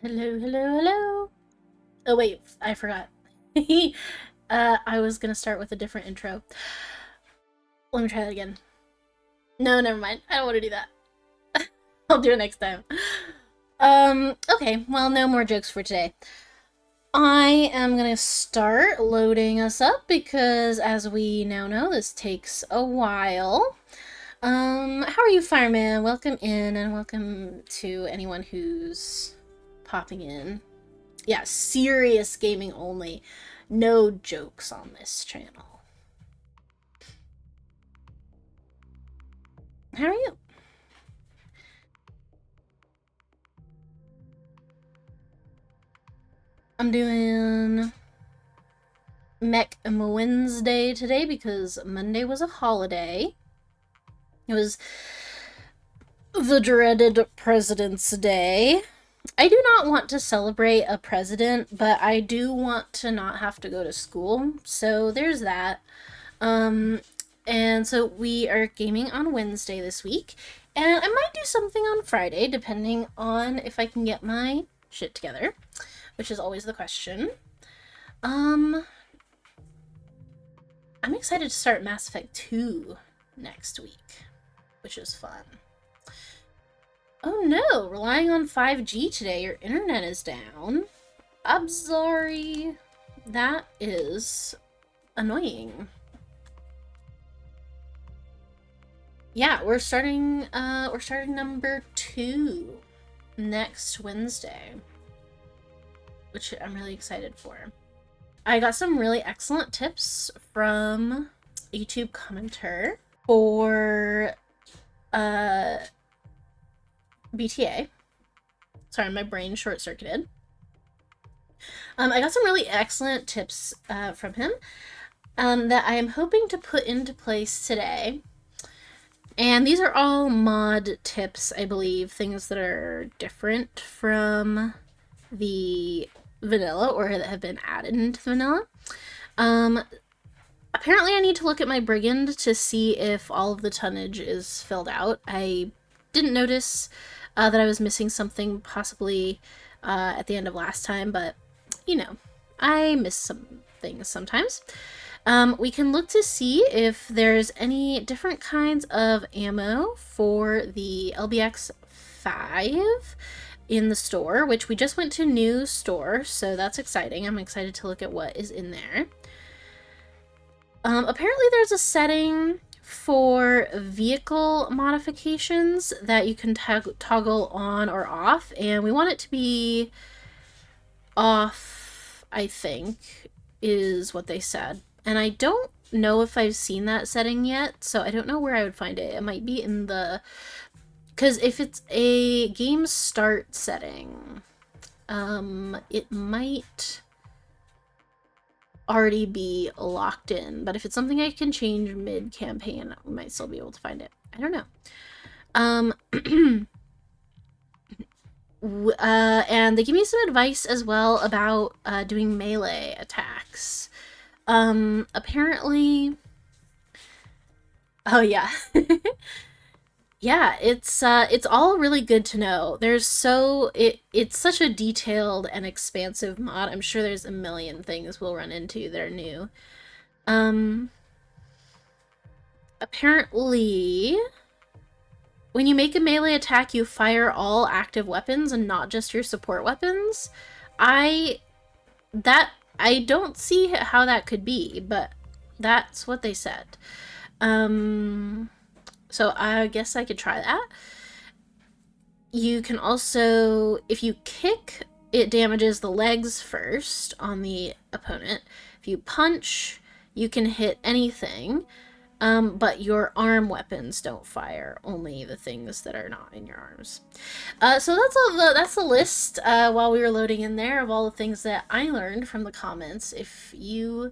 Hello, hello, hello. Oh wait, I forgot. I was gonna start with a different intro. Let me try that again. No, never mind. I don't want to do that. I'll do it next time. Okay, well, no more jokes for today. I am gonna start loading us up because, as we now know, this takes a while. How are you, Fireman? Welcome in, and welcome to anyone who's popping in. Yeah, serious gaming only. No jokes on this channel. How are you? I'm doing Mech Wednesday today because Monday was a holiday. It was the dreaded President's Day. I do not want to celebrate a president, but I do want to not have to go to school. So there's that. And so we are gaming on Wednesday this week. And I might do something on Friday, depending on if I can get my shit together, which is always the question. I'm excited to start Mass Effect 2 next week, which is fun. Oh no, relying on 5G today, your internet is down. I'm sorry. That is annoying. Yeah, we're starting number 2 next Wednesday, which I'm really excited for. I got some really excellent tips from a YouTube commenter for BTA. Sorry, my brain short-circuited. I got some really excellent tips from him that I am hoping to put into place today. And these are all mod tips, I believe, things that are different from the vanilla or that have been added into the vanilla. Apparently I need to look at my brigand to see if all of the tonnage is filled out. I didn't notice that I was missing something possibly at the end of last time, but you know, I miss some things sometimes. We can look to see if there's any different kinds of ammo for the LBX 5 in the store, which we just went to new store, so that's exciting. I'm excited to look at what is in there. Apparently there's a setting for vehicle modifications that you can toggle on or off, and we want it to be off, I think, is what they said. And I don't know if I've seen that setting yet, so I don't know where I would find it. It might be in the... Because if it's a game start setting, it might already be locked in. But if it's something I can change mid-campaign, we might still be able to find it. I don't know. And they give me some advice as well about doing melee attacks. Apparently... Oh, yeah. Yeah, it's all really good to know. It's such a detailed and expansive mod. I'm sure there's a million things we'll run into that are new. Apparently, when you make a melee attack, you fire all active weapons and not just your support weapons. I don't see how that could be, but that's what they said. So I guess I could try that. You can also, if you kick, it damages the legs first on the opponent. If you punch, you can hit anything, but your arm weapons don't fire, only the things that are not in your arms. So that's the list while we were loading in there of all the things that I learned from the comments. If you,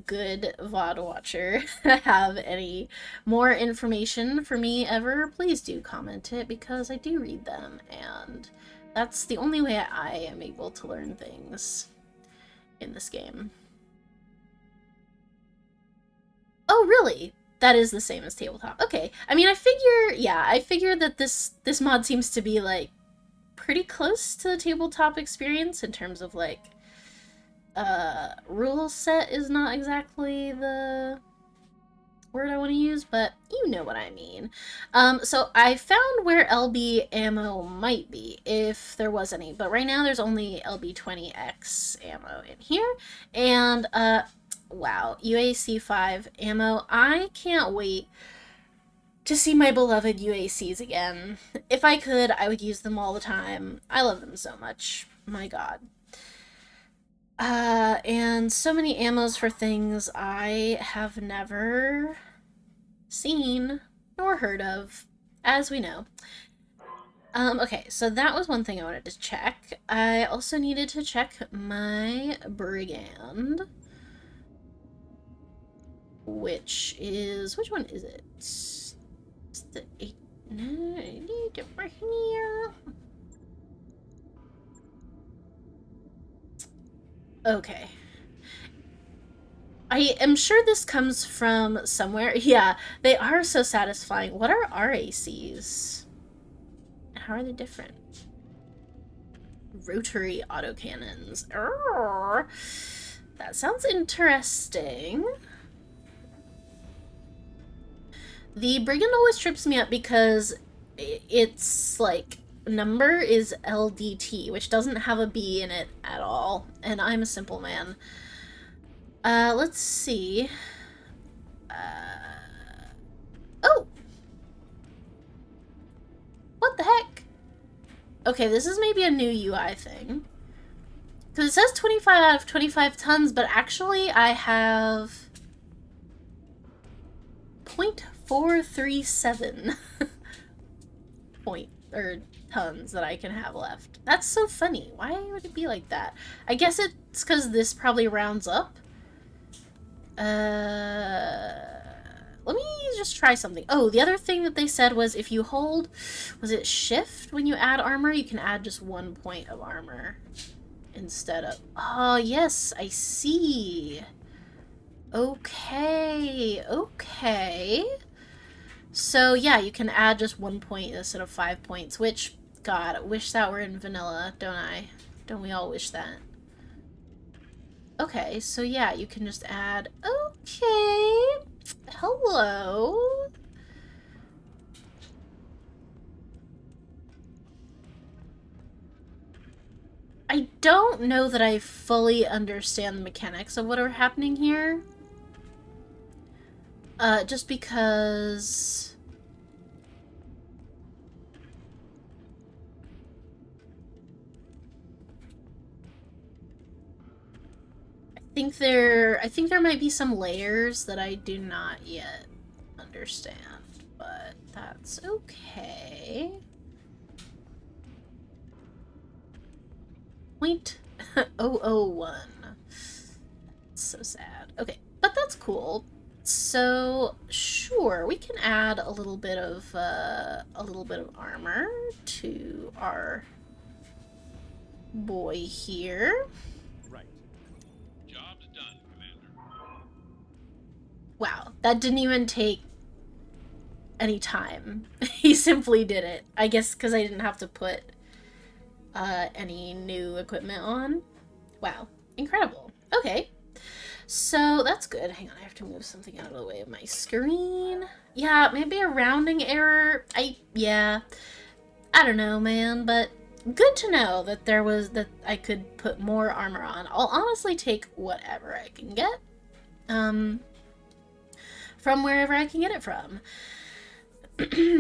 good VOD watcher, have any more information for me ever, please do comment it, because I do read them, and that's the only way I am able to learn things in this game. Oh, really? That is the same as tabletop. Okay. I mean, I figure that this mod seems to be, like, pretty close to the tabletop experience in terms of like rule set is not exactly the word I want to use, but you know what I mean. So I found where LB ammo might be, if there was any, but right now there's only LB20X ammo in here, and wow, UAC5 ammo. I can't wait to see my beloved UACs again. If I could, I would use them all the time. I love them so much. My god. And so many ammos for things I have never seen nor heard of, as we know. Okay, so that was one thing I wanted to check. I also needed to check my brigand, which one is it? It's the 8. No, I need to right here. Okay. I am sure this comes from somewhere. Yeah, they are so satisfying. What are RACs? How are they different? Rotary autocannons. Urgh. That sounds interesting. The brigand always trips me up because its like number is LDT, which doesn't have a B in it at all, and I'm a simple man. Let's see. Oh! What the heck? Okay, this is maybe a new UI thing. Because it says 25 out of 25 tons, but actually I have 0.437 tons that I can have left. That's so funny. Why would it be like that? I guess it's because this probably rounds up. Let me just try something. Oh, the other thing that they said was if you hold, was it shift when you add armor, you can add just 1 point of armor instead of, oh yes, I see. Okay, okay. So yeah, you can add just 1 point instead of 5 points, which, God, I wish that were in vanilla, don't I? Don't we all wish that? Okay, so yeah, you can just add, okay, hello. I don't know that I fully understand the mechanics of what are happening here. Just because I think there might be some layers that I do not yet understand, but that's okay. 0.001. It's so sad. Okay, but that's cool. So sure, we can add a little bit of armor to our boy here. Right. Job's done, Commander. Wow, that didn't even take any time. He simply did it. I guess because I didn't have to put any new equipment on. Wow, incredible. Okay, so that's good. Hang on, I have to move something out of the way of my screen. Yeah, maybe a rounding error. Yeah, I don't know, man, but good to know that that I could put more armor on. I'll honestly take whatever I can get, from wherever I can get it from.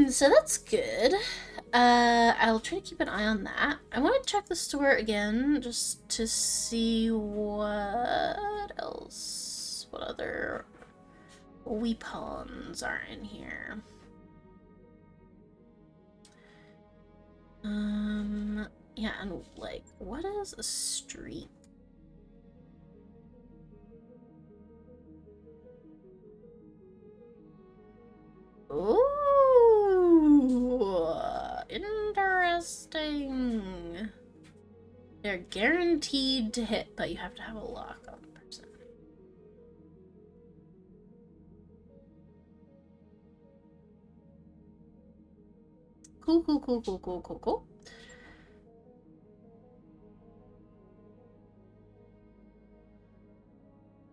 So that's good. I'll try to keep an eye on that. I want to check the store again just to see what else, what other weapons are in here. Yeah, and like, what is a streak? Ooh, interesting. They're guaranteed to hit, but you have to have a lock on the person. Cool.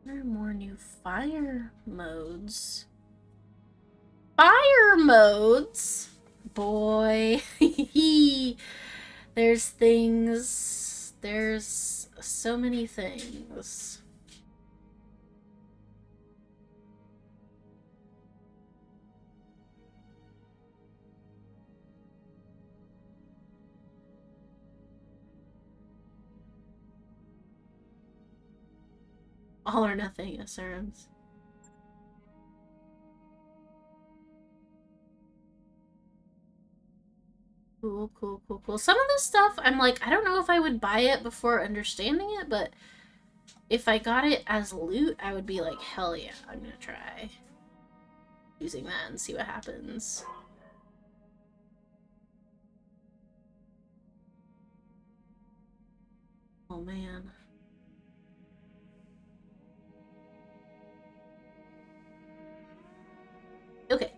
There are more new fire modes. Fire modes? Boy. There's things. There's so many things. All or nothing assurance. Cool, cool, cool, cool. Some of this stuff, I'm like, I don't know if I would buy it before understanding it, but if I got it as loot, I would be like, hell yeah, I'm gonna try using that and see what happens. Oh man. Okay.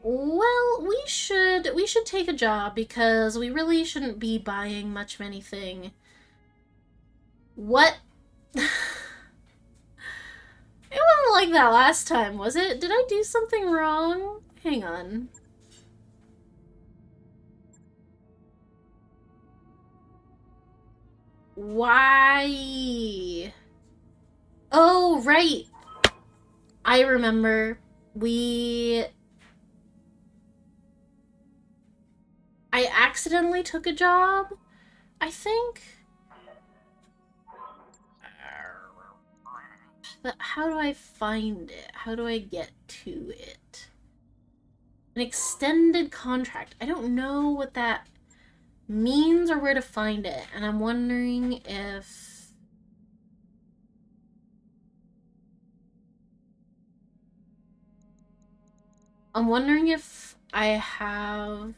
Well, we should take a job because we really shouldn't be buying much of anything. What? It wasn't like that last time, was it? Did I do something wrong? Hang on. Why? Oh, right. I remember. I accidentally took a job, I think. But how do I find it? How do I get to it? An extended contract. I don't know what that means or where to find it. And I'm wondering if... I have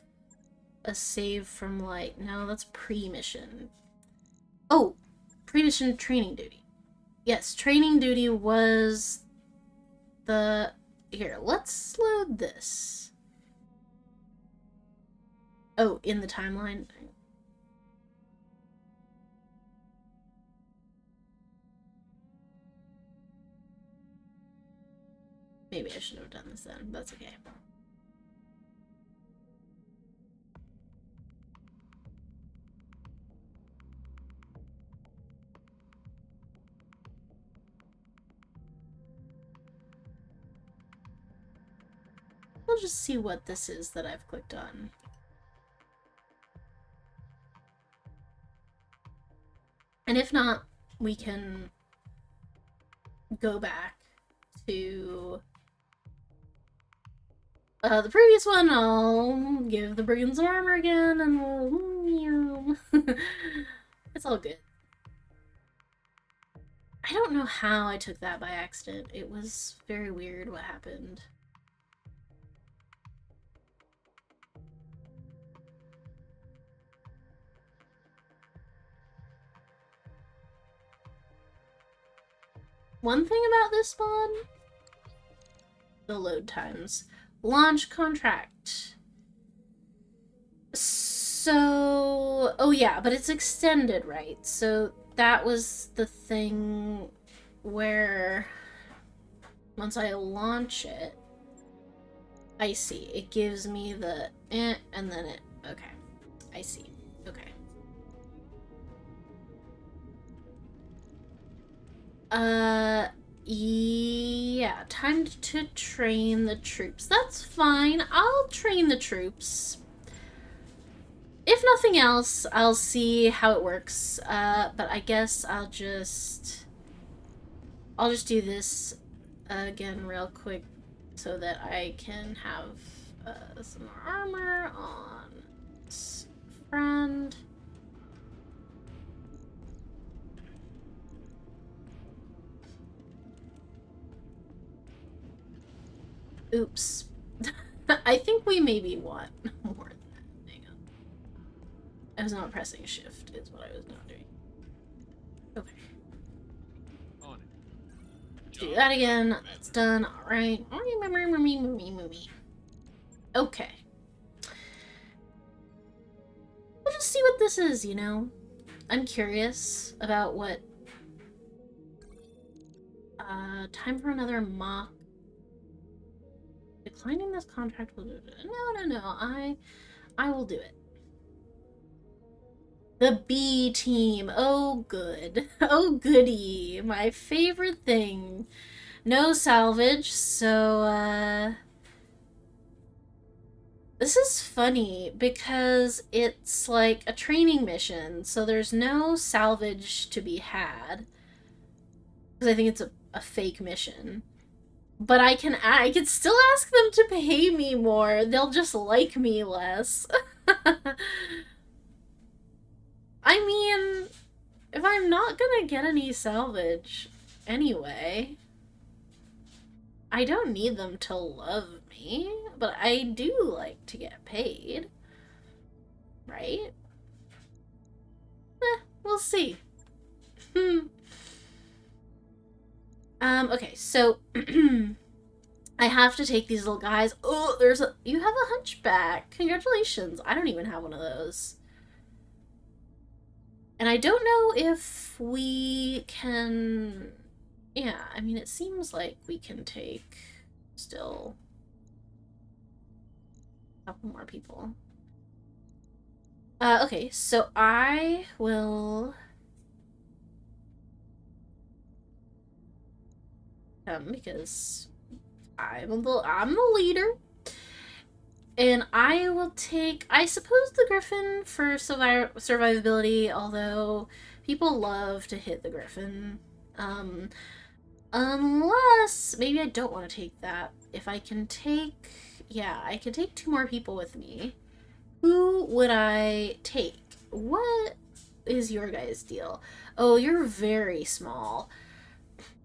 a save from, like... No, that's pre-mission. Oh! Pre-mission training duty. Yes, training duty was the... Here, let's load this. Oh, in the timeline? Maybe I should have done this then. That's okay. We'll just see what this is that I've clicked on. And if not, we can go back to the previous one. I'll give the brigands some armor again, and we'll... It's all good. I don't know how I took that by accident. It was very weird what happened. One thing about this mod, the load times. Launch contract. So, oh yeah, but it's extended, right? So that was the thing where once I launch it, I see. It gives me the and then it, okay. I see. Okay. Yeah, time to train the troops. That's fine. I'll train the troops. If nothing else, I'll see how it works. But I guess I'll just do this again real quick so that I can have some more armor on this friend. Oops. I think we maybe want more than that. Hang on. I was not pressing shift, is what I was not doing. Okay. On it. Do that again. That's done. Alright. Okay. We'll just see what this is, you know? I'm curious about what Time for another mock. Declining this contract will do it. No. I will do it. The B team. Oh, good. Oh, goody. My favorite thing. No salvage, so, this is funny because it's like a training mission, so there's no salvage to be had. Because I think it's a fake mission. But I can still ask them to pay me more. They'll just like me less. I mean, if I'm not gonna get any salvage anyway, I don't need them to love me, but I do like to get paid. Right? We'll see. Okay, so I have to take these little guys. Oh, you have a hunchback. Congratulations. I don't even have one of those. And I don't know if we can... Yeah, I mean, it seems like we can take still a couple more people. Okay, so I will... because I'm the leader. And I will take, I suppose, the Griffin for survivability, although people love to hit the Griffin. Unless, maybe I don't want to take that. If I can take, yeah, I can take 2 more people with me. Who would I take? What is your guys' deal? Oh, you're very small.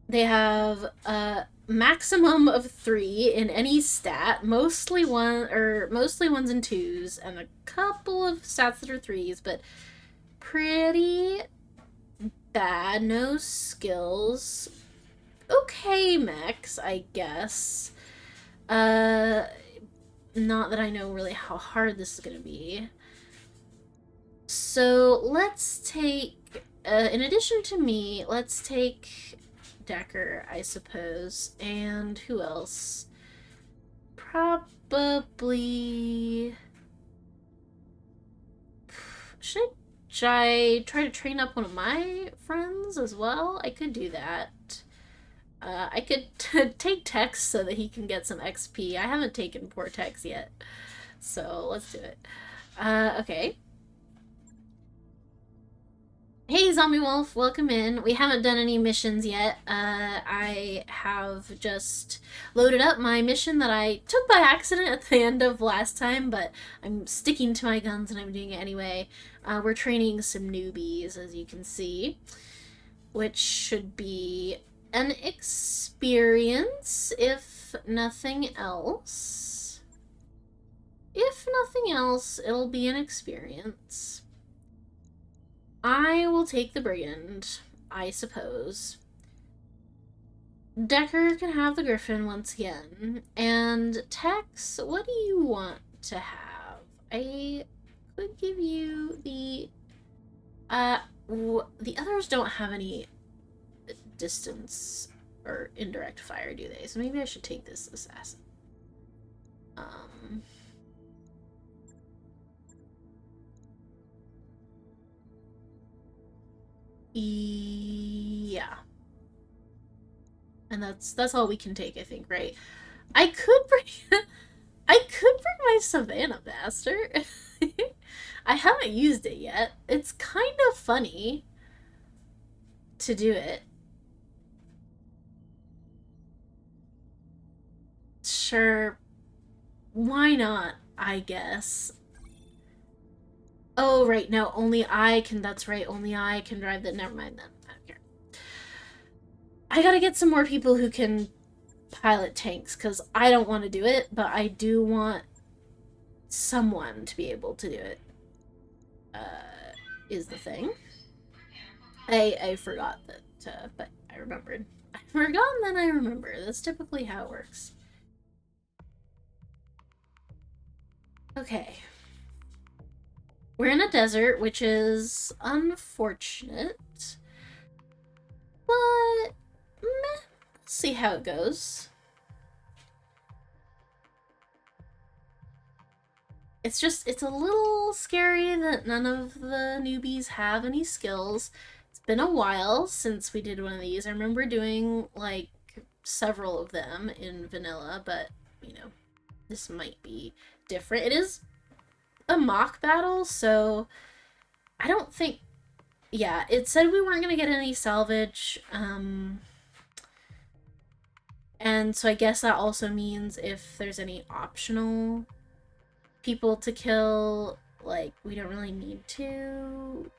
They have a maximum of 3 in any stat, mostly ones and 2s, and a couple of stats that are 3s, but pretty bad. No skills. Okay, mechs, I guess. Not that I know really how hard this is gonna be. So let's take, in addition to me, let's take Decker, I suppose. And who else? Probably... Should I try to train up one of my friends as well? I could do that. I could take Tex so that he can get some XP. I haven't taken poor Tex yet. So let's do it. Okay. Hey, Zombie Wolf, welcome in. We haven't done any missions yet. I have just loaded up my mission that I took by accident at the end of last time, but I'm sticking to my guns and I'm doing it anyway. We're training some newbies, as you can see, which should be an experience, if nothing else. If nothing else, it'll be an experience. I will take the Brigand, I suppose. Decker can have the Griffin once again. And Tex, what do you want to have? I could give you the... the others don't have any distance or indirect fire, do they? So maybe I should take this assassin. Yeah. And that's all we can take, I think, right? I could bring my Savannah Master. I haven't used it yet. It's kind of funny to do it. Sure. Why not, I guess. Oh, right, no, only I can, that's right, only I can drive the, never mind then. I don't care. I gotta get some more people who can pilot tanks, because I don't want to do it, but I do want someone to be able to do it. Is the thing. I forgot that, but I remembered. I forgot and then I remember. That's typically how it works. Okay. We're in a desert, which is unfortunate. But, meh. see how it goes. It's a little scary that none of the newbies have any skills. It's been a while since we did one of these. I remember doing, like, several of them in vanilla, but, you know, this might be different. It is a mock battle, so I don't think... Yeah, it said we weren't going to get any salvage, and so I guess that also means if there's any optional people to kill, like, we don't really need to.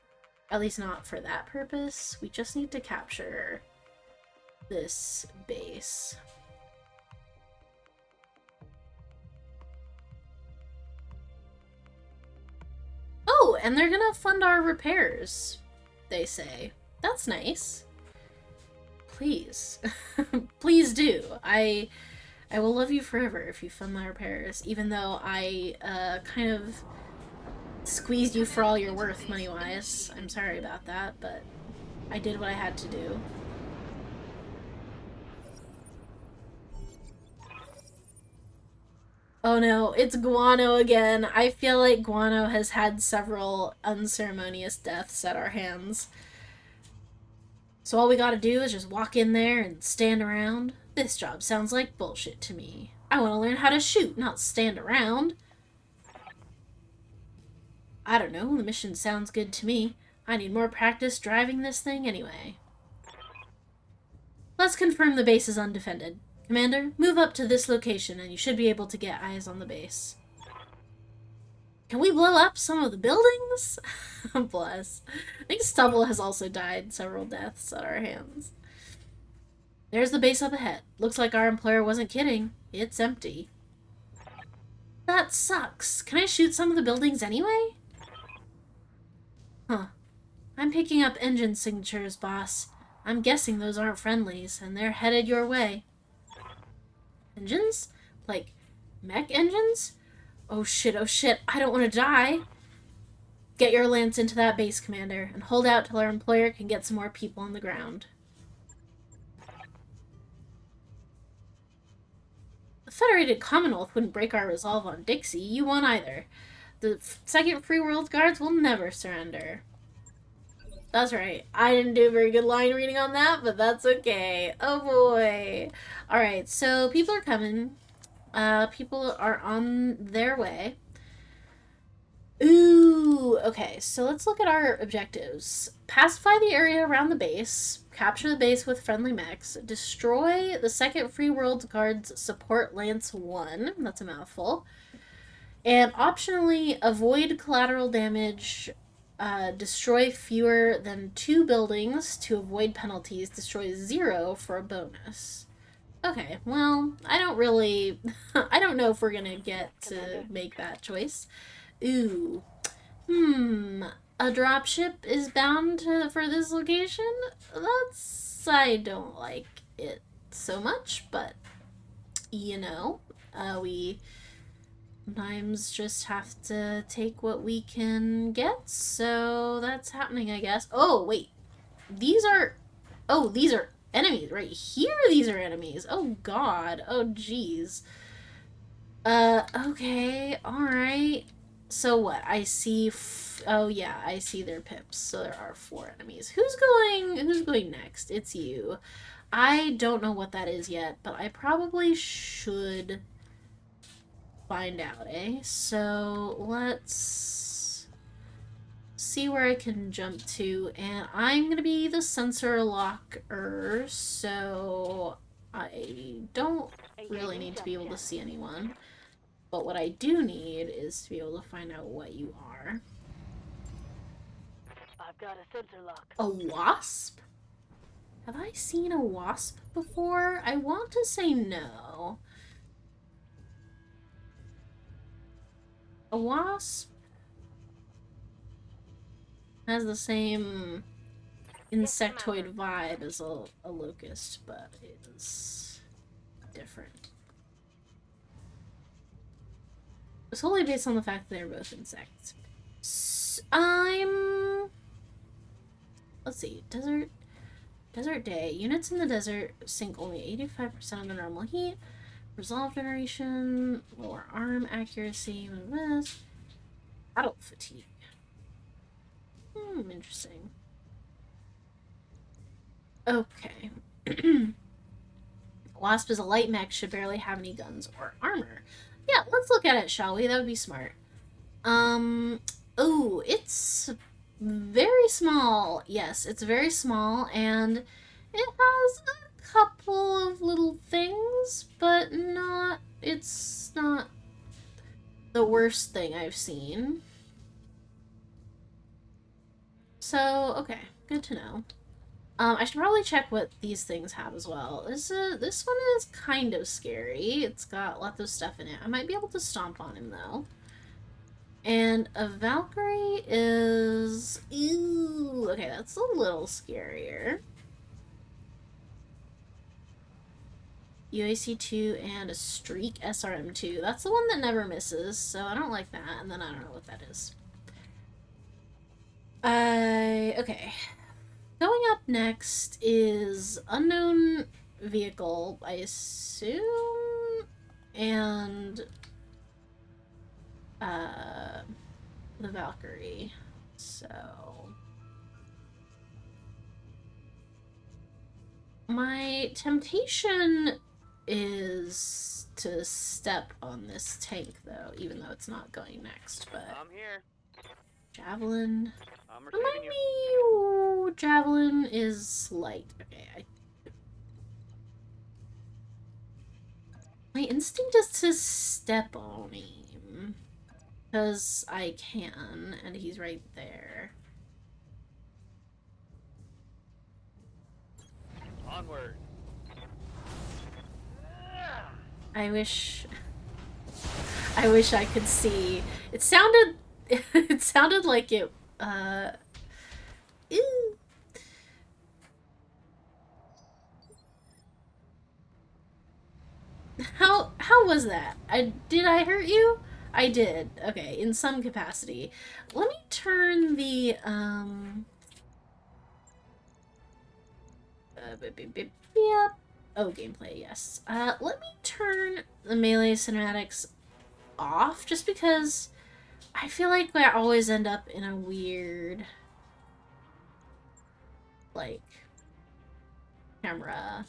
At least not for that purpose. We just need to capture this base. Oh, and they're gonna fund our repairs, they say. That's nice. Please. Please do. I will love you forever if you fund my repairs, even though I kind of squeezed you for all you're worth money-wise. I'm sorry about that, but I did what I had to do. Oh no, it's Guano again. I feel like Guano has had several unceremonious deaths at our hands. So all we gotta do is just walk in there and stand around. This job sounds like bullshit to me. I want to learn how to shoot, not stand around. I don't know, the mission sounds good to me. I need more practice driving this thing anyway. Let's confirm the base is undefended. Commander, move up to this location and you should be able to get eyes on the base. Can we blow up some of the buildings? Bless. I think Stubble has also died several deaths at our hands. There's the base up ahead. Looks like our employer wasn't kidding. It's empty. That sucks. Can I shoot some of the buildings anyway? Huh. I'm picking up engine signatures, boss. I'm guessing those aren't friendlies, and they're headed your way. Engines? Like, mech engines? Oh shit, I don't want to die. Get your lance into that base, Commander, and hold out till our employer can get some more people on the ground. The Federated Commonwealth wouldn't break our resolve on Dixie. You won't either. The Second Free World Guards will never surrender. That's right. I didn't do a very good line reading on that, but that's okay. Oh boy. Alright, so people are coming. People are on their way. Ooh, okay, so let's look at our objectives. Pacify the area around the base, capture the base with friendly mechs, destroy the Second Free World Guard's Support Lance 1, that's a mouthful, and optionally avoid collateral damage, destroy fewer than 2 buildings to avoid penalties, destroy 0 for a bonus. Okay, well, I don't really... I don't know if we're gonna get to make that choice. Ooh. A dropship is bound for this location? That's... I don't like it so much, but... You know, we sometimes just have to take what we can get, so that's happening, I guess. Oh, wait. These are... Oh, these are enemies. Right here, these are enemies. Oh, God. Oh, jeez. Okay. Alright. So what? I see... Oh, yeah. I see their pips. So there are 4 enemies. Who's going next? It's you. I don't know what that is yet, but I probably should find out, eh? So let's see where I can jump to, and I'm gonna be the sensor locker, so I don't really need to be able to see anyone, but what I do need is to be able to find out what you are. I've got a sensor lock. A wasp? Have I seen a wasp before? I want to say no. A wasp has the same insectoid vibe as a locust, but is different. It's solely based on the fact that they're both insects. Let's see, desert Desert day. Units in the desert sink only 85% of the normal heat. Resolve generation. Lower arm accuracy. Battle fatigue. Interesting. Okay. Wasp is a light mech, should barely have any guns or armor. Yeah, let's look at it, shall we? That would be smart. Oh, it's very small. Yes, it's very small, and it has a couple of little things, but it's not the worst thing I've seen. So, okay, good to know. I should probably check what these things have as well. This one is kind of scary. It's got lots of stuff in it. I might be able to stomp on him, though. And a Valkyrie is... Ew, okay, that's a little scarier. UAC-2 and a Streak SRM-2. That's the one that never misses, so I don't like that, and then I don't know what that is. Okay. Going up next is Unknown Vehicle, I assume, and the Valkyrie. So my temptation is to step on this tank, though, even though it's not going next. But I'm here. Javelin. I'm receiving you. Ooh, Javelin is light. Okay, my instinct is to step on him. Because I can, and he's right there. Onward. I wish I could see. It sounded it sounded like it ew. How was that? Did I hurt you? I did. Okay, in some capacity. Let me turn the yeah. Oh, gameplay, yes. Let me turn the melee cinematics off, just because I feel like I always end up in a weird, like, camera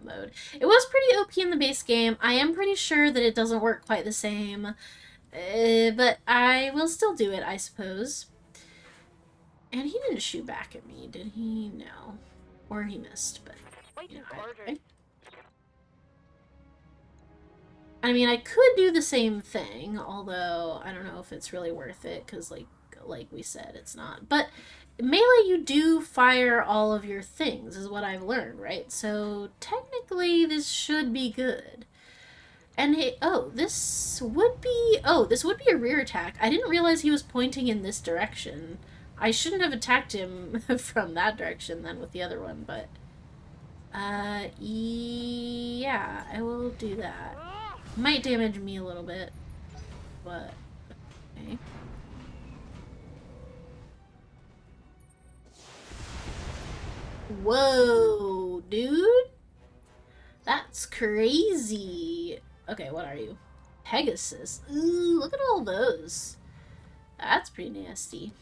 mode. It was pretty OP in the base game. I am pretty sure that it doesn't work quite the same, but I will still do it, I suppose. And he didn't shoot back at me, did he? No. Or he missed, but... You know, I mean, I could do the same thing, although I don't know if it's really worth it, because, like we said, it's not. But melee, you do fire all of your things, is what I've learned, right? So technically, this should be good. And hey, this would be a rear attack. I didn't realize he was pointing in this direction. I shouldn't have attacked him from that direction then with the other one, but yeah, I will do that. Might damage me a little bit, but okay. Whoa, dude. That's crazy. Okay, what are you? Pegasus. Ooh, look at all those. That's pretty nasty.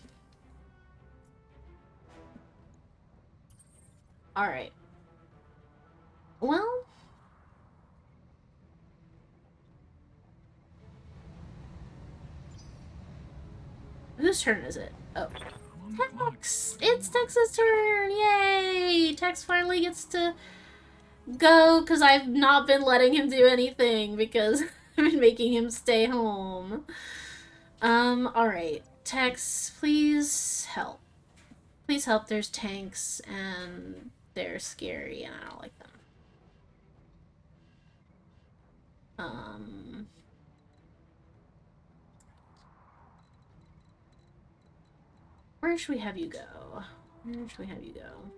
Alright. Well... Whose turn is it? Oh. Tex! It's Tex's turn! Yay! Tex finally gets to go, because I've not been letting him do anything, because I've been making him stay home. Alright. Tex, please help. Please help. There's tanks, and they're scary, and I don't like them. Where should we have you go? Where should we have you go?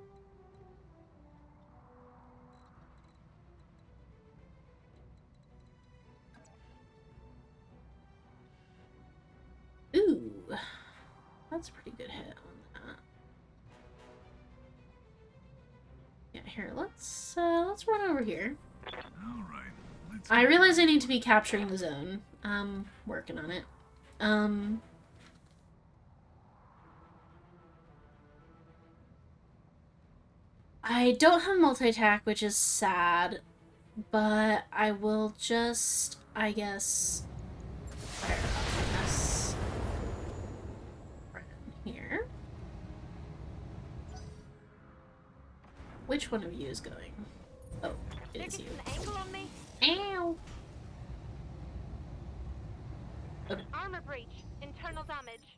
Ooh, that's a pretty good hit on that. Here, let's run over here. All right. Let's I realize I need to be capturing the zone. I'm working on it. I don't have multi-attack, which is sad, but I will just, I guess, fire up this right in here. Which one of you is going? Oh, it is you. An angle on me. Ow! Armor breach. Internal damage.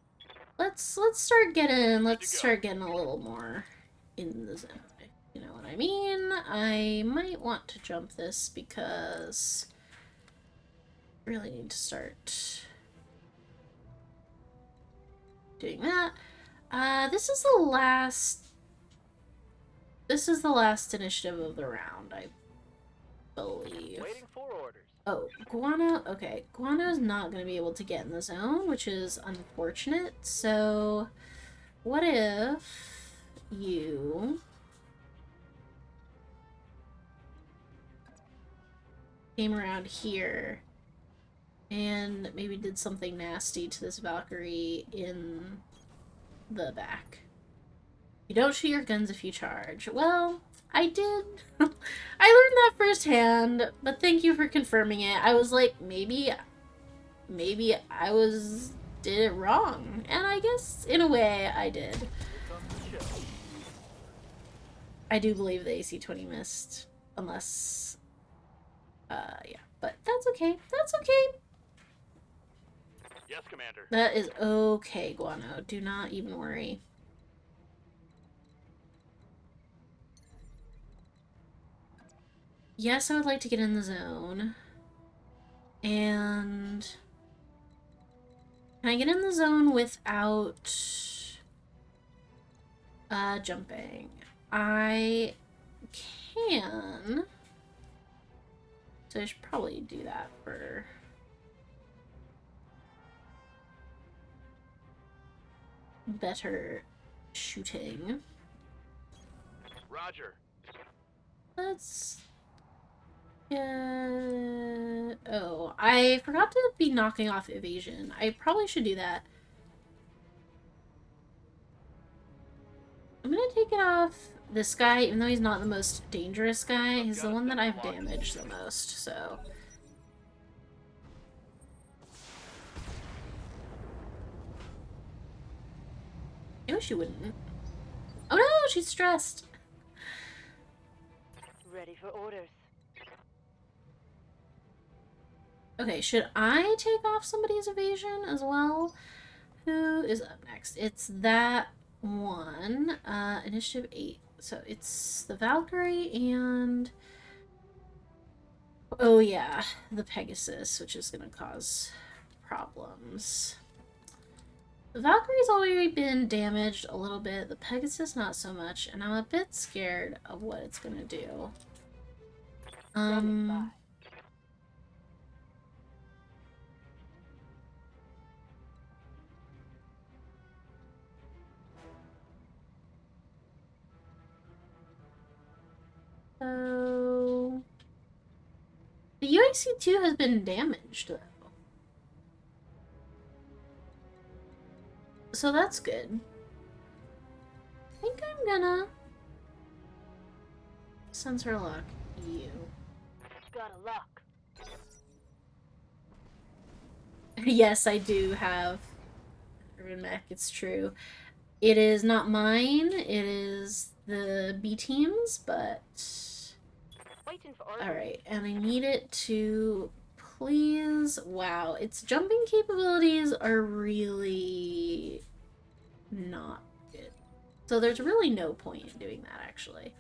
Let's start getting a little more in the zone. If you know what I mean? I might want to jump this because I really need to start doing that. This is the last initiative of the round, I believe. Waiting for orders. Oh, Guano. Okay, Guano's not going to be able to get in the zone, which is unfortunate. So, what if you came around here and maybe did something nasty to this Valkyrie in the back? You don't shoot your guns if you charge. Well, I did. I learned that firsthand, but thank you for confirming it. I was like, maybe I did it wrong. And I guess, in a way, I did. Here comes the show. I do believe the AC-20 missed. Unless, yeah. But that's okay. That's okay. Yes, Commander. That is okay, Guano. Do not even worry. Yes, I would like to get in the zone. And can I get in the zone without jumping? I can. So I should probably do that for better shooting. Roger. Let's... oh, I forgot to be knocking off evasion. I probably should do that. I'm gonna take it off this guy, even though he's not the most dangerous guy. He's the one that I've damaged the most, so... I wish you wouldn't. Oh no, she's stressed. Ready for orders. Okay, should I take off somebody's evasion as well? Who is up next? It's that one. Initiative 8. So it's the Valkyrie and... oh yeah, the Pegasus, which is going to cause problems. The Valkyrie's already been damaged a little bit. The Pegasus not so much, and I'm a bit scared of what it's going to do. So the UAC-2 has been damaged, though. So that's good. I think I'm gonna sensor lock you. Got a lock. Yes, I do have Urban Mech, it's true. It is not mine, it is the B team's, but... Waiting for orders. alright, and I need it to please... wow, its jumping capabilities are really not good. So there's really no point in doing that, actually.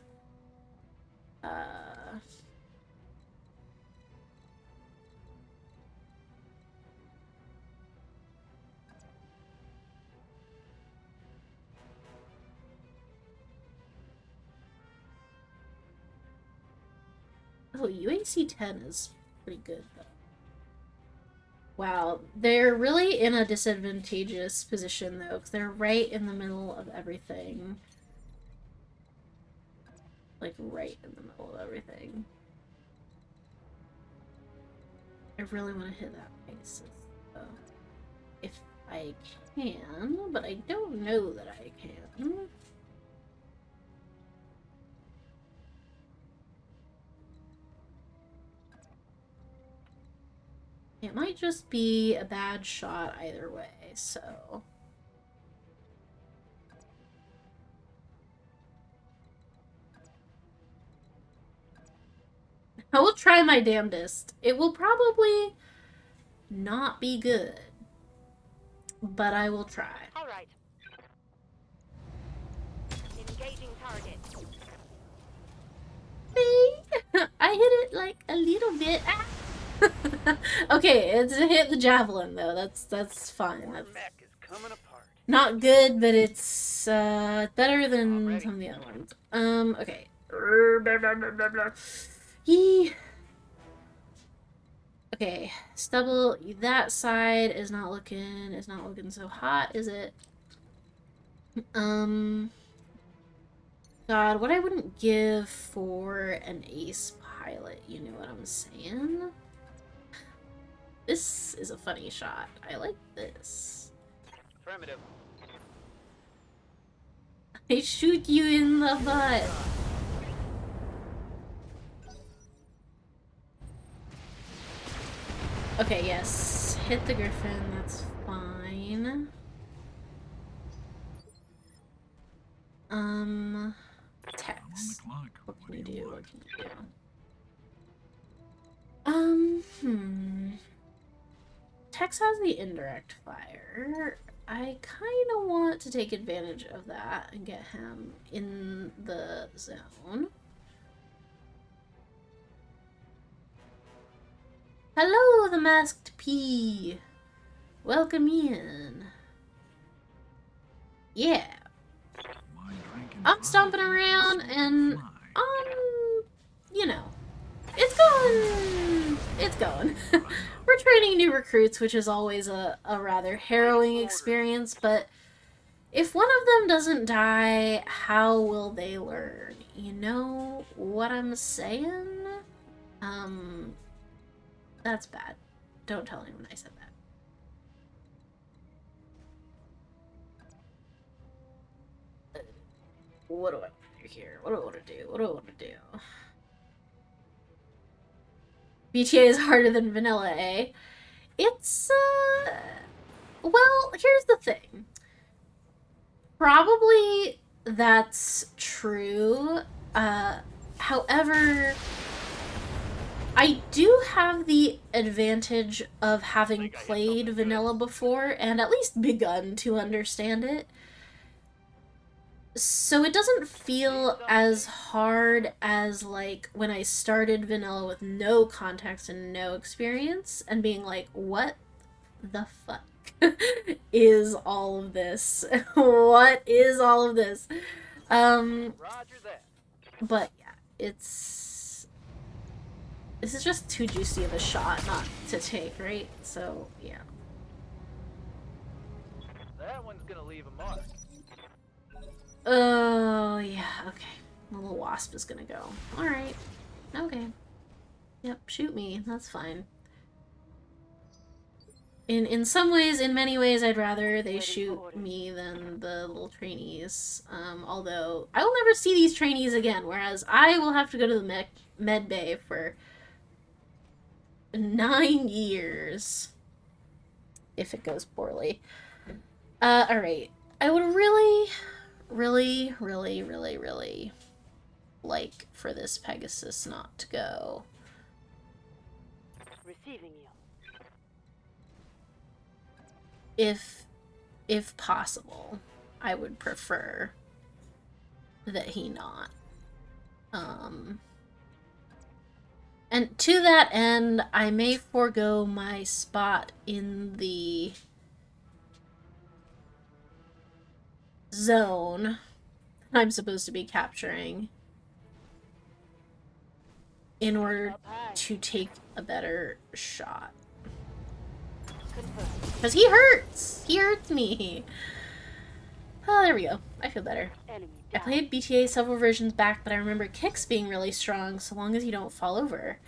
Oh, UAC-10 is pretty good, though. Wow, they're really in a disadvantageous position, though, because they're right in the middle of everything. like right in the middle of everything. I really want to hit that basis, though. If I can, but I don't know that I can. It might just be a bad shot either way, so... I will try my damnedest. It will probably not be good, but I will try. All right. Engaging target. I hit it like a little bit. Ah! Okay, it's hit the javelin though. That's fine. That's Mech is coming apart. not good, but it's better than some of the other ones. Okay. Yee. Okay, stubble. That side is not looking so hot, is it? God, what I wouldn't give for an ace pilot, you know what I'm saying? This is a funny shot. I like this. Affirmative. I shoot you in the butt. Okay, yes. Hit the griffin, that's fine. Text. What can you do? What can you do? Tex has the indirect fire. I kind of want to take advantage of that and get him in the zone. Hello, the masked P. Welcome in. Yeah. I'm stomping around and, you know, it's going. It's going. We're training new recruits, which is always a rather harrowing experience, but if one of them doesn't die, how will they learn? You know what I'm saying? That's bad. Don't tell anyone I said that. What do I want to do here? What do I want to do? What do I want to do? BTA is harder than vanilla, eh? It's, well, here's the thing. Probably that's true. However, I do have the advantage of having played vanilla before and at least begun to understand it. So it doesn't feel as hard as, like, when I started vanilla with no context and no experience and being like, what the fuck is all of this? What is all of this? Roger that. But yeah, this is just too juicy of a shot not to take, right? So, yeah. That one's gonna leave a mark. Oh, yeah, okay. The little wasp is gonna go. Alright. Okay. Yep, shoot me. That's fine. In some ways, in many ways, I'd rather they shoot me than the little trainees. Although, I will never see these trainees again, whereas I will have to go to the med bay for 9 years. If it goes poorly. Alright. I would really like for this Pegasus not to go. Receiving you. If possible, I would prefer that he not. And to that end, I may forego my spot in the zone I'm supposed to be capturing in order to take a better shot. Because he hurts! He hurts me! Oh, there we go. I feel better. I played BTA several versions back, but I remember kicks being really strong so long as you don't fall over.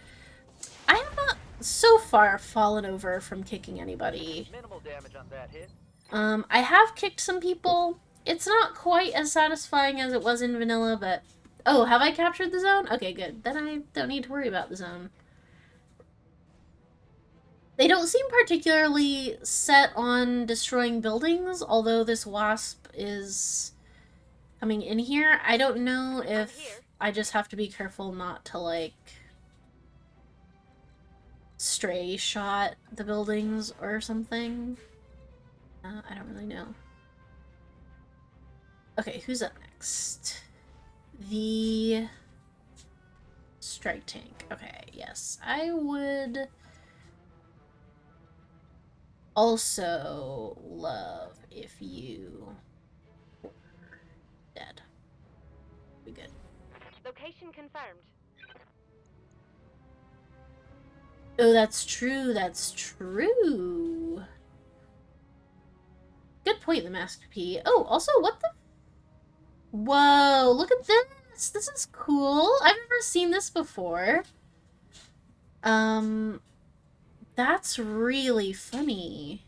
I have not so far fallen over from kicking anybody. Minimal damage on that hit. I have kicked some people. It's not quite as satisfying as it was in vanilla, but... Oh, have I captured the zone? Okay, good. Then I don't need to worry about the zone. They don't seem particularly set on destroying buildings, although this wasp is coming in here. I don't know if I just have to be careful not to, like, stray shot the buildings or something. I don't really know. Okay, who's up next? The strike tank. Okay, yes. I would also love if you were dead. Be good. Location confirmed. Oh, that's true. That's true. Good point, the Master P. Oh, also, what the... Whoa, look at this! This is cool. I've never seen this before. That's really funny.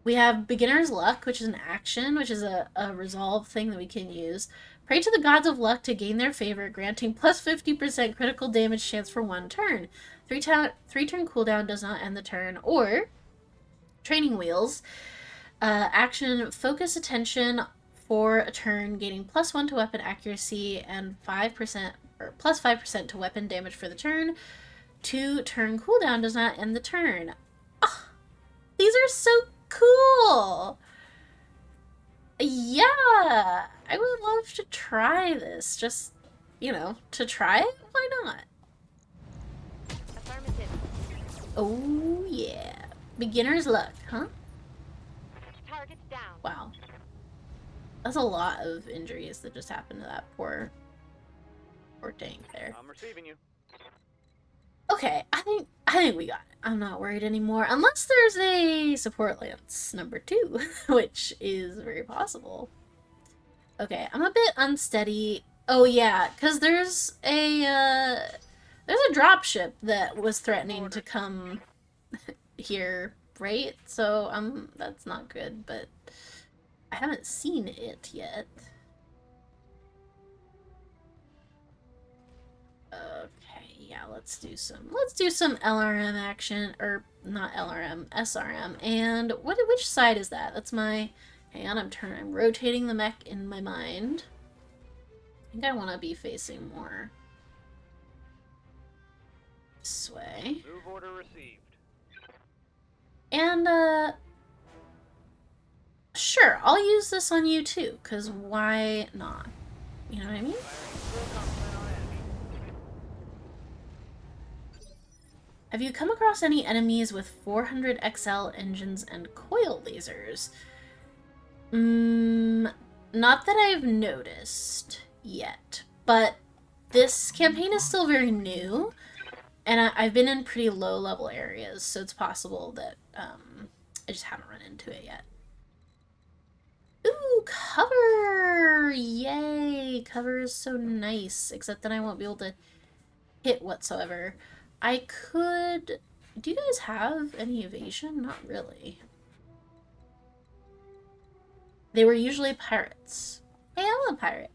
We have Beginner's Luck, which is an action, which is a resolve thing that we can use. Pray to the gods of luck to gain their favor, granting plus 50% critical damage chance for 1 turn. 3-turn cooldown does not end the turn. Or, Training Wheels. Action, focus attention for a turn, gaining plus 1 to weapon accuracy and 5% or plus 5% to weapon damage for the turn. 2-turn cooldown does not end the turn. Oh, these are so cool! Yeah! I would love to try this. Just, you know, to try it? Why not? Affirmative. Oh, yeah. Beginner's luck, huh? Targets down. Wow. That's a lot of injuries that just happened to that poor tank there. I'm receiving you. Okay, I think we got it. I'm not worried anymore. Unless there's a support lance number 2, which is very possible. Okay, I'm a bit unsteady. Oh yeah, because there's a dropship that was threatening to come here, right? So that's not good, but I haven't seen it yet. Okay, yeah, let's do some LRM action, or not LRM, SRM. And which side is that? That's my... Hang on, I'm rotating the mech in my mind. I think I want to be facing more this way. Move order received. And, sure, I'll use this on you too, because why not? You know what I mean? Have you come across any enemies with 400 XL engines and coil lasers? Not that I've noticed yet, but this campaign is still very new, and I've been in pretty low-level areas, so it's possible that I just haven't run into it yet. Ooh, cover! Yay! Cover is so nice, except then I won't be able to hit whatsoever. I could... Do you guys have any evasion? Not really. They were usually pirates. Hey, I'm a pirate.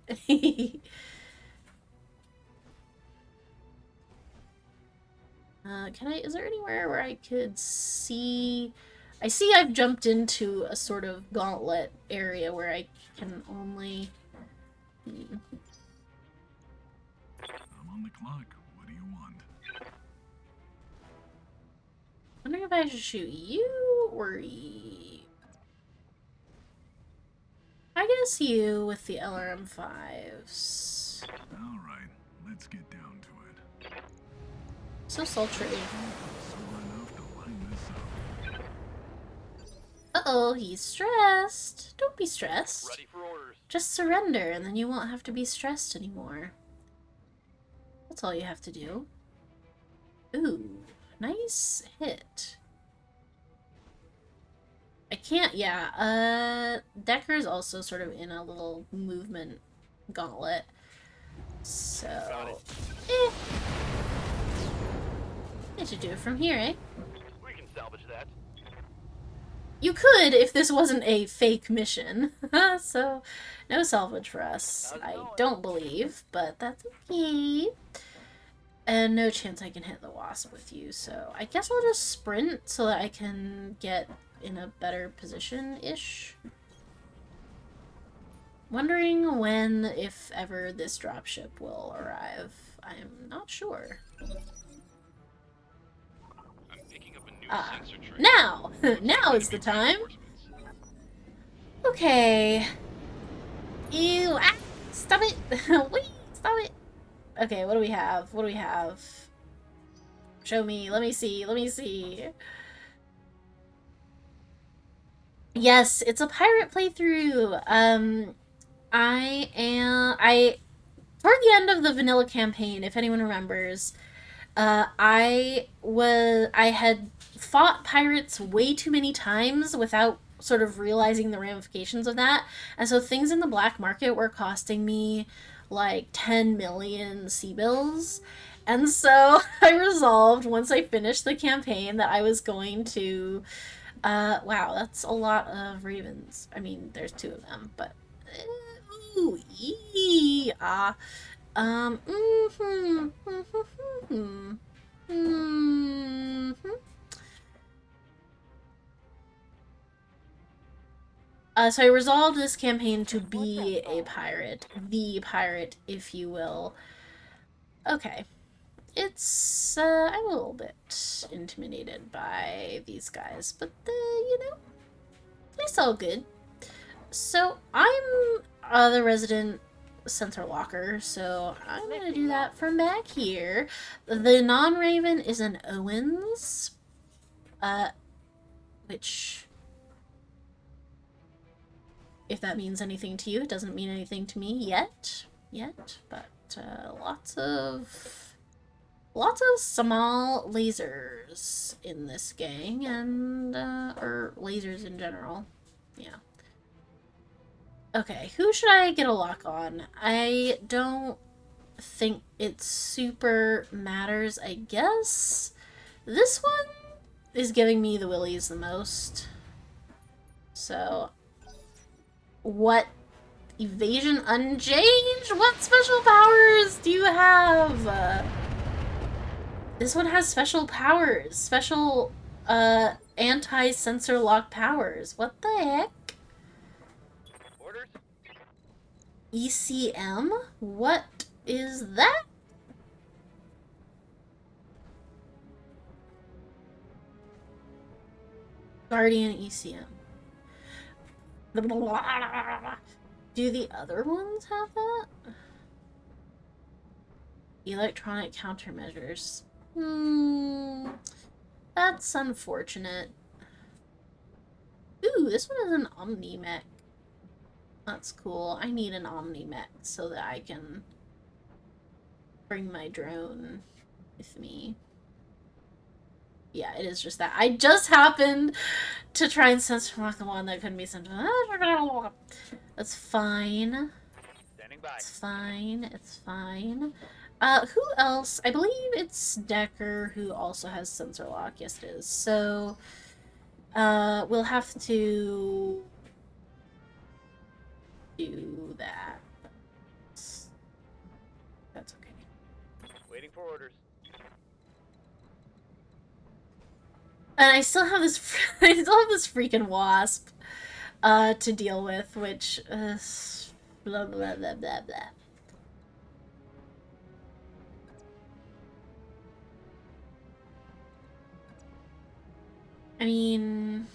Is there anywhere where I could see... I see I've jumped into a sort of gauntlet area where I can only... I'm on the clock. What do you want? Wondering if I should shoot you or you. I guess you with the LRM5s. All right, let's get down to it. So sultry. Slow enough to line this up. Uh-oh, he's stressed. Don't be stressed. Ready for orders. Just surrender, and then you won't have to be stressed anymore. That's all you have to do. Ooh, nice hit. I can't, yeah. Decker's also sort of in a little movement gauntlet. So, eh. I should do it from here, eh? We can salvage that. You could if this wasn't a fake mission. So, no salvage for us. How's it I going? don't believe, but that's okay. And no chance I can hit the wasp with you, so I guess I'll just sprint so that I can get in a better position-ish. Wondering when, if ever, this dropship will arrive. I'm not sure. I'm picking up a new Ah, sensor train. now! Looks Now like is the enemy time. reinforcements. Okay. Ew, ah, stop it! Wait, stop it! Okay, what do we have? What do we have? Show me, let me see, let me see. Yes, it's a pirate playthrough. Toward the end of the vanilla campaign, if anyone remembers, I had fought pirates way too many times without sort of realizing the ramifications of that. And so things in the black market were costing me like 10 million sea bills. And so I resolved once I finished the campaign that I was going to wow, that's a lot of ravens. I mean, there's two of them, but ooh, yeah. Mm-hmm, mm-hmm, mm-hmm. So I resolved this campaign to be a pirate. The pirate, if you will. Okay. I'm a little bit intimidated by these guys, but, you know, it's all good. So, I'm the resident sensor locker, so I'm gonna do that from back here. The non-raven is an Owens, which, if that means anything to you, it doesn't mean anything to me yet, but lots of small lasers in this gang, and or lasers in general. Yeah. Okay, who should I get a lock on? I don't think it super matters, I guess. This one is giving me the willies the most. So, what evasion unchanged? What special powers do you have? This one has special powers. Special, anti-sensor lock powers. What the heck? Orders? ECM? What is that? Guardian ECM. Do the other ones have that? Electronic countermeasures. That's unfortunate. Ooh, this one is an Omni-Mech. That's cool. I need an Omni-Mech so that I can bring my drone with me. Yeah, it is just that. I just happened to try and sensor lock the one that couldn't be sent. That's fine. Standing by. It's fine. It's fine. Who else? I believe it's Decker who also has sensor lock. Yes, it is. So, we'll have to do that. That's okay. Waiting for orders. And I still have this. I still have this freaking wasp, to deal with, which blah blah blah blah blah. I mean,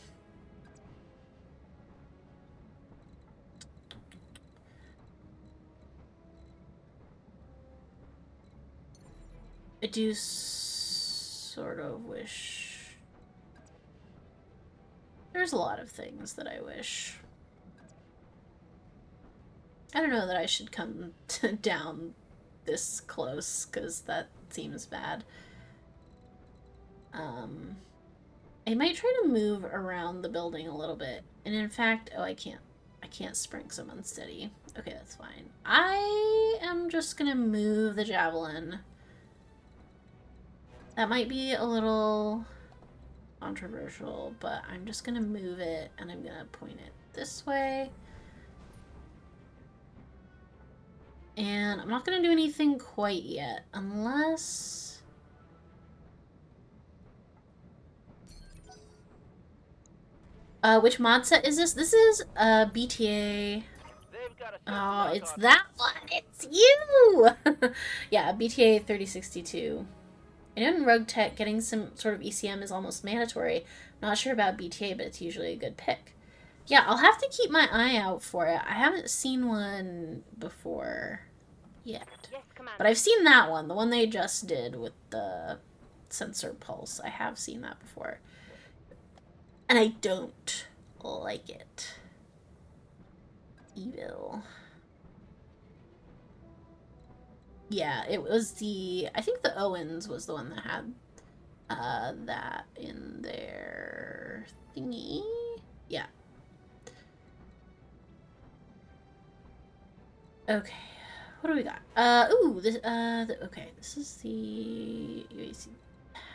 I do sort of wish. There's a lot of things that I wish. I don't know that I should come down this close, because that seems bad. I might try to move around the building a little bit. And in fact, oh, I can't sprint because I'm unsteady. Okay, that's fine. I am just gonna move the javelin. That might be a little controversial, but I'm just gonna move it and I'm gonna point it this way. And I'm not gonna do anything quite yet, unless... which mod set is this? This is, BTA... They've got a Oh, lock it's on that one! It's you! Yeah, BTA 3062. I know in Rogue Tech, getting some sort of ECM is almost mandatory. Not sure about BTA, but it's usually a good pick. Yeah, I'll have to keep my eye out for it. I haven't seen one before yet. Yes, Commander. But I've seen that one, the one they just did with the sensor pulse. I have seen that before. And I don't like it. Evil. Yeah, it was the... I think the Owens was the one that had that in their thingy. Yeah. Okay. What do we got? Ooh, this, okay, this is the UAC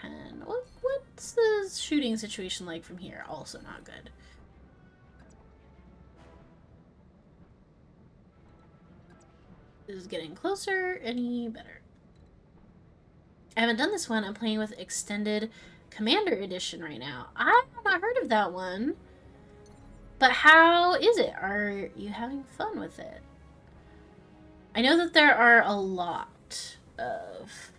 10. What's the shooting situation like from here? Also not good. This is getting closer. Any better? I haven't done this one. I'm playing with Extended Commander Edition right now. I have not heard of that one. But how is it? Are you having fun with it? I know that there are a lot of...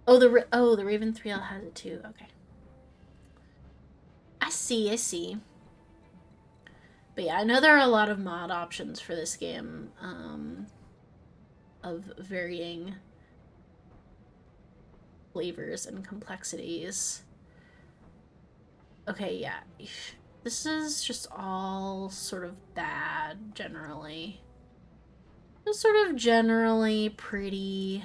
Oh, the Raven 3L has it too. Okay. I see. But yeah, I know there are a lot of mod options for this game, of varying flavors and complexities. Okay, yeah. This is just all sort of bad, generally. Just sort of generally pretty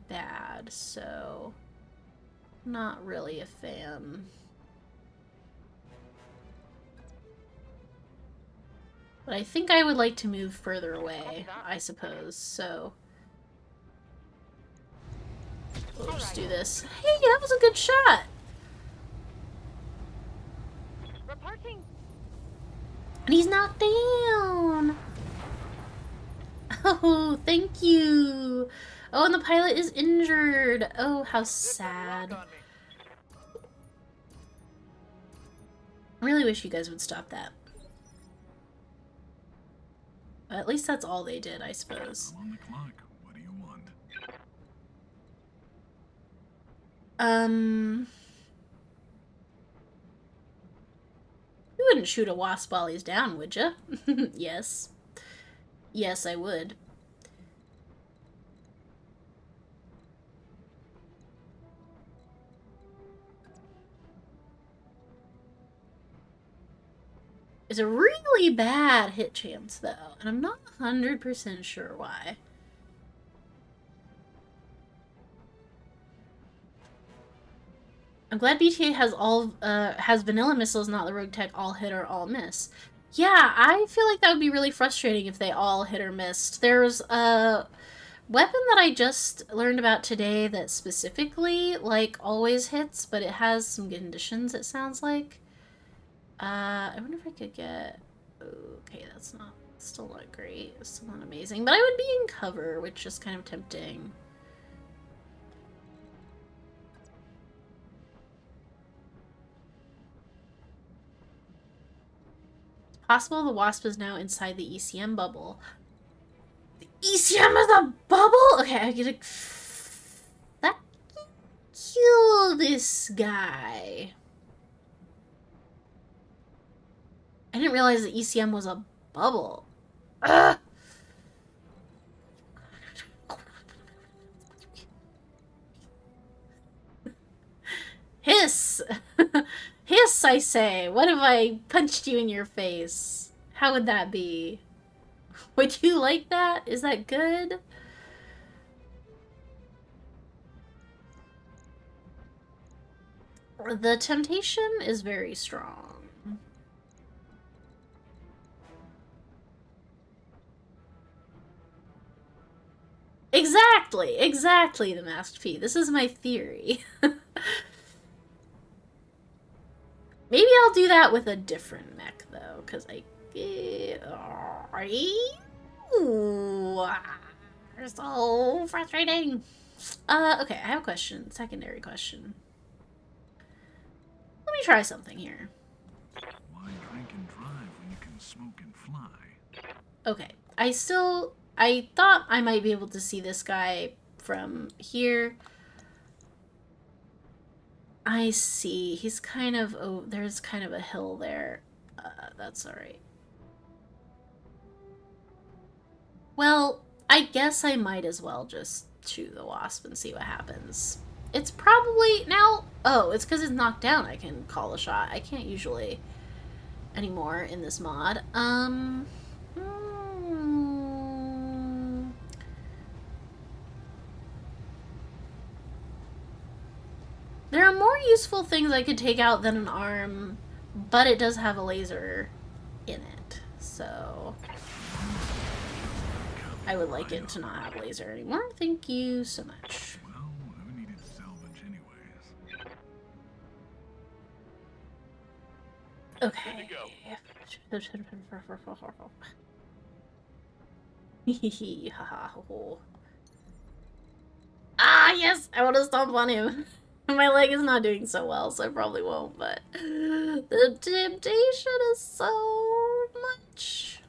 bad, so not really a fan. But I think I would like to move further away, I suppose, so... We'll just do this. Hey, that was a good shot! Reporting. And he's knocked down! Oh, thank you! Oh, and the pilot is injured! Oh, how sad. on me. I really wish you guys would stop that. But at least that's all they did, I suppose. I'm on the clock. What do you want? You wouldn't shoot a wasp while he's down, would you? Yes. Yes, I would. It's a really bad hit chance, though, and I'm not 100% sure why. I'm glad BTA has vanilla missiles, not the Rogue Tech all hit or all miss. Yeah, I feel like that would be really frustrating if they all hit or missed. There's a weapon that I just learned about today that specifically, like, always hits, but it has some conditions, it sounds like. I wonder if I could get... Okay, that's not... Still not great. Still not amazing. But I would be in cover, which is kind of tempting. It's possible the Wasp is now inside the ECM bubble. The ECM is a bubble? Okay, I gotta... That kill this guy. I didn't realize the ECM was a bubble. Ugh. Hiss! Hiss, I say! What if I punched you in your face? How would that be? Would you like that? Is that good? The temptation is very strong. Exactly, the Masked P. This is my theory. Maybe I'll do that with a different mech, though, because Ooh, they're so frustrating. Okay, I have a question. Secondary question. Let me try something here. Why drink and drive when you can smoke and fly? Okay, I thought I might be able to see this guy from here. I see. He's kind of, oh, there's kind of a hill there. That's alright. Well, I guess I might as well just shoot the wasp and see what happens. It's probably, now, oh, it's because it's knocked down I can call a shot. I can't usually anymore in this mod. There are more useful things I could take out than an arm, but it does have a laser in it, so I would like it to not have laser anymore. Thank you so much. Well, who needed salvage anyways? Okay. Ah, yes! I want to stomp on him. My leg is not doing so well, so I probably won't, but the temptation is so much.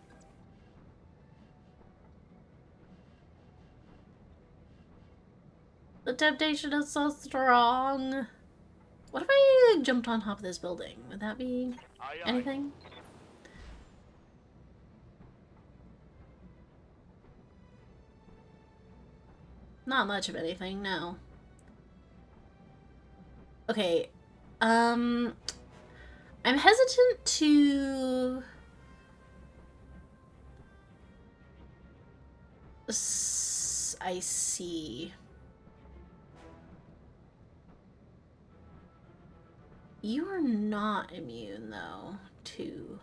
The temptation is so strong. What if I jumped on top of this building? Would that be anything? Not much of anything, no. Okay, I'm hesitant to... I see. You are not immune, though, to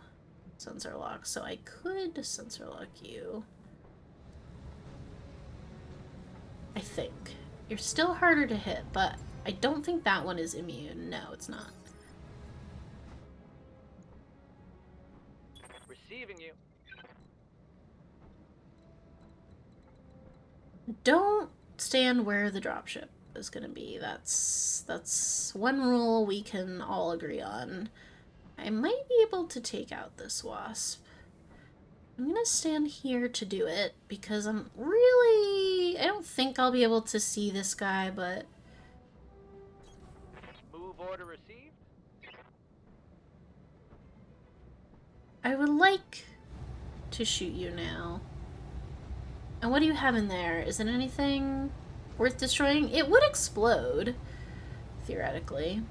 sensor lock, so I could sensor lock you. I think. You're still harder to hit, but I don't think that one is immune. No, it's not. Receiving you. Don't stand where the dropship is gonna be. That's one rule we can all agree on. I might be able to take out this wasp. I'm gonna stand here to do it because I don't think I'll be able to see this guy, but Move order received. I would like to shoot you now. And what do you have in there? Is it anything worth destroying? It would explode, theoretically.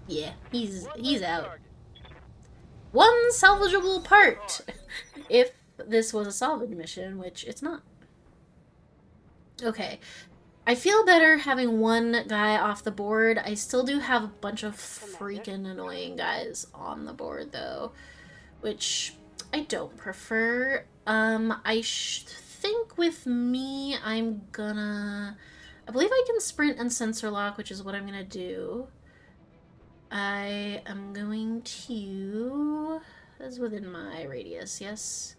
Yeah, he's out. Target. One salvageable part! If this was a salvage mission, which it's not. Okay. I feel better having one guy off the board. I still do have a bunch of freaking annoying guys on the board, though, which I don't prefer. I think with me, I'm gonna... I believe I can sprint and sensor lock, which is what I'm gonna do. I am going to... That's within my radius, yes?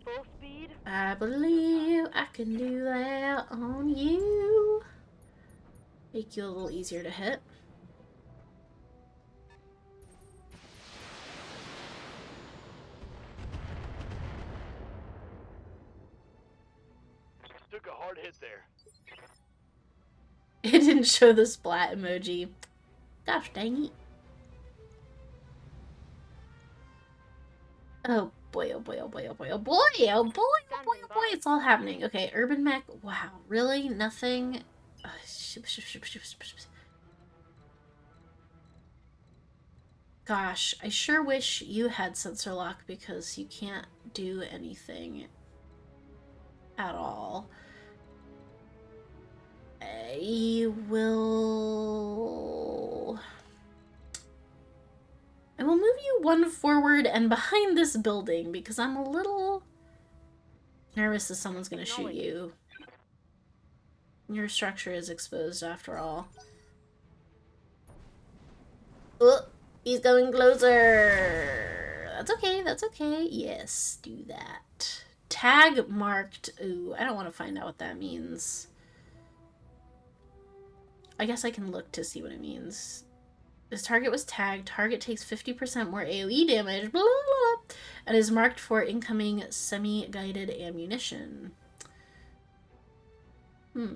Full speed. I believe I can do that on you. Make you a little easier to hit. Took a hard hit there. It didn't show the splat emoji. Gosh dang it. Oh boy, oh boy, oh boy, oh boy, oh boy, oh boy, oh boy, oh boy, it's all happening. Okay, Urban Mech, wow, really? Nothing? Gosh, I sure wish you had sensor lock because you can't do anything at all. I will move you one forward and behind this building because I'm a little nervous that someone's gonna shoot you. Your structure is exposed after all. Oh, he's going closer. That's okay, that's okay. Yes, do that. Tag marked. Ooh, I don't want to find out what that means. I guess I can look to see what it means. This target was tagged. Target takes 50% more AoE damage, blah, blah, blah, and is marked for incoming semi-guided ammunition. That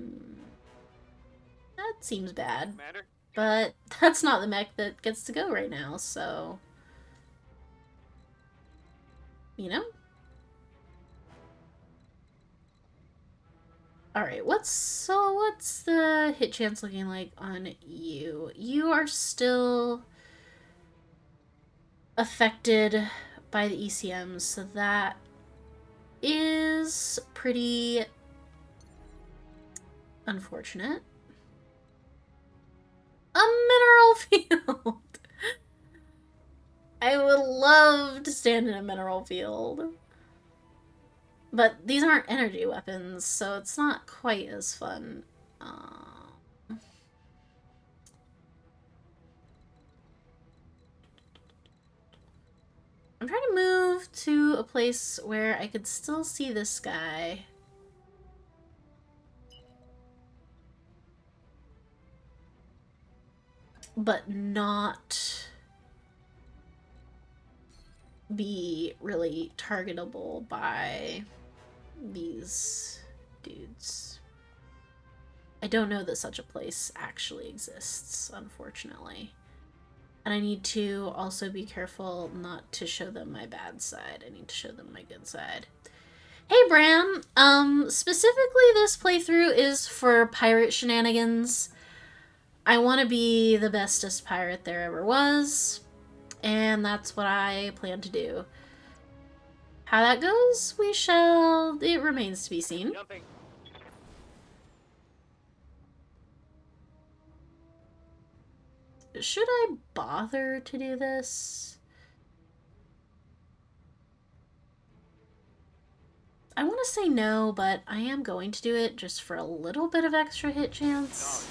seems bad. Matter? But that's not the mech that gets to go right now, so... You know? Alright, what's the hit chance looking like on you? You are still affected by the ECMs, so that is pretty unfortunate. A mineral field! I would love to stand in a mineral field. But these aren't energy weapons, so it's not quite as fun. I'm trying to move to a place where I could still see this guy. But not be really targetable by these dudes. I don't know that such a place actually exists, unfortunately. And I need to also be careful not to show them my bad side. I need to show them my good side. Hey, Bram! Specifically this playthrough is for pirate shenanigans. I want to be the bestest pirate there ever was, and that's what I plan to do. How that goes, it remains to be seen. Jumping. Should I bother to do this? I want to say no, but I am going to do it just for a little bit of extra hit chance.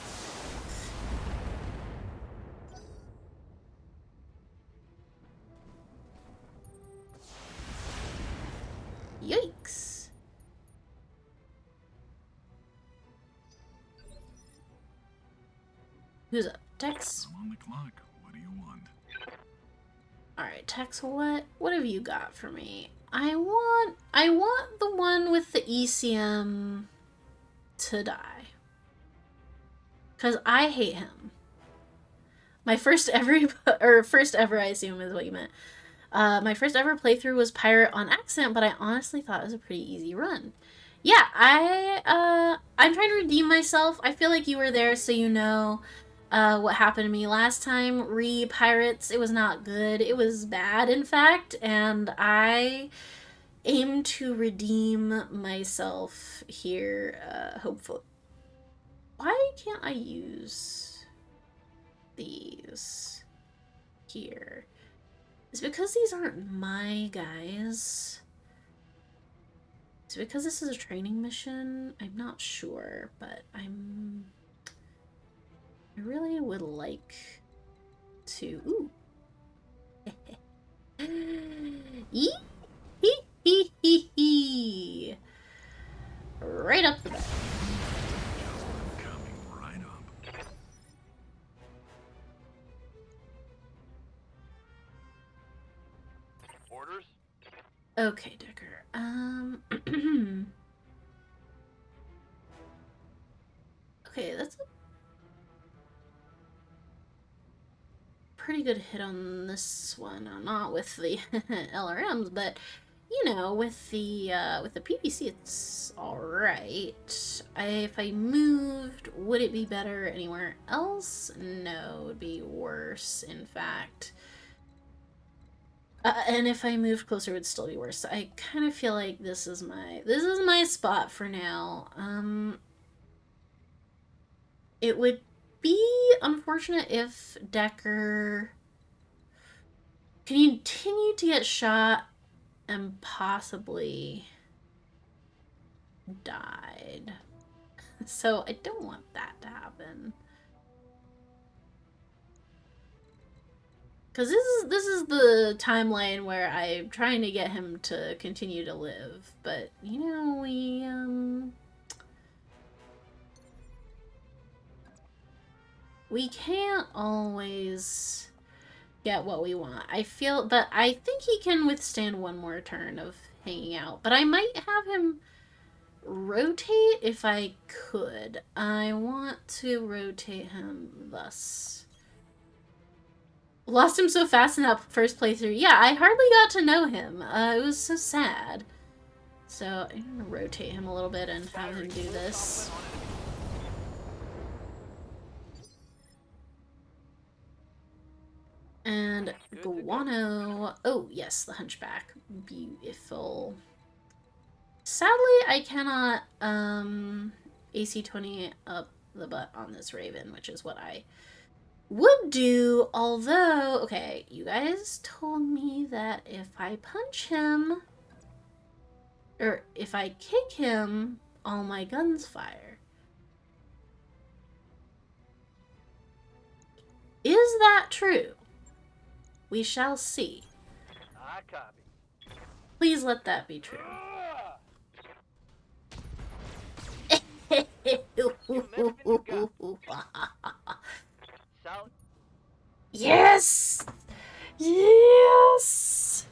Yikes. Who's up? Tex? I'm on the clock. What do you want? Alright, Tex, what have you got for me? I want the one with the ECM to die. 'Cause I hate him. My first ever, I assume is what you meant. My first ever playthrough was Pirate on accident, but I honestly thought it was a pretty easy run. Yeah, I'm trying to redeem myself. I feel like you were there, so you know what happened to me last time. Pirates, it was not good. It was bad, in fact, and I aim to redeem myself here, hopefully. Why can't I use these here? It's because these aren't my guys. It's because this is a training mission. I'm not sure, but I really would like to. Ooh. Eee hee hee hee hee. Right up the butt. Coming right up. Orders? Okay, Decker. Okay, that's a pretty good hit on this one. Not with the LRMs, but you know, with the PVC, it's all right. If I moved, would it be better anywhere else? No, it would be worse. In fact. And if I moved closer, it would still be worse. So I kind of feel like this is my spot for now. It would be unfortunate if Decker continued to get shot and possibly died. So I don't want that to happen. Because this is the timeline where I'm trying to get him to continue to live. But, you know, we can't always get what we want. But I think he can withstand one more turn of hanging out. But I might have him rotate if I could. I want to rotate him thus. Lost him so fast in that first playthrough. Yeah, I hardly got to know him. It was so sad. So I'm gonna rotate him a little bit and have him do this. And Guano. Oh, yes, the Hunchback. Beautiful. Sadly, I cannot AC-20 up the butt on this Raven, which is what I would do, although, okay, you guys told me that if I punch him, or if I kick him, all my guns fire. Is that true? We shall see. I copy. Please let that be true. Solid. Yes! Yes!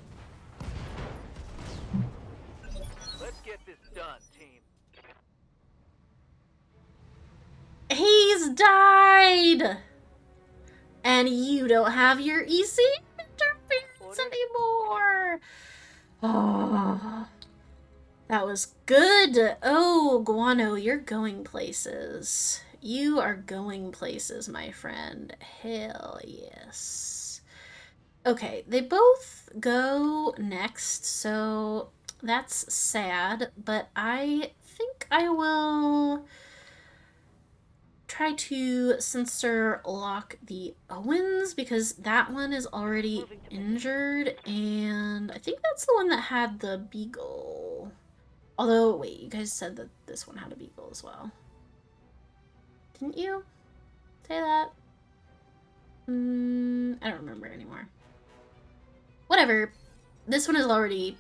Let's get this done, team. He's died! And you don't have your EC interference anymore! Oh, that was good. Oh, Guano, you're going places. You are going places, my friend. Hell yes. Okay, they both go next, so that's sad, but I think I will try to sensor lock the Owens because that one is already injured, and I think that's the one that had the Beagle. Although, wait, you guys said that this one had a Beagle as well. Didn't you say that? I don't remember anymore. Whatever. This one is already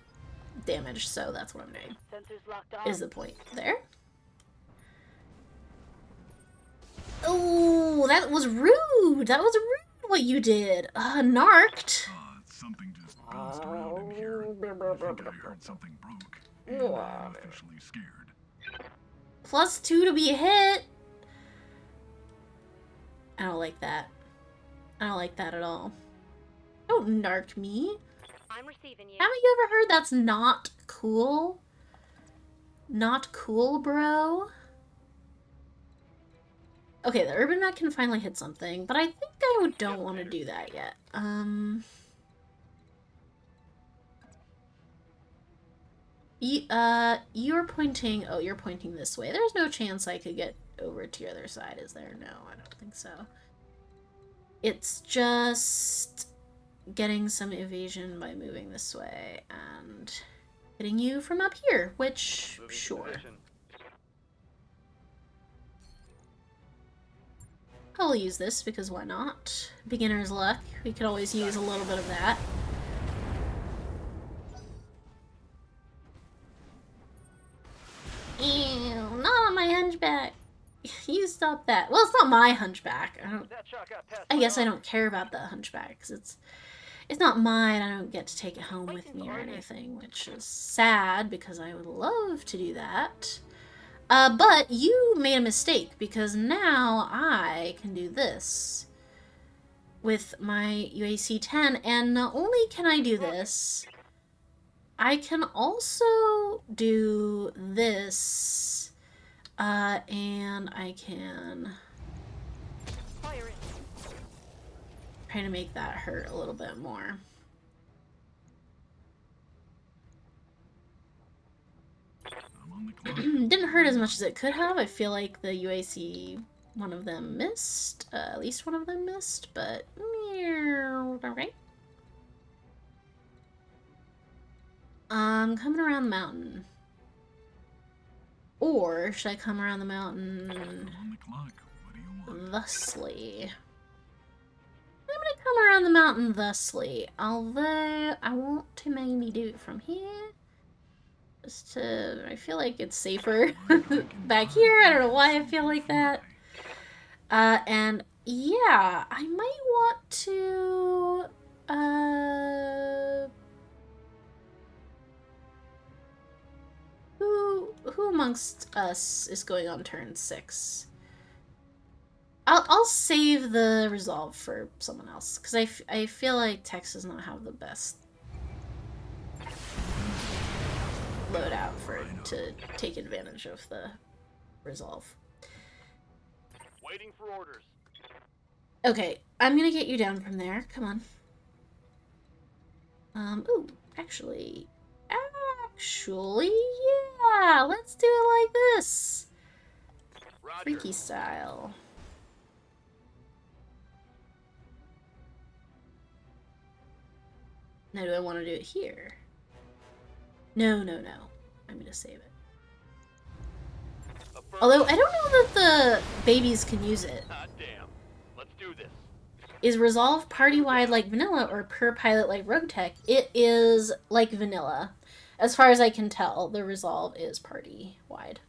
damaged, so that's what I'm doing. Sensors locked on. Is the point there? Oh, that was rude. That was rude what you did. Narked. Something just bounced around in here. I think I heard something broke. And I'm officially scared. +2 to be hit. I don't like that. I don't like that at all. Don't narc me. I'm receiving you. Haven't you ever heard that's not cool? Not cool, bro. Okay, the Urban Mech can finally hit something, but I think I don't want to do that yet. You're pointing... Oh, you're pointing this way. There's no chance I could get over to your other side, is there? No, I don't think so. It's just getting some evasion by moving this way and hitting you from up here, which, sure. I'll use this because why not? Beginner's luck. We could always use a little bit of that. Ew, not on my hunchback. You stop that. Well, it's not my hunchback. I guess I don't care about the hunchback because it's not mine. I don't get to take it home with me or anything, which is sad because I would love to do that. But you made a mistake because now I can do this with my UAC-10, and not only can I do this, I can also do this, and I can try to make that hurt a little bit more. as much as it could have. I feel like the UAC, one of them missed. At least one of them missed, but... Okay. Coming around the mountain. Or should I come around the mountain On the clock. What do you want? thusly? I'm gonna come around the mountain thusly, although I want to maybe do it from here. Just to, I feel like it's safer back here. I don't know why I feel like that. And yeah, I might want to, who amongst us is going on turn 6? I'll save the resolve for someone else, because I feel like Tex does not have the best loadout to take advantage of the resolve. Waiting for orders. Okay, I'm gonna get you down from there. Come on. Ooh, actually, yeah, let's do it like this. Roger. Freaky style. Now, do I want to do it here? No. I'm gonna save it. Although, I don't know that the babies can use it. Hot damn. Let's do this. Is Resolve party-wide like vanilla or per pilot like Rogue Tech? It is like vanilla. As far as I can tell, the Resolve is party-wide.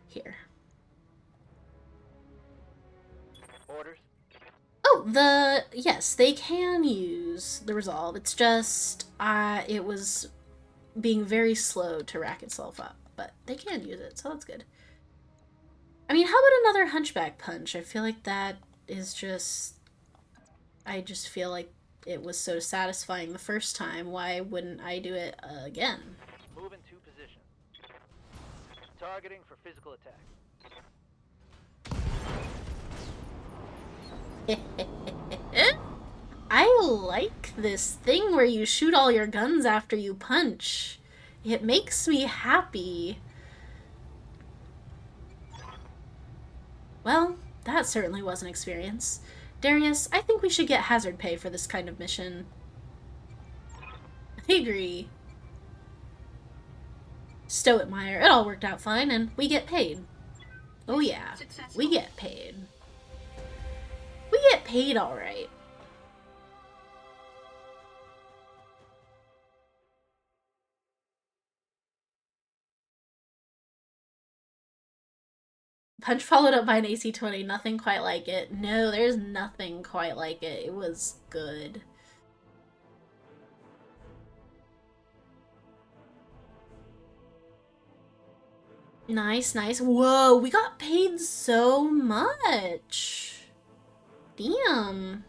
Here. Orders. Oh, yes, they can use the Resolve. It's just, it was being very slow to rack itself up. But they can use it, so that's good. I mean, how about another Hunchback Punch? I feel like that is just... I just feel like it was so satisfying the first time. Why wouldn't I do it again? Move into position. Targeting for physical attack. I like this thing where you shoot all your guns after you punch. It makes me happy. Well, that certainly was an experience. Darius, I think we should get hazard pay for this kind of mission. I agree. Stowettmeyer, it all worked out fine, and we get paid. Oh yeah, we get paid. We get paid alright. Punch followed up by an AC-20, nothing quite like it. No, there's nothing quite like it. It was good. Nice. Whoa, we got paid so much. Damn.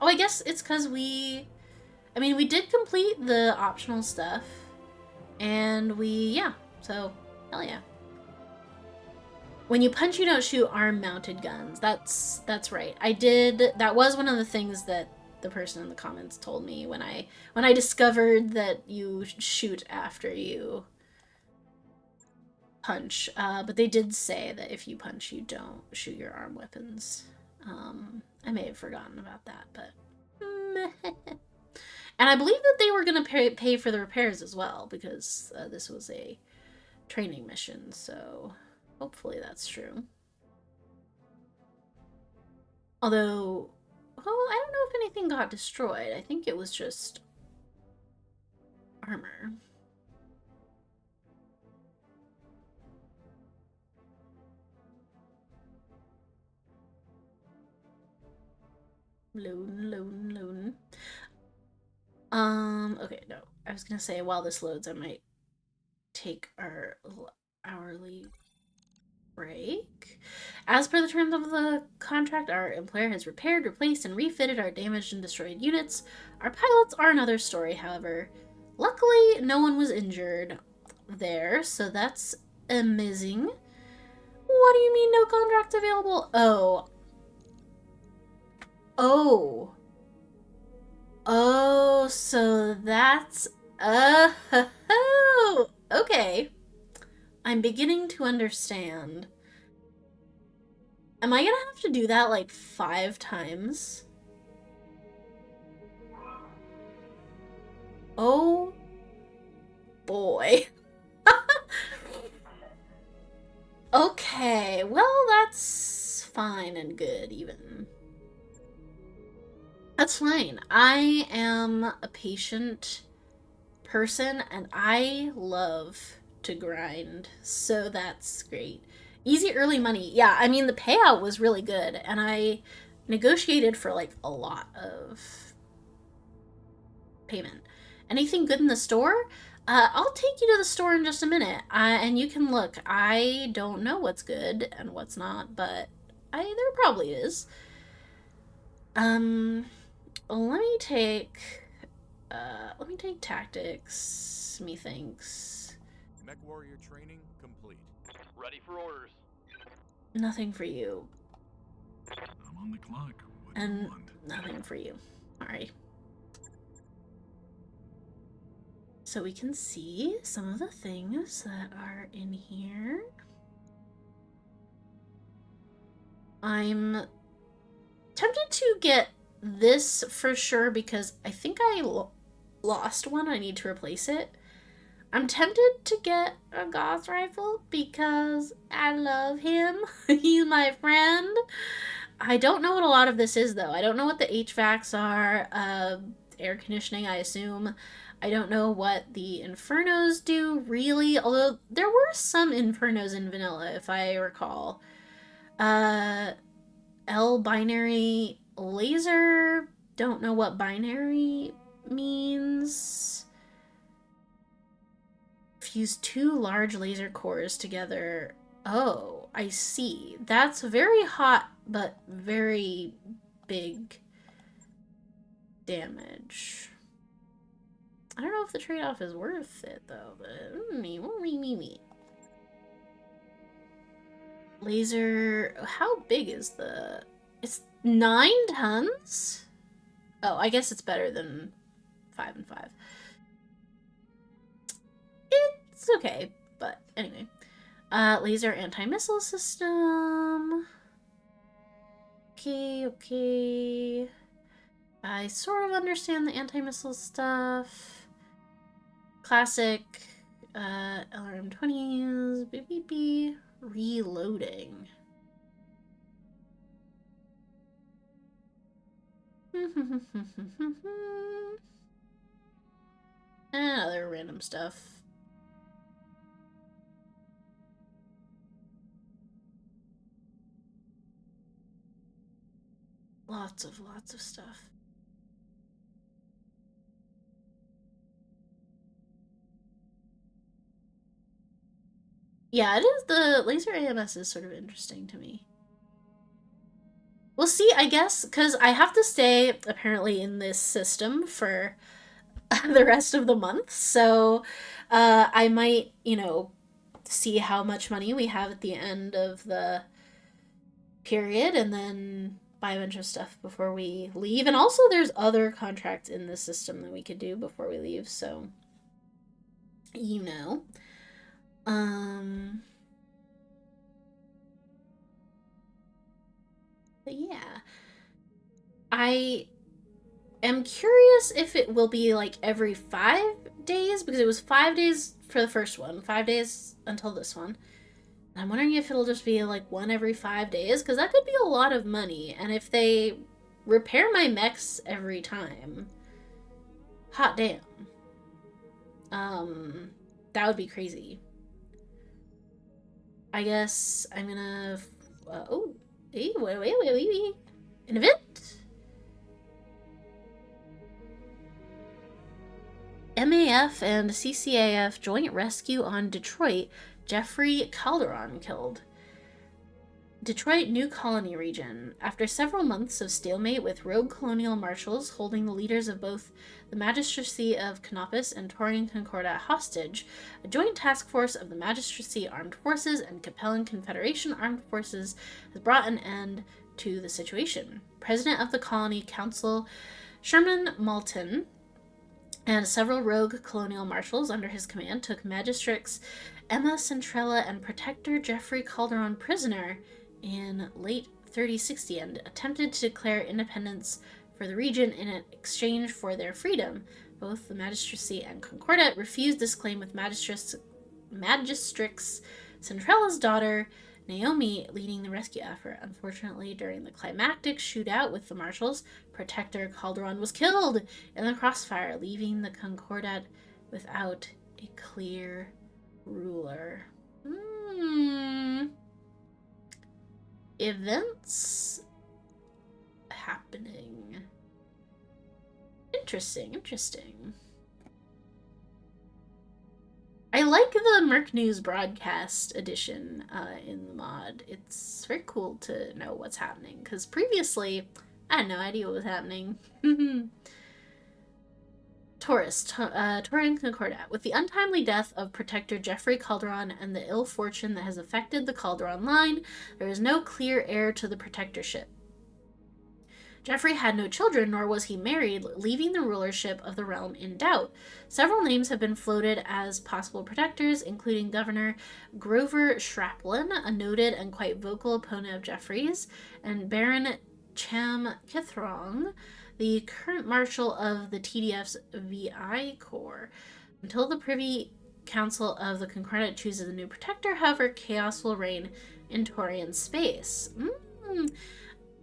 Oh, I guess it's because we did complete the optional stuff. And yeah, so, hell yeah. When you punch, you don't shoot arm-mounted guns. That's right. That was one of the things that the person in the comments told me when I discovered that you shoot after you punch. But they did say that if you punch, you don't shoot your arm weapons. I may have forgotten about that, but... And I believe that they were going to pay for the repairs as well, because this was a training mission, so... Hopefully that's true. Although, well, I don't know if anything got destroyed. I think it was just armor. Loan. Okay, no. I was gonna say, while this loads, I might take our hourly break. As per the terms of the contract, our employer has repaired, replaced, and refitted our damaged and destroyed units. Our pilots are another story, however. Luckily, no one was injured there, so that's amazing. What do you mean no contracts available? Oh, so that's... okay. I'm beginning to understand. Am I gonna have to do that like 5 times? Oh boy. Okay, well, that's fine and good, even. That's fine. I am a patient person, and I love to grind, so that's great. Easy early money. Yeah, I mean, the payout was really good, and I negotiated for, like, a lot of payment. Anything good in the store? I'll take you to the store in just a minute, and you can look. I don't know what's good and what's not, but there probably is. Let me take tactics, methinks. MechWarrior training complete. Ready for orders. Nothing for you. I'm on the clock. What do you And want? nothing for you. Alright. So we can see some of the things that are in here. I'm tempted to get this for sure because I think I lost one. I need to replace it. I'm tempted to get a Gauss rifle because I love him. He's my friend. I don't know what a lot of this is, though. I don't know what the HVACs are. Air conditioning, I assume. I don't know what the Infernos do, really. Although, there were some Infernos in vanilla, if I recall. L binary laser. Don't know what binary means. Fuse 2 large laser cores together. Oh, I see. That's very hot, but very big damage. I don't know if the trade-off is worth it, though, but me. Laser, how big is the... It's 9 tons? Oh, I guess it's better than 5 and 5. It's okay, but anyway. Laser anti-missile system. Okay. I sort of understand the anti-missile stuff. Classic, LRM-20s, beep. Reloading. And other random stuff. Lots of stuff. Yeah, it is. The laser AMS is sort of interesting to me. We'll see, I guess, because I have to stay, apparently, in this system for the rest of the month, so I might, see how much money we have at the end of the period, and then buy a bunch of stuff before we leave. And also, there's other contracts in the system that we could do before we leave, so, But yeah. I am curious if it will be like every 5 days, because it was 5 days for the first one, 5 days until this one. And I'm wondering if it'll just be like one every 5 days, because that could be a lot of money. And if they repair my mechs every time, hot damn. That would be crazy. I guess I'm gonna... wait. An event? MAF and CCAF joint rescue on Detroit. Jeffrey Calderon killed. Detroit New Colony region. After several months of stalemate with rogue colonial marshals holding the leaders of both the Magistracy of Canopus and Taurian Concordat hostage, a joint task force of the Magistracy Armed Forces and Capellan Confederation Armed Forces has brought an end to the situation. President of the Colony Council, Sherman Malton, and several rogue colonial marshals under his command took magistrates Emma Centrella and Protector Jeffrey Calderon prisoner in late 3060 and attempted to declare independence for the region in exchange for their freedom. Both the magistracy and Concordat refused this claim, with Magistrix Centrella's daughter, Naomi, leading the rescue effort. Unfortunately, during the climactic shootout with the marshals, Protector Calderon was killed in the crossfire, leaving the Concordat without a clear ruler. Events happening. Interesting. I like the Merc News broadcast edition in the mod. It's very cool to know what's happening, because previously I had no idea what was happening. Taurus, Taurian Concordat. With the untimely death of Protector Jeffrey Calderon and the ill fortune that has affected the Calderon line, there is no clear heir to the protectorship. Jeffrey had no children, nor was he married, leaving the rulership of the realm in doubt. Several names have been floated as possible protectors, including Governor Grover Shraplin, a noted and quite vocal opponent of Jeffrey's, and Baron Cham Kithrong, the current marshal of the TDF's VI Corps. Until the Privy Council of the Concordat chooses a new protector, however, chaos will reign in Taurian space.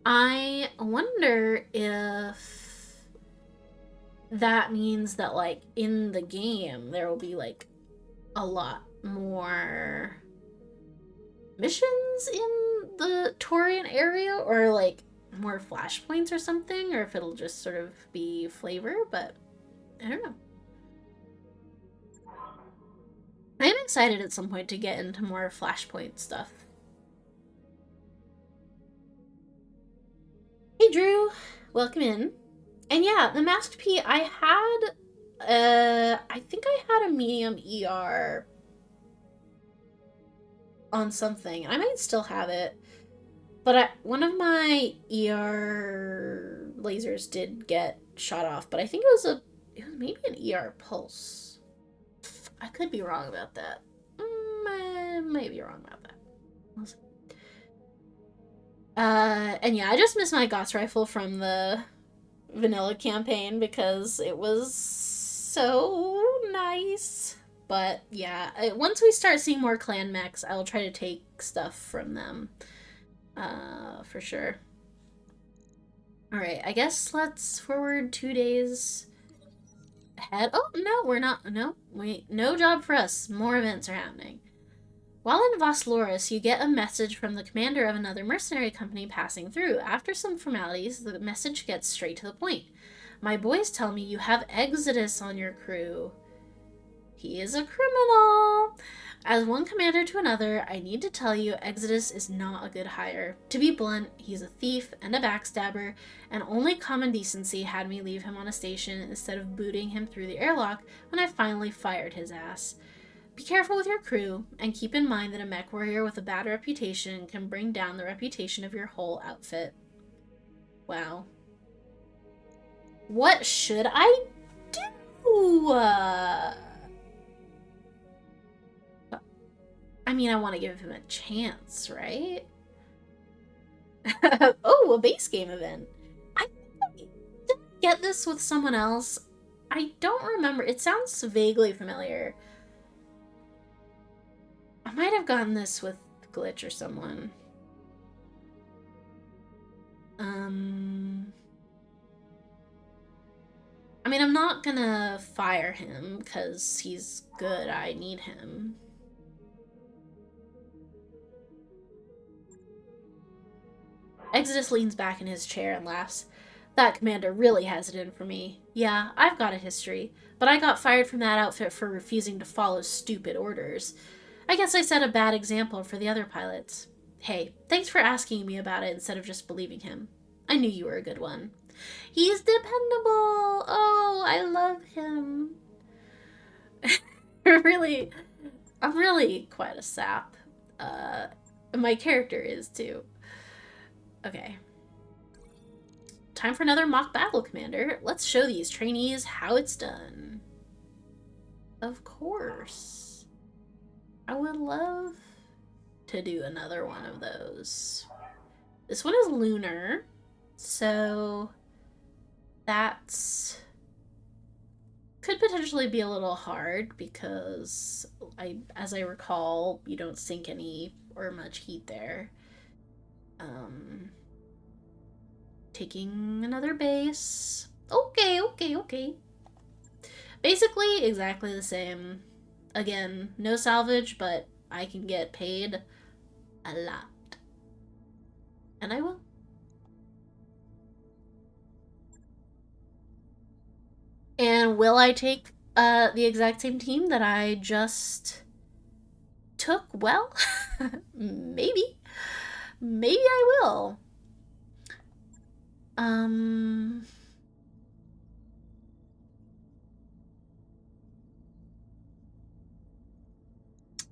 I wonder if that means that, like, in the game, there will be, like, a lot more missions in the Taurian area, or, like, more flashpoints or something, or if it'll just sort of be flavor, but I don't know. I'm excited at some point to get into more flashpoint stuff. Hey Drew, welcome in. And yeah, the Masked P, I think I had a medium ER on something. I might still have it. But one of my ER lasers did get shot off, but I think it was maybe an ER pulse. I could be wrong about that. I might be wrong about that. And yeah, I just missed my Gauss rifle from the vanilla campaign because it was so nice. But yeah, once we start seeing more clan mechs, I'll try to take stuff from them. For sure. Alright, I guess let's forward 2 days ahead. Oh, no, we're not. No, wait, no job for us. More events are happening. While in Vosloris, you get a message from the commander of another mercenary company passing through. After some formalities, the message gets straight to the point. My boys tell me you have Exodus on your crew. He is a criminal. As one commander to another, I need to tell you Exodus is not a good hire. To be blunt, he's a thief and a backstabber, and only common decency had me leave him on a station instead of booting him through the airlock when I finally fired his ass. Be careful with your crew, and keep in mind that a mech warrior with a bad reputation can bring down the reputation of your whole outfit. Wow. What should I do? I mean, I want to give him a chance, right? Oh, a base game event. I did get this with someone else. I don't remember. It sounds vaguely familiar. I might have gotten this with Glitch or someone. I mean, I'm not gonna fire him because he's good. I need him. Exodus leans back in his chair and laughs. That commander really has it in for me. Yeah, I've got a history, but I got fired from that outfit for refusing to follow stupid orders. I guess I set a bad example for the other pilots. Hey, thanks for asking me about it instead of just believing him. I knew you were a good one. He's dependable! Oh, I love him. I'm really quite a sap. My character is too. Okay. Time for another mock battle, Commander. Let's show these trainees how it's done. Of course. I would love to do another one of those. This one is lunar, so that's could potentially be a little hard because as I recall, you don't sink any or much heat there. Taking another base. Okay. Basically, exactly the same. Again, no salvage, but I can get paid a lot. And I will. And will I take the exact same team that I just took? Well, maybe. Maybe I will.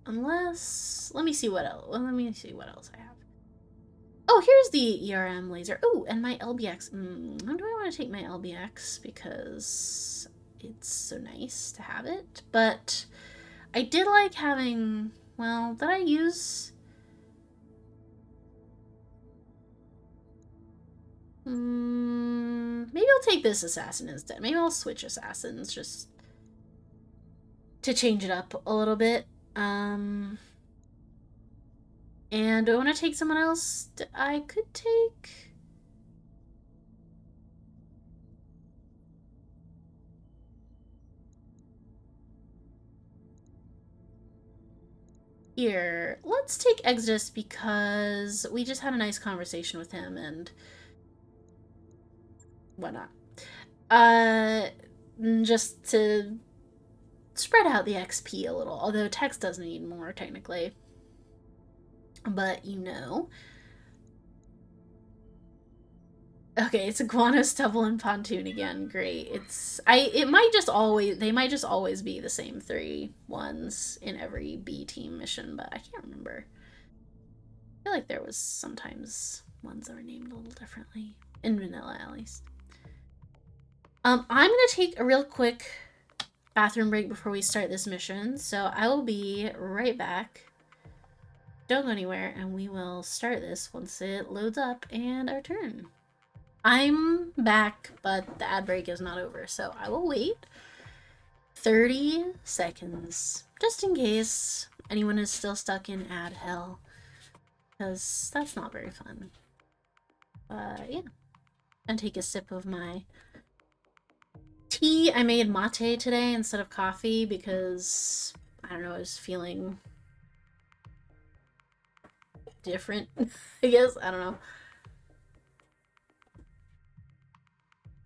Unless, let me see what else. Let me see what else I have. Oh, here's the ERM laser. Oh, and my LBX. How do I want to take my LBX? Because it's so nice to have it. But I did like having, well, did I use... maybe I'll take this assassin instead. Maybe I'll switch assassins just to change it up a little bit. And do I want to take someone else? I could take... Here, let's take Exodus because we just had a nice conversation with him and whatnot. Just to spread out the XP a little, although Tex does need more technically. But you know. Okay, it's Iguana, Stubble, and Pontoon again. Great. They might just always be the same 3 ones in every B team mission, but I can't remember. I feel like there was sometimes ones that were named a little differently. In vanilla, at least. I'm gonna take a real quick bathroom break before we start this mission, so I will be right back. Don't go anywhere, and we will start this once it loads up and our turn. I'm back, but the ad break is not over, so I will wait 30 seconds, just in case anyone is still stuck in ad hell, because that's not very fun. Yeah. And take a sip of my tea. I made mate today instead of coffee because, I don't know, I was feeling different, I guess. I don't know.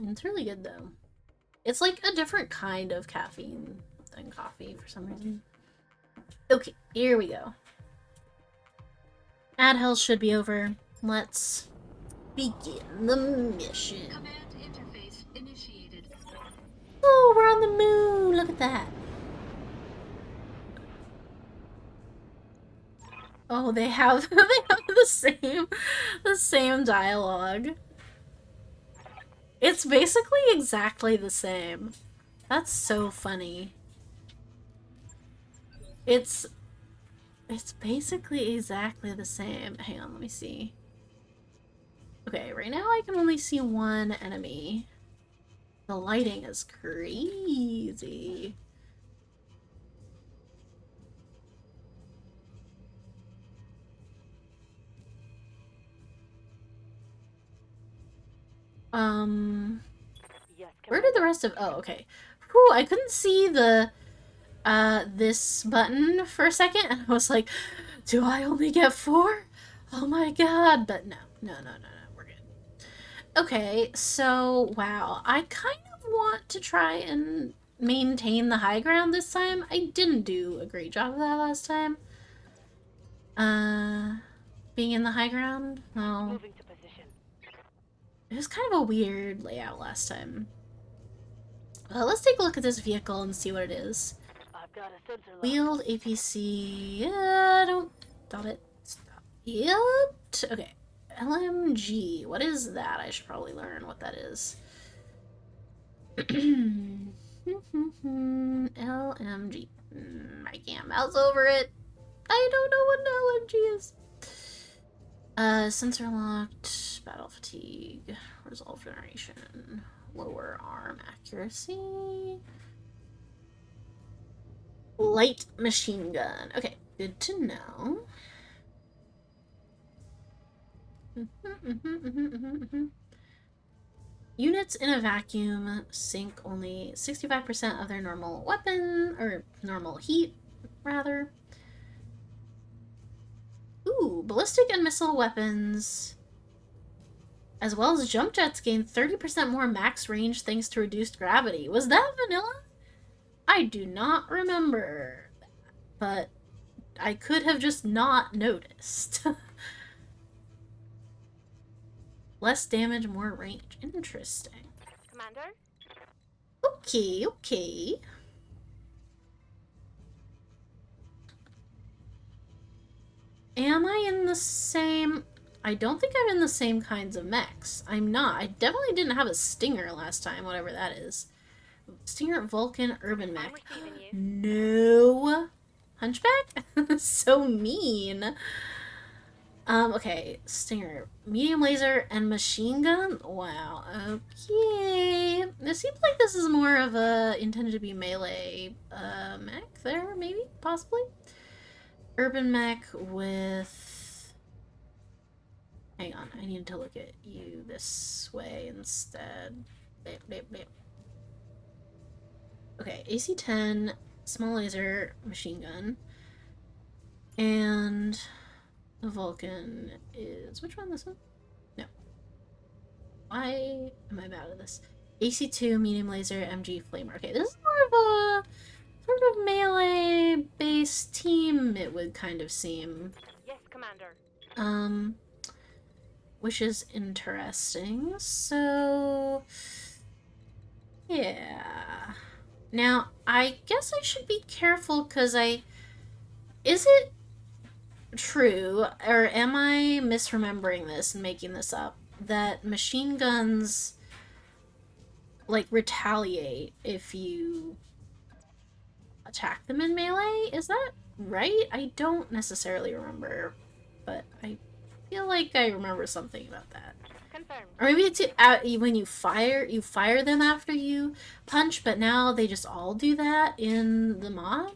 It's really good, though. It's like a different kind of caffeine than coffee for some reason. Okay, here we go. Ad hell should be over. Let's begin the mission. Command interface initiated. Oh, we're on the moon! Look at that. Oh, they have the same dialogue. It's basically exactly the same. That's so funny. It's basically exactly the same. Hang on, let me see. Okay, right now I can only see one enemy. The lighting is crazy. Yes, Where did the rest of... Oh, okay. Whew, I couldn't see the, this button for a second, and I was like, do I only get 4? Oh my god. But no, we're good. Okay, so, wow. I kind of want to try and maintain the high ground this time. I didn't do a great job of that last time. Being in the high ground? No. moving to position. It was kind of a weird layout last time. Let's take a look at this vehicle and see what it is. I've got a sensor lock. Wheeled APC. I don't... Stop it. Stop it. Okay. LMG. What is that? I should probably learn what that is. LMG. I can't mouse over it. I don't know what an LMG is. Sensor locked, battle fatigue, resolve generation, lower arm accuracy, light machine gun. Okay, good to know. Units in a vacuum sink only 65% of their normal weapon, or normal heat, rather. Ooh, ballistic and missile weapons, as well as jump jets, gain 30% more max range thanks to reduced gravity. Was that vanilla? I do not remember, but I could have just not noticed. Less damage, more range. Interesting. Commander? Okay, okay. Am I in the same... I don't think I'm in the same kinds of mechs. I'm not. I definitely didn't have a Stinger last time, whatever that is. Stinger, Vulcan, Urban I'm Mech. receiving you. No! Hunchback? So mean. Okay. Stinger, medium laser, and machine gun? Wow. Okay. It seems like this is more of a intended to be melee mech there, maybe? Possibly? Urban mech with... Hang on, I need to look at you this way instead. Okay, AC-10, small laser, machine gun. And the Vulcan is... Which one? This one? No. Why am I bad at this? AC-2, medium laser, MG, flamer. Okay, this is more of a sort of melee-based team, it would kind of seem. Yes, Commander. Which is interesting. So, yeah. Now, I guess I should be careful, because is it true, or am I misremembering this and making this up, that machine guns, like, retaliate if you attack them in melee? Is that right? I don't necessarily remember, but I feel like I remember something about that. Confirmed. Or maybe it's when you fire them after you punch, but now they just all do that in the mod?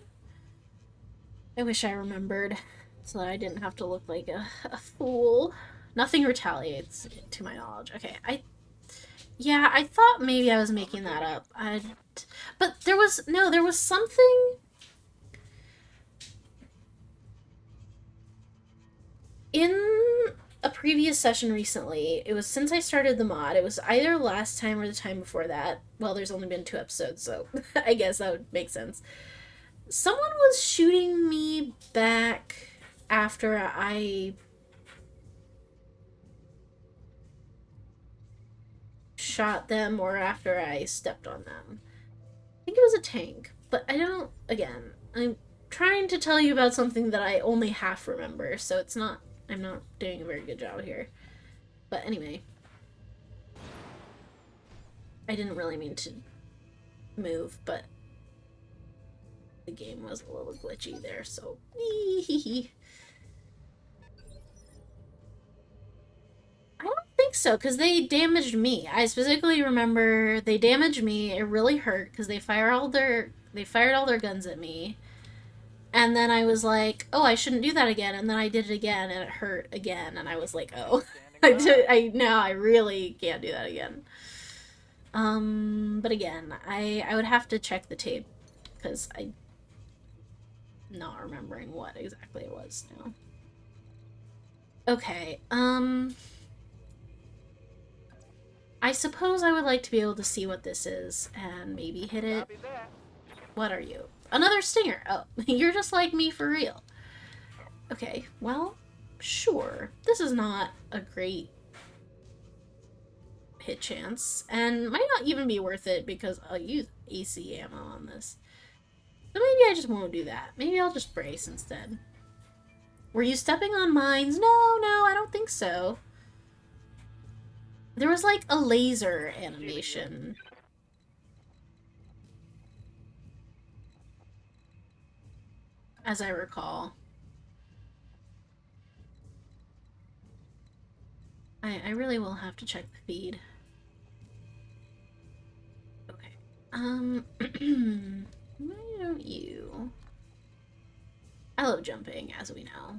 I wish I remembered, so that I didn't have to look like a fool. Nothing retaliates, to my knowledge. Okay, yeah, I thought maybe I was making that up. But there was something... In a previous session recently, it was since I started the mod, it was either last time or the time before that. Well, there's only been 2 episodes, so I guess that would make sense. Someone was shooting me back after I shot them or after I stepped on them. I think it was a tank, but I don't, again, I'm trying to tell you about something that I only half remember, so it's not, I'm not doing a very good job here. But anyway. I didn't really mean to move, but the game was a little glitchy there, so... I don't think so, because they damaged me. I specifically remember they damaged me. It really hurt, because they fired all their guns at me. And then I was like, oh, I shouldn't do that again. And then I did it again, and it hurt again. And I was like, oh, now I really can't do that again. But again, I would have to check the tape, because I'm not remembering what exactly it was now. Okay, I suppose I would like to be able to see what this is, and maybe hit it. What are you? Another Stinger! Oh, you're just like me for real. Okay, well, sure. This is not a great hit chance, and might not even be worth it because I'll use AC ammo on this. So maybe I just won't do that. Maybe I'll just brace instead. Were you stepping on mines? No, I don't think so. There was like a laser animation. As I recall. I really will have to check the feed. Okay. Why don't you... I love jumping, as we know.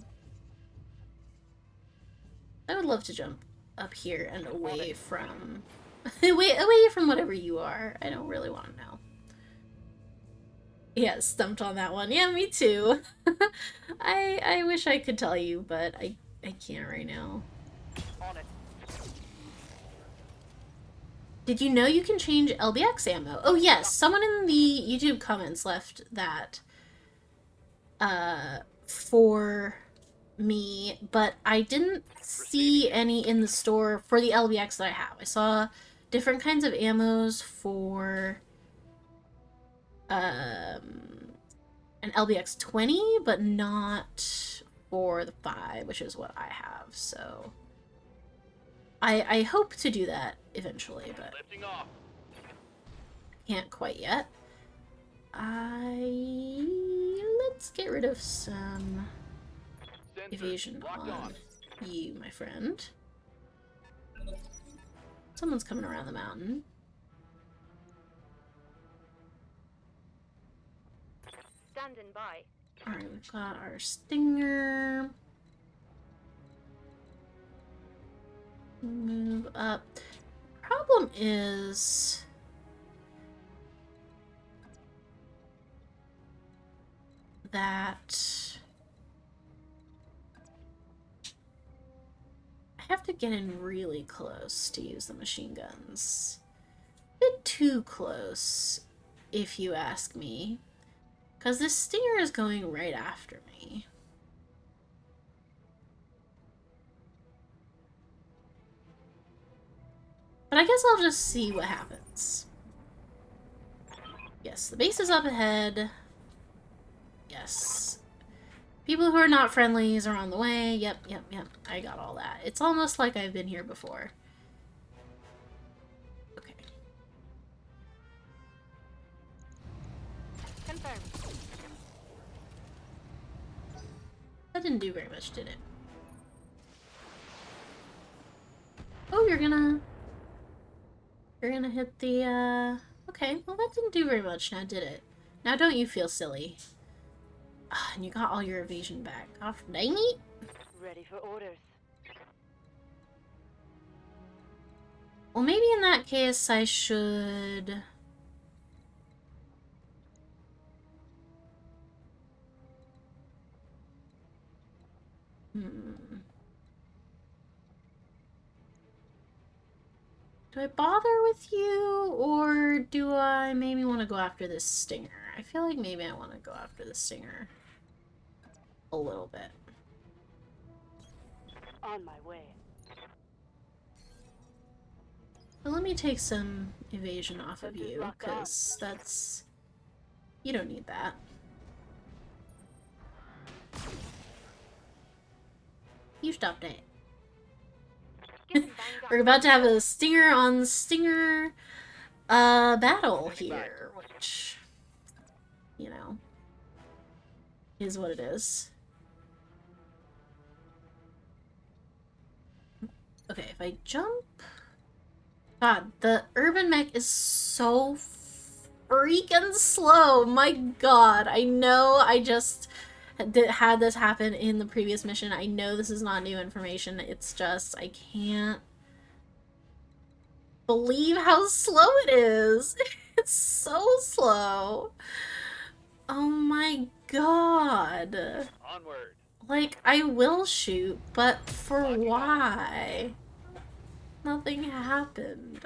I would love to jump up here and away from... away from whatever you are. I don't really want to know. Yeah, stumped on that one. Yeah, me too. I wish I could tell you, but I can't right now. On it. Did you know you can change LBX ammo? Oh yes, someone in the YouTube comments left that for me, but I didn't see any in the store for the LBX that I have. I saw different kinds of ammos for an LBX 20, but not for the 5, which is what I have, so I hope to do that eventually, but Lifting off. can't quite yet. Let's get rid of some Sensors evasion locked on you, my friend. Someone's coming around the mountain. Standing by. Alright, we've got our stinger. Move up. Problem is... that... I have to get in really close to use the machine guns. A bit too close, if you ask me. Because this stinger is going right after me. But I guess I'll just see what happens. Yes, the base is up ahead. Yes. People who are not friendlies are on the way. Yep. I got all that. It's almost like I've been here before. Okay. Confirmed. That didn't do very much, did it? Oh, you're gonna hit the, okay, well that didn't do very much now, did it? Now don't you feel silly. Ah, and you got all your evasion back. Off, dang it! Ready for orders. Well, maybe in that case I should... Do I bother with you, or do I maybe want to go after this stinger? I feel like maybe I want to go after the stinger a little bit. On my way. But let me take some evasion off of you, because that's... you don't need that. You stopped it. We're about to have a stinger on stinger battle here, which, you know, is what it is. Okay, if I jump... God, the urban mech is so freaking slow. My God, I know I just had this happen in the previous mission. I know this is not new information. It's just, I can't believe how slow it is. It's so slow. Oh my God. Onward. Like, I will shoot, but for why? Nothing happened.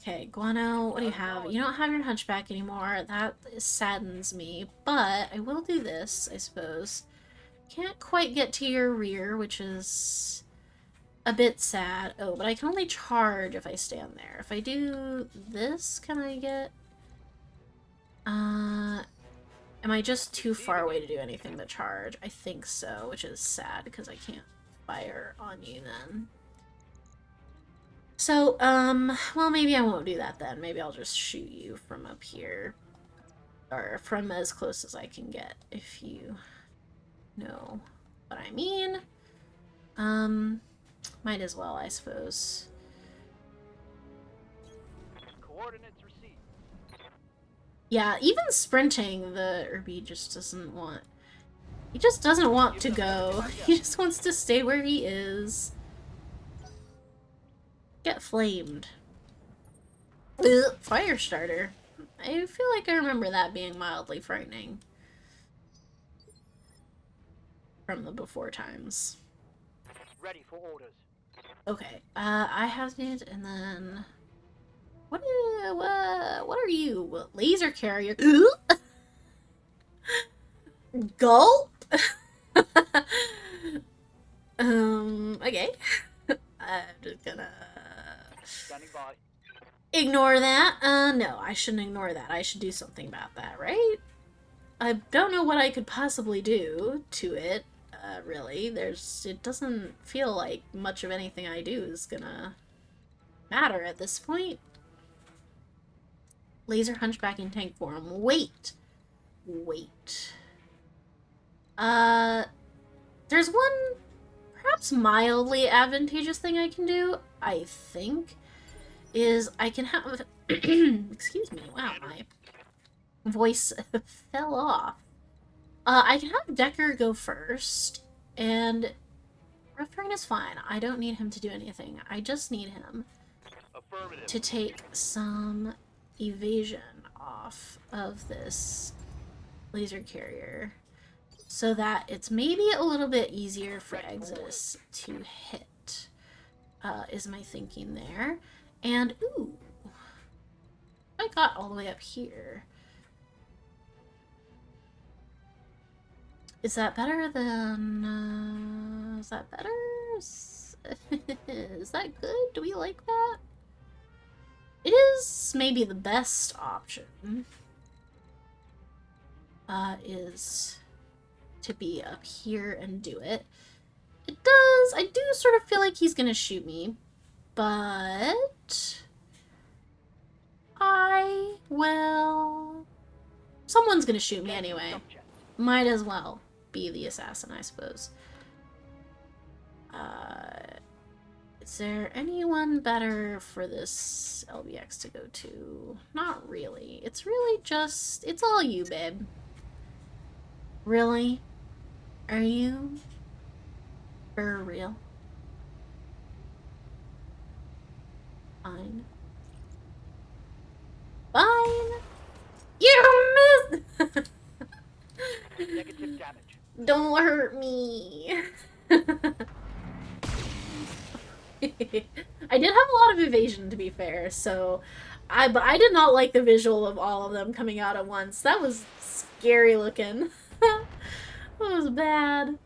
Okay, Guano, what do you have? You don't have your hunchback anymore. That saddens me, but I will do this, I suppose. Can't quite get to your rear, which is a bit sad. Oh, but I can only charge if I stand there. If I do this, can I get... am I just too far away to do anything but charge? I think so, which is sad because I can't fire on you then. So, well, maybe I won't do that then. Maybe I'll just shoot you from up here. Or from as close as I can get, if you know what I mean. Might as well, I suppose. Coordinates received. Yeah, even sprinting, the Irby just doesn't want... He just doesn't want to go. He just wants to stay where he is. Get flamed. Ugh, fire starter. I feel like I remember that being mildly frightening. From the before times. Ready for orders. Okay, I have it, and then... what are you? Laser carrier. Gulp? Okay. I'm just gonna... Standing by. ignore that. No, I shouldn't ignore that. I should do something about that, right? I don't know what I could possibly do to it, really. It doesn't feel like much of anything I do is gonna matter at this point. Laser hunchback in tank form. Wait. There's one perhaps mildly advantageous thing I can do, I think, is I can have... excuse me, wow, my voice fell off. I can have Decker go first, and Rough Terrain is fine. I don't need him to do anything. I just need him Affirmative. to take some evasion off of this laser carrier so that it's maybe a little bit easier for Exodus to hit, is my thinking there. And, ooh, I got all the way up here. Is that better than, is that better? Is that good? Do we like that? It is maybe the best option, is to be up here and do it. I do sort of feel like he's gonna shoot me, but someone's gonna shoot me anyway. Might as well be the assassin, I suppose. Is there anyone better for this LBX to go to? Not really. It's really just... it's all you, babe. Really? Are you? For real? Fine. Fine! You missed! Negative damage. Don't hurt me. I did have a lot of evasion, to be fair, so but I did not like the visual of all of them coming out at once. That was scary looking. That was bad.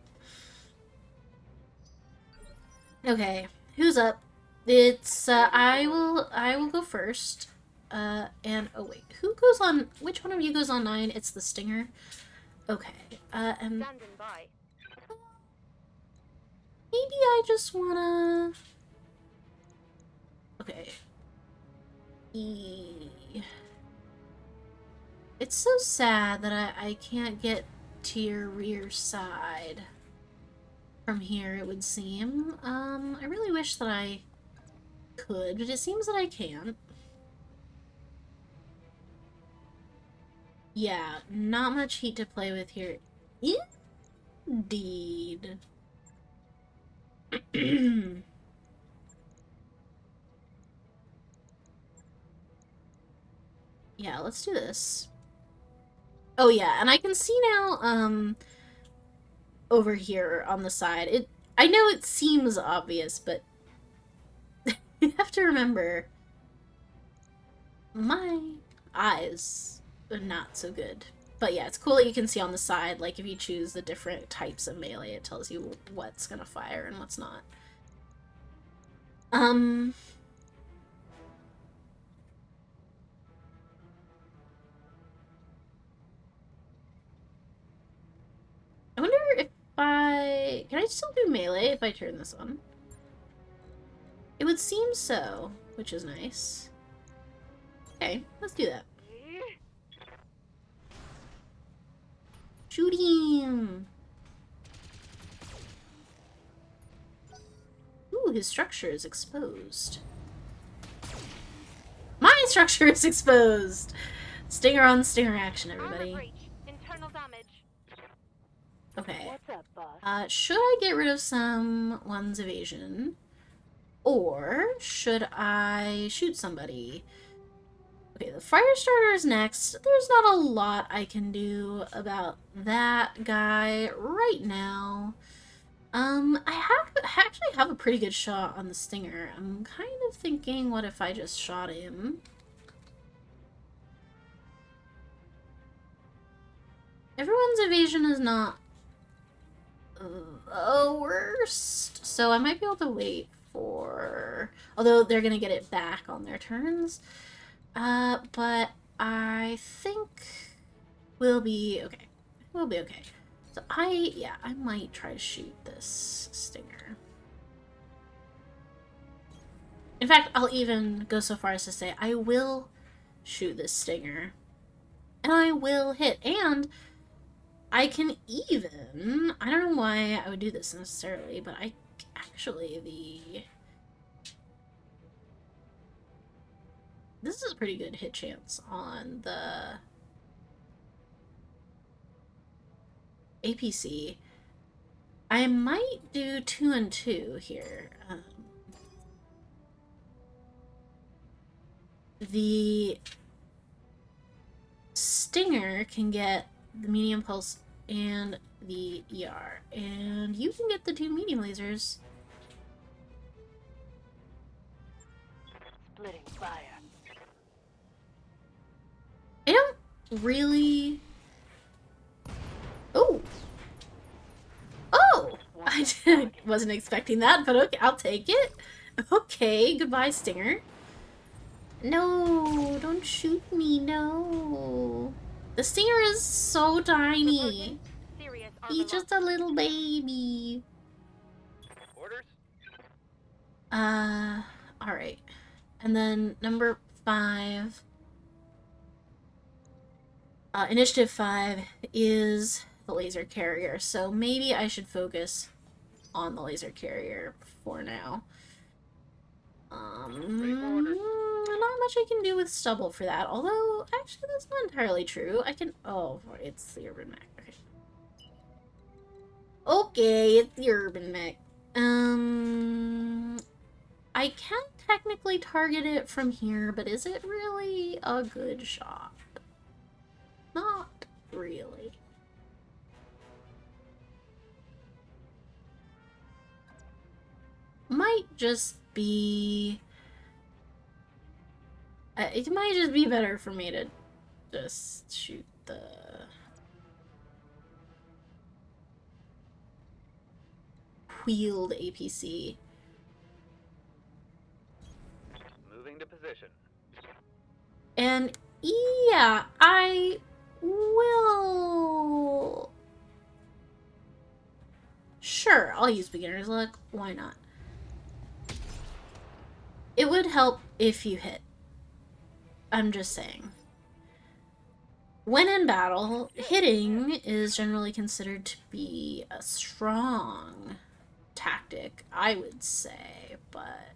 Okay, who's up? It's I will go first. And oh wait, who goes on? Which one of you goes on 9? It's the Stinger. Okay. And Standing by. maybe I just wanna... okay. It's so sad that I can't get to your rear side from here, it would seem. I really wish that I could, but it seems that I can't. Yeah, not much heat to play with here. Indeed. Yeah, let's do this. Oh yeah, and I can see now, over here on the side. I know it seems obvious, but you have to remember my eyes are not so good. But yeah, it's cool that you can see on the side, like if you choose the different types of melee, it tells you what's gonna fire and what's not. I wonder if can I still do melee if I turn this on? It would seem so, which is nice. Okay, let's do that. Shoot him! Ooh, Ooh, his structure is exposed. My structure is exposed! Stinger on stinger action, Armor everybody. breach. Internal damage. Okay. What's up, boss? Should I get rid of someone's evasion? Or should I shoot somebody? Okay, the fire starter is next. There's not a lot I can do about that guy right now. Actually have a pretty good shot on the stinger. I'm kind of thinking, what if I just shot him? Everyone's evasion is not the worst, so I might be able to wait for... Although they're gonna get it back on their turns. But I think we'll be okay. We'll be okay. So I might try to shoot this stinger. In fact, I'll even go so far as to say I will shoot this stinger. And I will hit. And I can even... I don't know why I would do this necessarily, but I actually... This is a pretty good hit chance on the APC. I might do 2 and 2 here. The stinger can get the medium pulse and the ER, and you can get the 2 medium lasers. Splitting fire. I don't really... Oh! Oh! I wasn't expecting that, but okay, I'll take it. Okay, goodbye, stinger. No, don't shoot me, no. The stinger is so tiny. Serious armor He's just a little baby. Orders? Alright. And then number 5. Initiative 5 is the laser carrier, so maybe I should focus on the laser carrier for now. Not much I can do with stubble for that, although, actually, that's not entirely true. I can... Oh, it's the urban mech. Okay. Okay, it's the urban mech. I can technically target it from here, but is it really a good shot? Not really. Might just be... it might just be better for me to just shoot the... wheeled APC. Moving to position. And yeah, I will... Sure, I'll use beginner's luck. Why not? It would help if you hit. I'm just saying. When in battle, hitting is generally considered to be a strong tactic, I would say, but...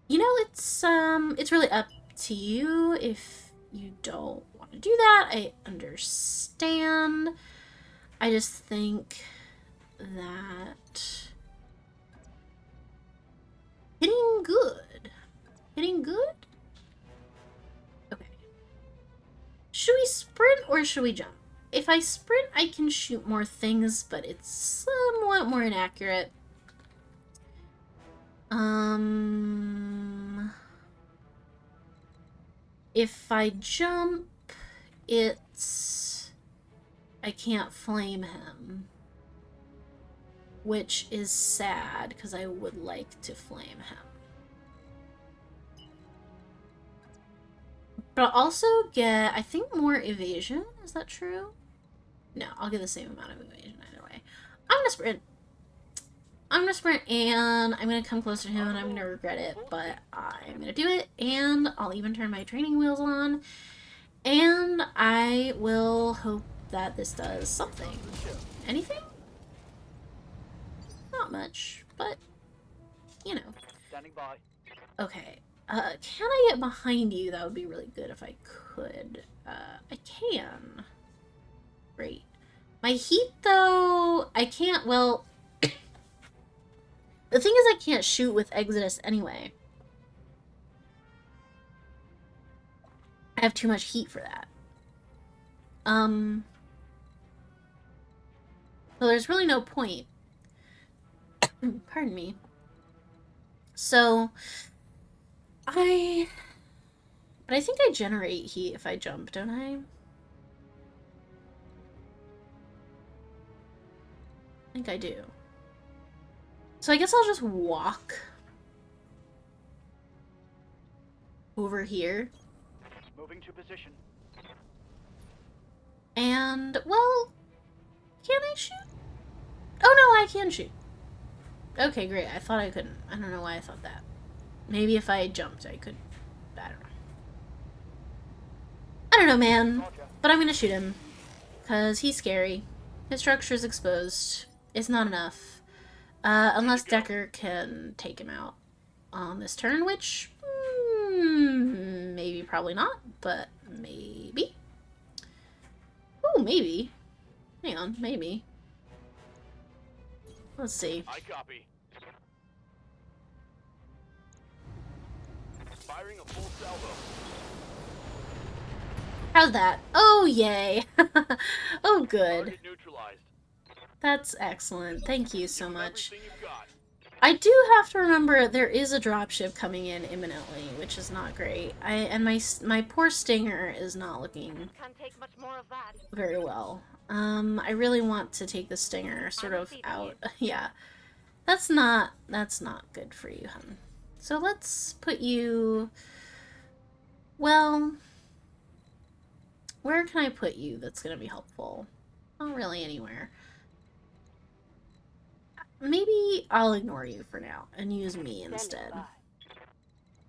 You know, it's really up to you if you don't want to do that. I understand. I just think that hitting good. Hitting good? Okay. Should we sprint or should we jump? If I sprint, I can shoot more things, but it's somewhat more inaccurate. If I jump, I can't flame him. Which is sad, because I would like to flame him. But I'll also get, I think, more evasion. Is that true? No, I'll get the same amount of evasion either way. I'm gonna sprint. I'm gonna sprint, and I'm gonna come closer to him, and I'm gonna regret it, but I'm gonna do it, and I'll even turn my training wheels on, and I will hope that this does something. Anything? not much, but, you know. Standing by. Okay. Can I get behind you? That would be really good if I could. I can. Great. My heat, though, I can't, well... The thing is I can't shoot with Exodus anyway. I have too much heat for that. So there's really no point. Pardon me. So, but I think I generate heat if I jump, don't I? I think I do. So I guess I'll just walk over here. Moving to position. And, well, can I shoot? Oh no, I can shoot. Okay, great. I thought I couldn't. I don't know why I thought that. Maybe if I jumped, I could. I don't know. I don't know, man. But I'm gonna shoot him. Because he's scary. His structure's exposed. It's not enough. Unless Decker can take him out on this turn, which... maybe, probably not. But maybe. Ooh, maybe. Hang on, maybe. Let's see. I copy. Firing a full salvo. How's that? Oh, yay. Oh, good. Target neutralized. That's excellent. Thank you so much. Everything you've got. I do have to remember there is a dropship coming in imminently, which is not great. And my poor Stinger is not looking Can't take much more of that. very well. I really want to take the Stinger sort of out. Yeah. That's not good for you, hun. So let's put you... Well... Where can I put you that's going to be helpful? Not really anywhere. Maybe I'll ignore you for now and use me instead.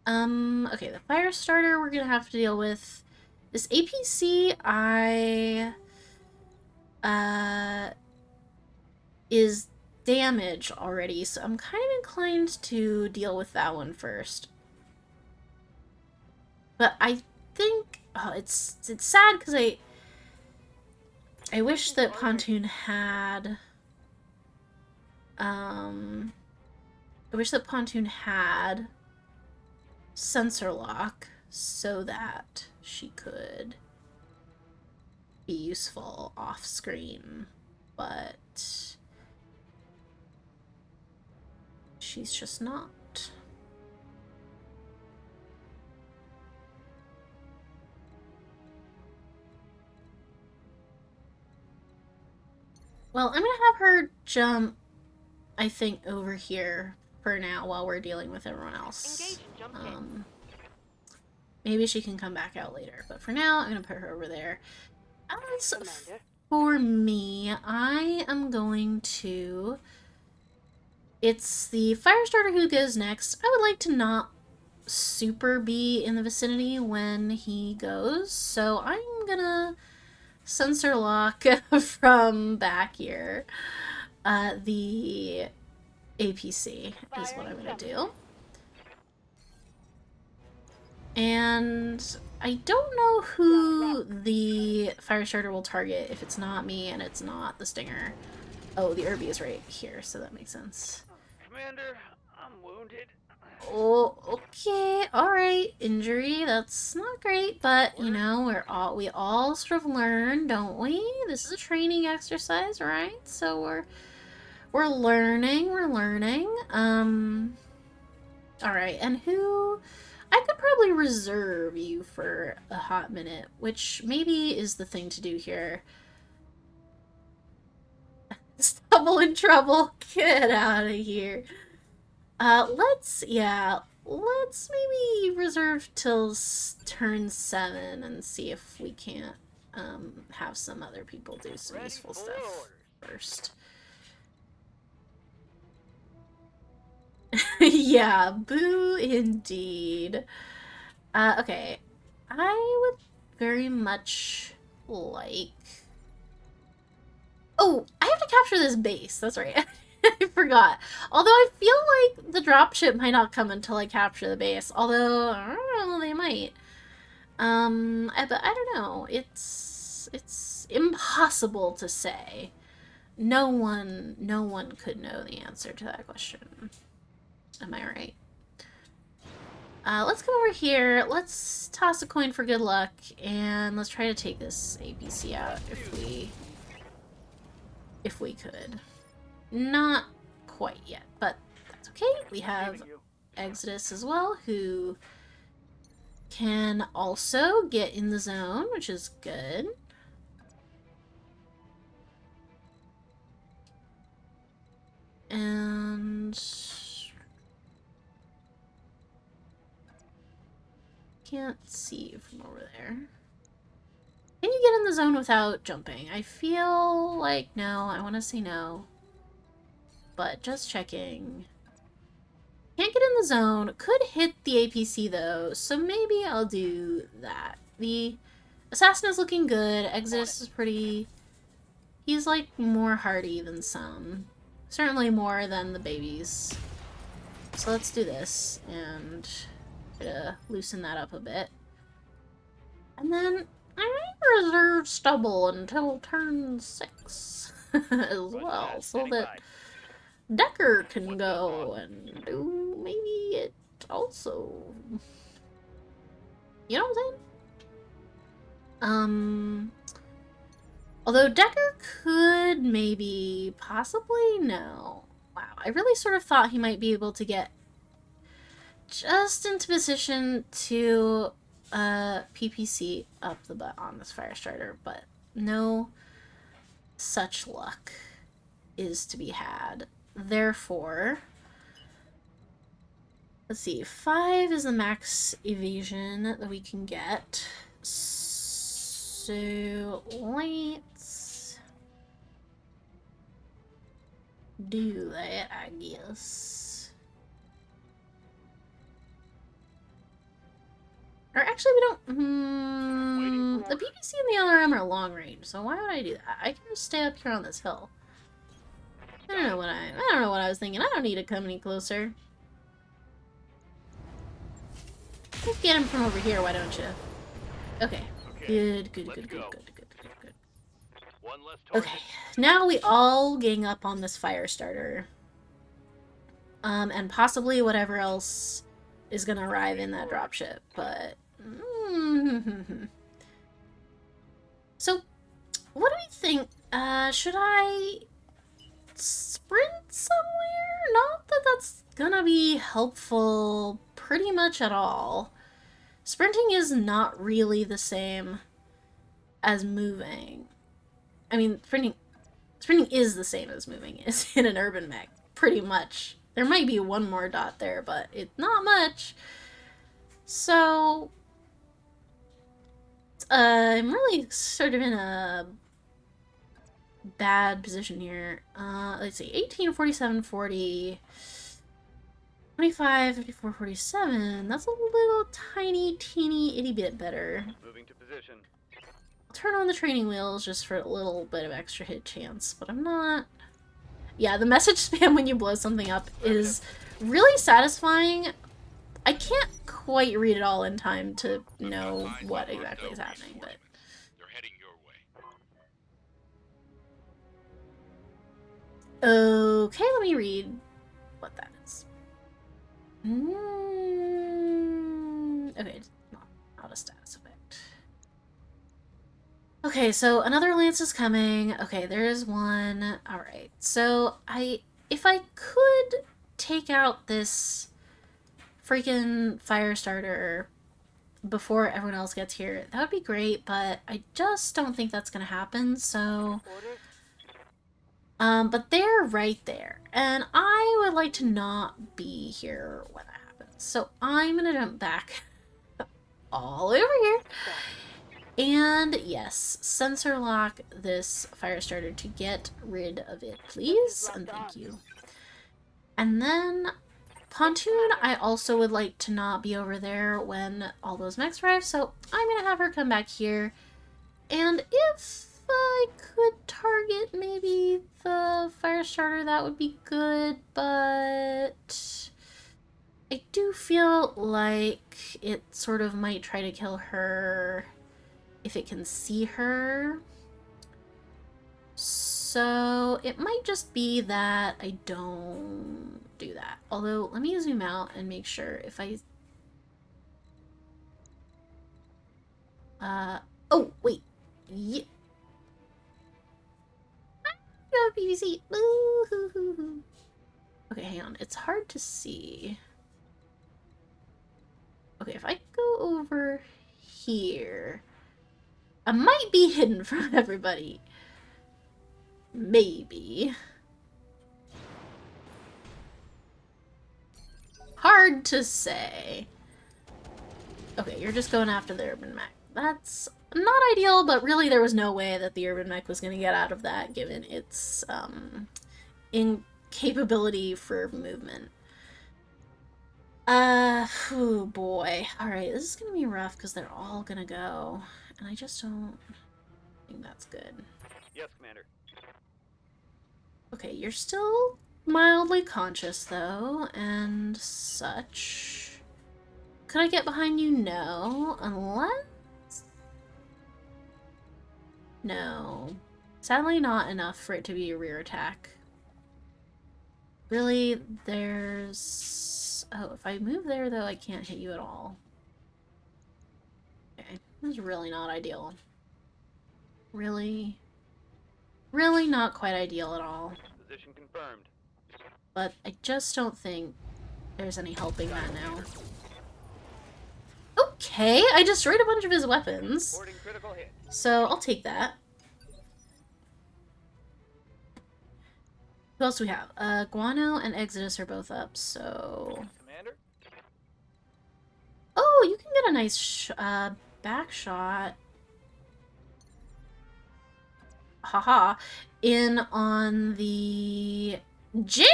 Okay, the fire starter we're gonna have to deal with. This APC is damaged already, so I'm kind of inclined to deal with that one first. But I think it's sad because I wish that Pontoon had sensor lock so that she could be useful off screen, but she's just not. Well, I'm gonna have her jump, I think, over here for now while we're dealing with everyone else. Engage and jump in. Maybe she can come back out later, but for now, I'm gonna put her over there. As Commander. for me, I am going to... It's the Firestarter who goes next. I would like to not super be in the vicinity when he goes, so I'm gonna sensor lock from back here. The APC is what I'm gonna do. And I don't know who the Firestarter will target if it's not me and it's not the Stinger. Oh, the Irby is right here, so that makes sense. Commander, I'm wounded. Oh, okay, alright. Injury, that's not great, but, you know, we all sort of learn, don't we? This is a training exercise, right? So we're learning. Alright, and who... I could probably reserve you for a hot minute, which maybe is the thing to do here. Stubble in trouble. Get out of here. Let's maybe reserve till turn 7 and see if we can't, have some other people do some Ready useful for stuff orders. first. Yeah, boo indeed. Okay. I would very much like... Oh, I have to capture this base. That's right. I forgot. Although I feel like the dropship might not come until I capture the base. Although, I don't know, they might. But I don't know. It's impossible to say. No one could know the answer to that question. Am I right? Let's come over here. Let's toss a coin for good luck, and let's try to take this APC out if we could. Not quite yet, but that's okay. We have Exodus as well, who can also get in the zone, which is good. And can't see from over there. Can you get in the zone without jumping? I feel like no. I want to say no. But just checking. Can't get in the zone. Could hit the APC though, so maybe I'll do that. The assassin is looking good. Exodus is pretty... He's like more hardy than some. Certainly more than the babies. So let's do this and try to loosen that up a bit. And then I might reserve stubble until turn 6 as well, so that Decker can go and do maybe it also. You know what I'm saying? Although Decker could maybe, possibly, no. Wow, I really sort of thought he might be able to get just into position to PPC up the butt on this fire starter, but no such luck is to be had. Therefore, let's see, 5 is the max evasion that we can get. So let's do that, I guess. Or actually, we don't. The PPC and the LRM are long range, so why would I do that? I can just stay up here on this hill. I don't know what I was thinking. I don't need to come any closer. Just get him from over here, why don't you? Okay. Good. Okay, now we all gang up on this fire starter. And possibly whatever else is gonna arrive in that dropship, but... So, what do we think? Should I sprint somewhere? Not that that's gonna be helpful pretty much at all. Sprinting is not really the same as moving. I mean, sprinting is the same as moving is in an urban mech, pretty much. There might be one more dot there, but it's not much. So, I'm really sort of in a bad position here. Let's see, 18, 47, 40... 25, 54, 47. That's a little tiny, teeny, itty bit better. Moving to position. I'll turn on the training wheels just for a little bit of extra hit chance, but I'm not... Yeah, the message spam when you blow something up is really satisfying. I can't quite read it all in time to know what exactly is happening, but... They're heading your way. Okay, let me read what that is. Okay, it's not a status effect. Okay, so another lance is coming. Okay, there is one. Alright, so if I could take out this freaking fire starter before everyone else gets here, that would be great, but I just don't think that's gonna happen, so... But they're right there, and I would like to not be here when that happens. So I'm gonna jump back all over here. And yes, sensor lock this fire starter to get rid of it, please, and thank you. And then Pontoon, I also would like to not be over there when all those mechs arrive, so I'm gonna have her come back here. And if I could target maybe the fire starter, that would be good, but I do feel like it sort of might try to kill her if it can see her. So it might just be that I don't do that. Although, let me zoom out and make sure if I... oh, wait. Yeah. Go, BBC. Boo-hoo-hoo-hoo. Okay, hang on. It's hard to see. Okay, if I go over here, I might be hidden from everybody. Maybe. Hard to say. Okay, you're just going after the urban mech. That's not ideal, but really there was no way that the urban mech was going to get out of that given its incapability for movement. Oh boy. Alright, this is gonna be rough because they're all gonna go. And I just don't think that's good. Yes, Commander. Okay, you're still mildly conscious though, and such. Could I get behind you? No. Unless... no. Sadly not enough for it to be a rear attack. Really, there's... oh, if I move there though, I can't hit you at all. Okay, this is really not ideal. Really not quite ideal at all. Position confirmed. But I just don't think there's any helping that now. Okay, I destroyed a bunch of his weapons. Reporting critical hit. So I'll take that. Who else do we have? Guano and Exodus are both up, so... Commander? oh, you can get a nice back shot. Haha. In on the jam.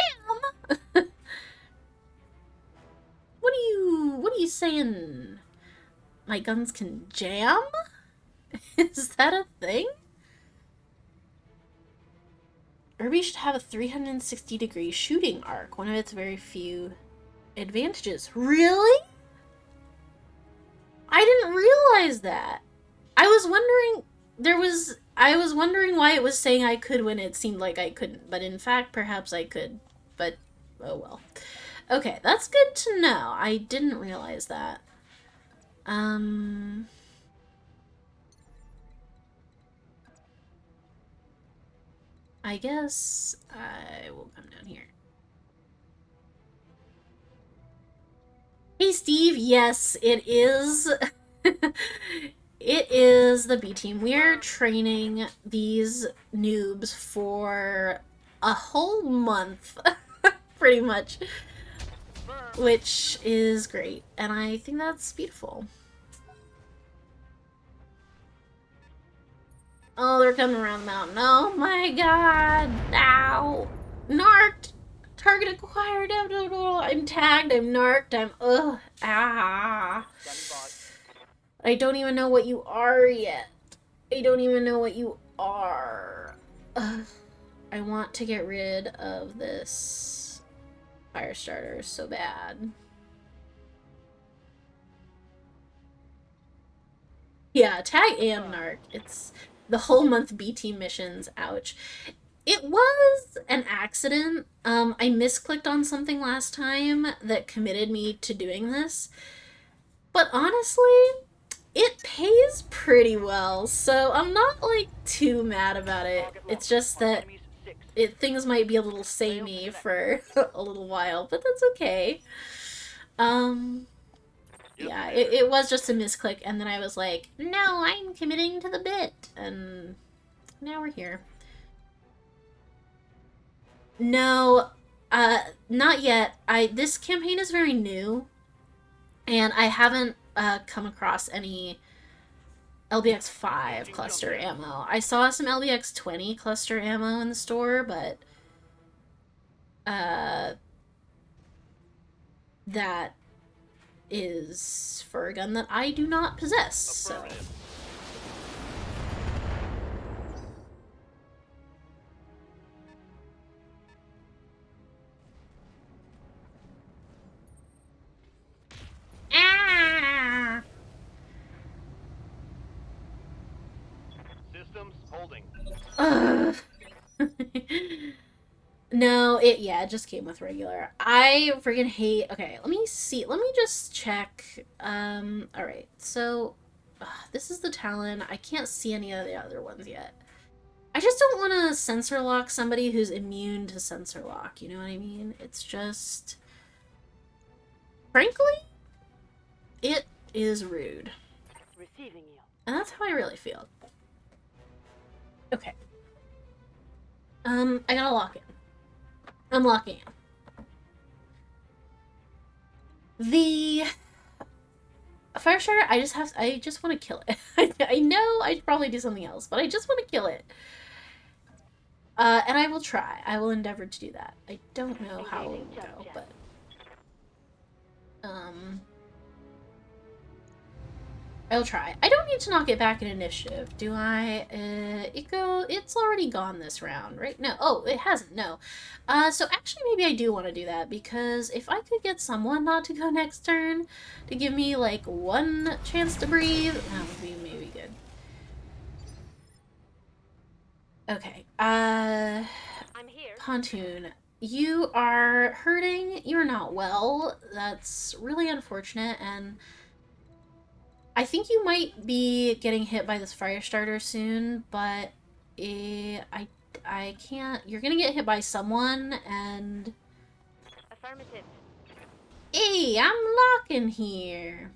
What are you saying? My guns can jam? Is that a thing? Irby should have a 360-degree shooting arc, one of its very few advantages. Really? I didn't realize that. I was wondering why it was saying I could when it seemed like I couldn't, but in fact, perhaps I could, but oh well. Okay, that's good to know. I didn't realize that. I guess I will come down here. Hey Steve, yes, it is. It is the B team. We are training these noobs for a whole month, pretty much, which is great, and I think that's beautiful. Oh, they're coming around the mountain. Oh my god. Ow. Narked. Target acquired. I'm tagged. I'm narked. I'm... ugh. Ah. I don't even know what you are yet. I don't even know what you are. Ugh. I want to get rid of this fire starter so bad. Yeah, tag and narc. It's... the whole month B team missions, ouch. It was an accident. I misclicked on something last time that committed me to doing this. But honestly, it pays pretty well, so I'm not, like, too mad about it. It's just that things might be a little samey for a little while, but that's okay. Yeah, it was just a misclick, and then I was like, no, I'm committing to the bit, and now we're here. No, not yet. This campaign is very new, and I haven't come across any LBX 5 cluster ammo. I saw some LBX 20 cluster ammo in the store, but that is for a gun that I do not possess, so... Holding. Ugh. No, it just came with regular. I freaking hate. Okay, let me see. Let me just check. All right. So, this is the Talon. I can't see any of the other ones yet. I just don't want to sensor lock somebody who's immune to sensor lock. You know what I mean? It's just, frankly, it is rude, Receiving you. and that's how I really feel. Okay. I gotta lock in. I'm locking in. The Firestarter, I just want to kill it. I know I'd probably do something else, but I just want to kill it. And I will try. I will endeavor to do that. I don't know how it will go, but I'll try. I don't need to knock it back in initiative, do I? It's already gone this round, right? No. Oh, it hasn't, no. So actually maybe I do want to do that, because if I could get someone not to go next turn to give me, like, one chance to breathe, that would be maybe good. Okay, I'm here. Pontoon, you are hurting, you're not well, that's really unfortunate, and I think you might be getting hit by this Firestarter soon, but I can't. You're gonna get hit by someone, and Affirmative. hey, I'm locking here.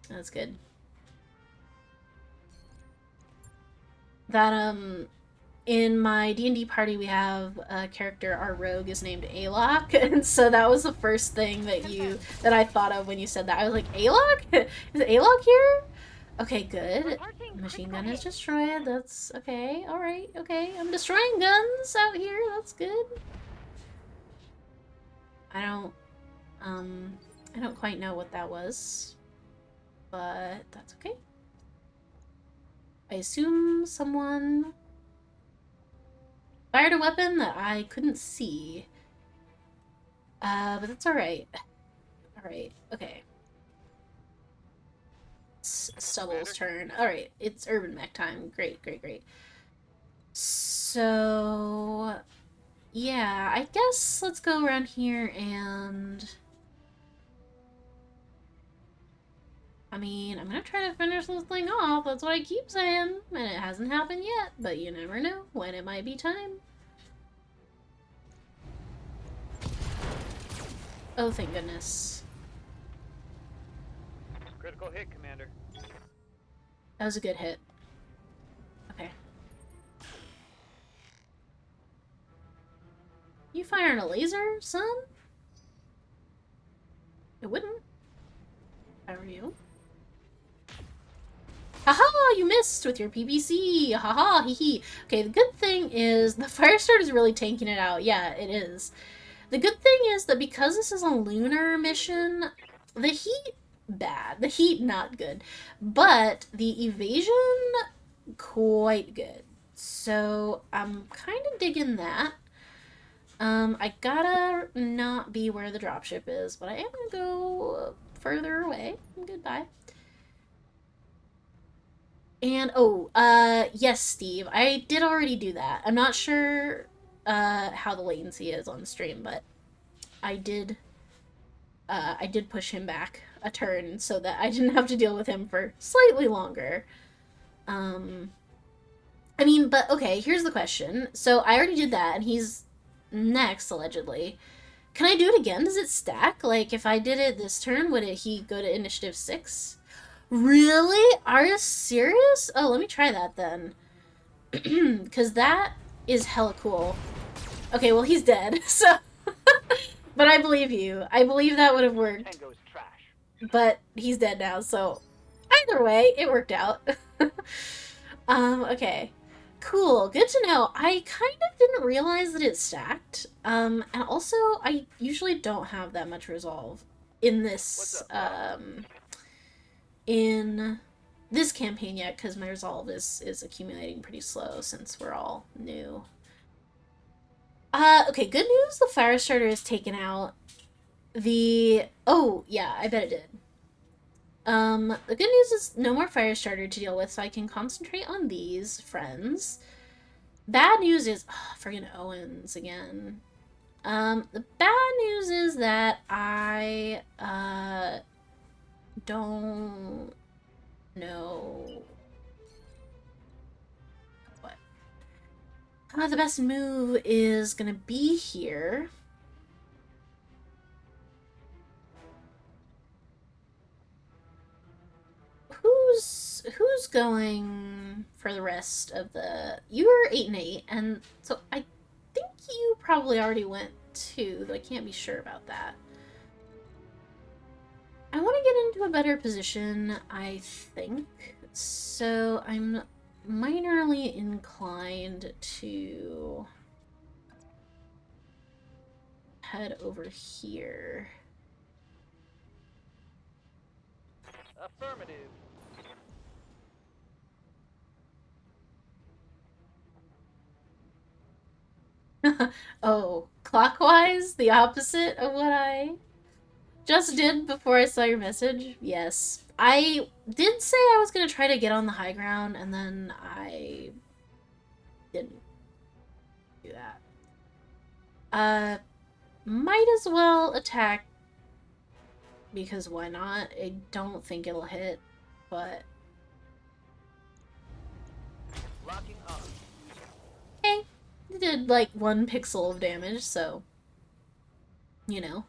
That's good. That in my D&D party we have a character, our rogue is named Alok, and so that was the first thing that I thought of when you said that. I was like, Alok? Is Alok here? Okay, good. Reporting Machine critical gun is hit. destroyed. That's okay. Alright, okay. I'm destroying guns out here. That's good. I don't quite know what that was, but that's okay. I assume someone fired a weapon that I couldn't see. But that's alright. Alright, okay. It's Stubble's turn. Alright, it's Urban Mech time. Great, great, great. So, yeah, I guess let's go around here and... I mean, I'm gonna try to finish this thing off, that's what I keep saying, and it hasn't happened yet, but you never know when it might be time. Oh, thank goodness. Critical hit, Commander. That was a good hit. Okay. You firing a laser, son? It wouldn't. How are you? Haha, you missed with your PPC. Haha, hee hee. Okay, the good thing is the Firestarter is really tanking it out. Yeah, it is. The good thing is that because this is a lunar mission, the heat, bad. The heat, not good. But the evasion, quite good. So, I'm kind of digging that. I gotta not be where the dropship is, but I am gonna go further away. Goodbye. And, yes, Steve, I did already do that. I'm not sure, how the latency is on the stream, but I did push him back a turn so that I didn't have to deal with him for slightly longer. I mean, but, okay, here's the question. So, I already did that, and he's next, allegedly. Can I do it again? Does it stack? Like, if I did it this turn, would he go to initiative 6? Really? Are you serious? Oh, let me try that then. Because that is hella cool. Okay, well, he's dead, so... But I believe you. I believe that would have worked. Tango's trash. But he's dead now, so... Either way, it worked out. Okay. Cool, good to know. I kind of didn't realize that it stacked. And also, I usually don't have that much resolve in this, in this campaign yet, because my resolve is accumulating pretty slow since we're all new. Okay, good news, the Firestarter is taken out. Oh, yeah, I bet it did. The good news is no more fire starter to deal with, so I can concentrate on these friends. Bad news is, friggin' Owens again. The bad news is that I, don't know what. The best move is gonna be here. Who's going for the rest of the... You were 8 and 8, and so I think you probably already went too, though I can't be sure about that. I want to get into a better position, I think, so I'm minorly inclined to head over here. Affirmative. Oh, clockwise? The opposite of what I just did before I saw your message? Yes. I did say I was going to try to get on the high ground, and then I didn't do that. Might as well attack, because why not? I don't think it'll hit, but... Locking up. Hey, it did like 1 pixel of damage, so... You know.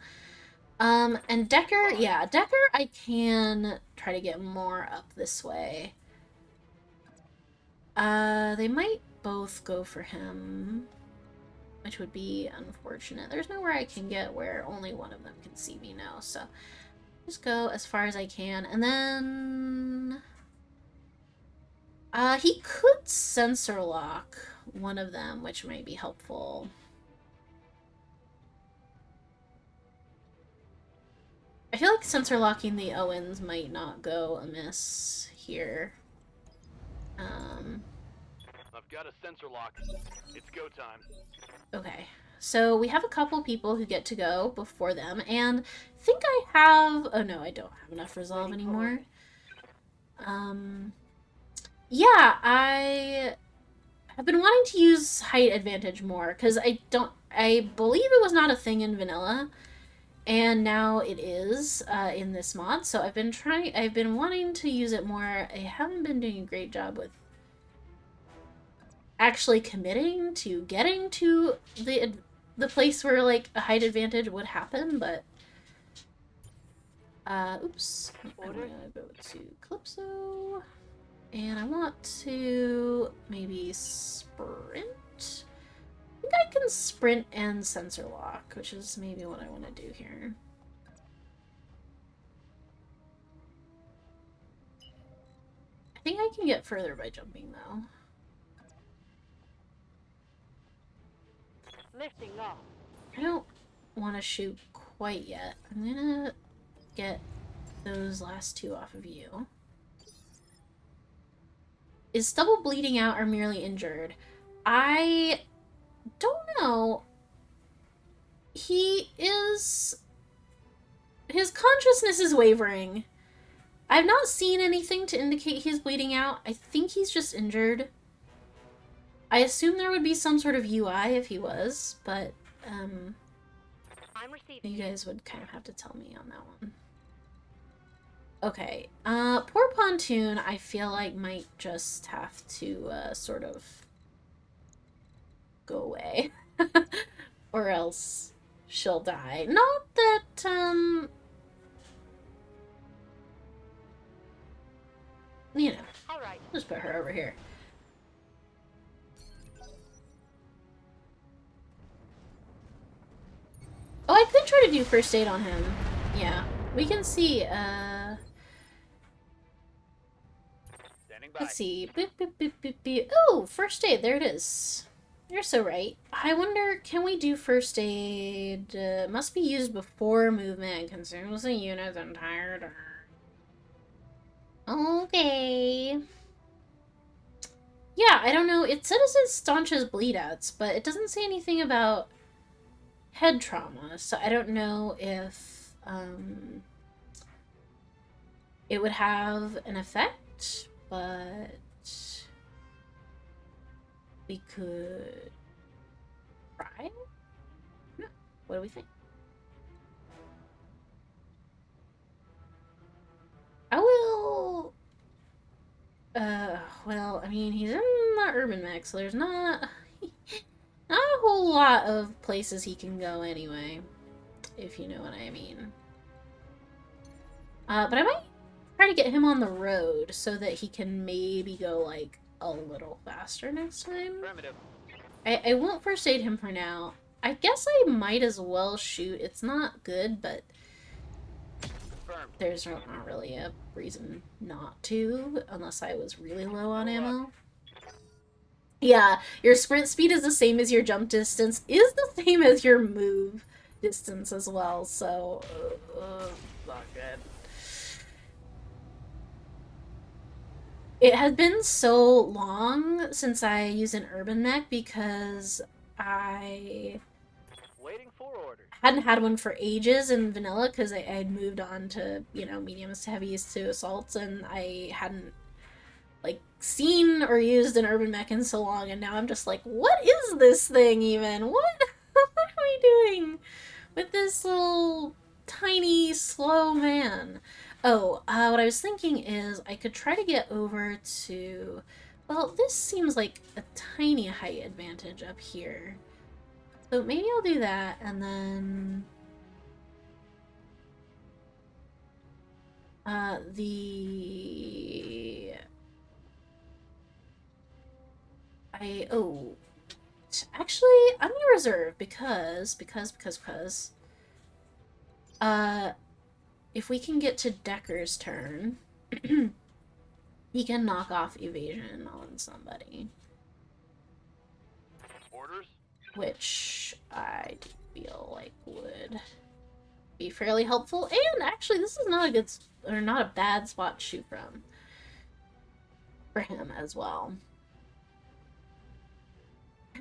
And Decker, yeah, Decker I can try to get more up this way. They might both go for him, which would be unfortunate. There's nowhere I can get where only one of them can see me now, so just go as far as I can, and then... he could sensor lock one of them, which might be helpful. I feel like sensor locking the Owens might not go amiss here. I've got a sensor lock. It's go time. Okay. So we have a couple people who get to go before them, and I think I have... Oh no, I don't have enough resolve anymore. Yeah, I have been wanting to use height advantage more, because I believe it was not a thing in vanilla, and now it is in this mod, so I've been wanting to use it more. I haven't been doing a great job with actually committing to getting to the place where, like, a height advantage would happen, but... oops. I'm gonna go to Calypso, and I want to maybe sprint? I think I can sprint and sensor lock, which is maybe what I want to do here. I think I can get further by jumping, though. Lifting off. I don't want to shoot quite yet. I'm gonna get those last 2 off of you. Is Stubble bleeding out or merely injured? I don't know. His consciousness is wavering. I've not seen anything to indicate he's bleeding out. I think he's just injured. I assume there would be some sort of UI if he was, but I'm receiving. you guys would kind of have to tell me on that one. Okay, poor Pontoon, I feel like might just have to, sort of go away. Or else she'll die. Not that, you know, All right. just put her over here. Oh, I could try to do first aid on him. Yeah, we can see, Standing by. let's see. Boop, boop, boop, boop, boop. Oh, first aid. There it is. You're so right. I wonder, can we do first aid? Must be used before movement. Consumes the unit's entire turn. Okay. Yeah, I don't know. It says it staunches bleedouts, but it doesn't say anything about head trauma, so I don't know if it would have an effect, but we could try. What do we think? I will. Well, I mean, he's in the urban mech, so there's not a whole lot of places he can go anyway, if you know what I mean. But I might try to get him on the road so that he can maybe go, like, a little faster next time. Affirmative. I won't first aid him for now. I guess I might as well shoot. It's not good, but Confirmed. there's not really a reason not to, unless I was really low on ammo. Yeah, your sprint speed is the same as your jump distance, is the same as your move distance as well, so not good. It has been so long since I used an urban mech because I Waiting for orders. hadn't had one for ages in vanilla because I had moved on to, you know, mediums to heavies to assaults, and I hadn't, like, seen or used an urban mech in so long, and now I'm just like, what is this thing even? What am I doing with this little tiny slow man? Oh, what I was thinking is I could try to get over to, well, this seems like a tiny height advantage up here. So maybe I'll do that, and then actually, I'm gonna reserve because, if we can get to Decker's turn, he can knock off evasion on somebody. Orders. Which I feel like would be fairly helpful. And actually, this is not a good, or not a bad spot to shoot from for him as well.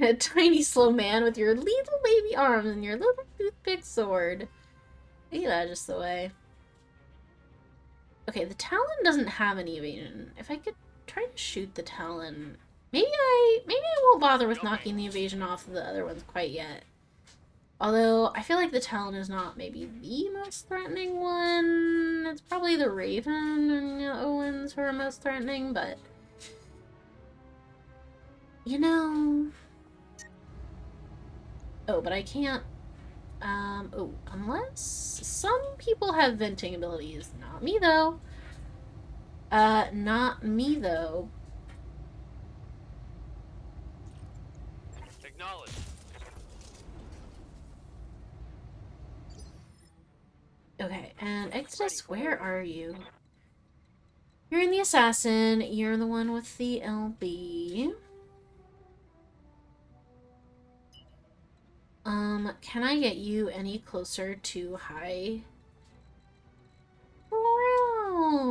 A tiny slow man with your little baby arms and your little toothpick sword. Yeah, just the way. Okay, the Talon doesn't have any evasion. If I could try to shoot the Talon, maybe I won't bother with knocking the evasion off of the other ones quite yet. Although, I feel like the Talon is not maybe the most threatening one. It's probably the Raven and Owens who are most threatening, but you know. Oh, but I can't. Unless some people have venting abilities. Not me, though. Not me, though. Acknowledged. Okay, and Exodus, where are you? You're in the Assassin. You're the one with the LB. Can I get you any closer to high ground?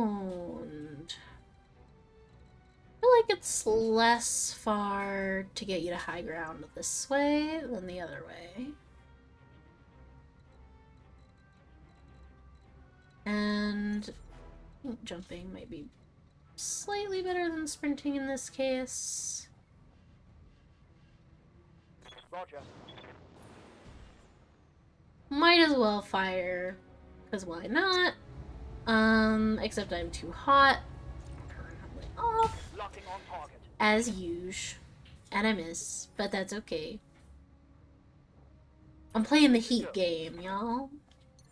I feel like it's less far to get you to high ground this way than the other way. And I think jumping might be slightly better than sprinting in this case. Roger. Might as well fire, because why not? Except I'm too hot. Permanently off. Locking on target. As usual. And I miss, but that's okay. I'm playing the heat game, y'all.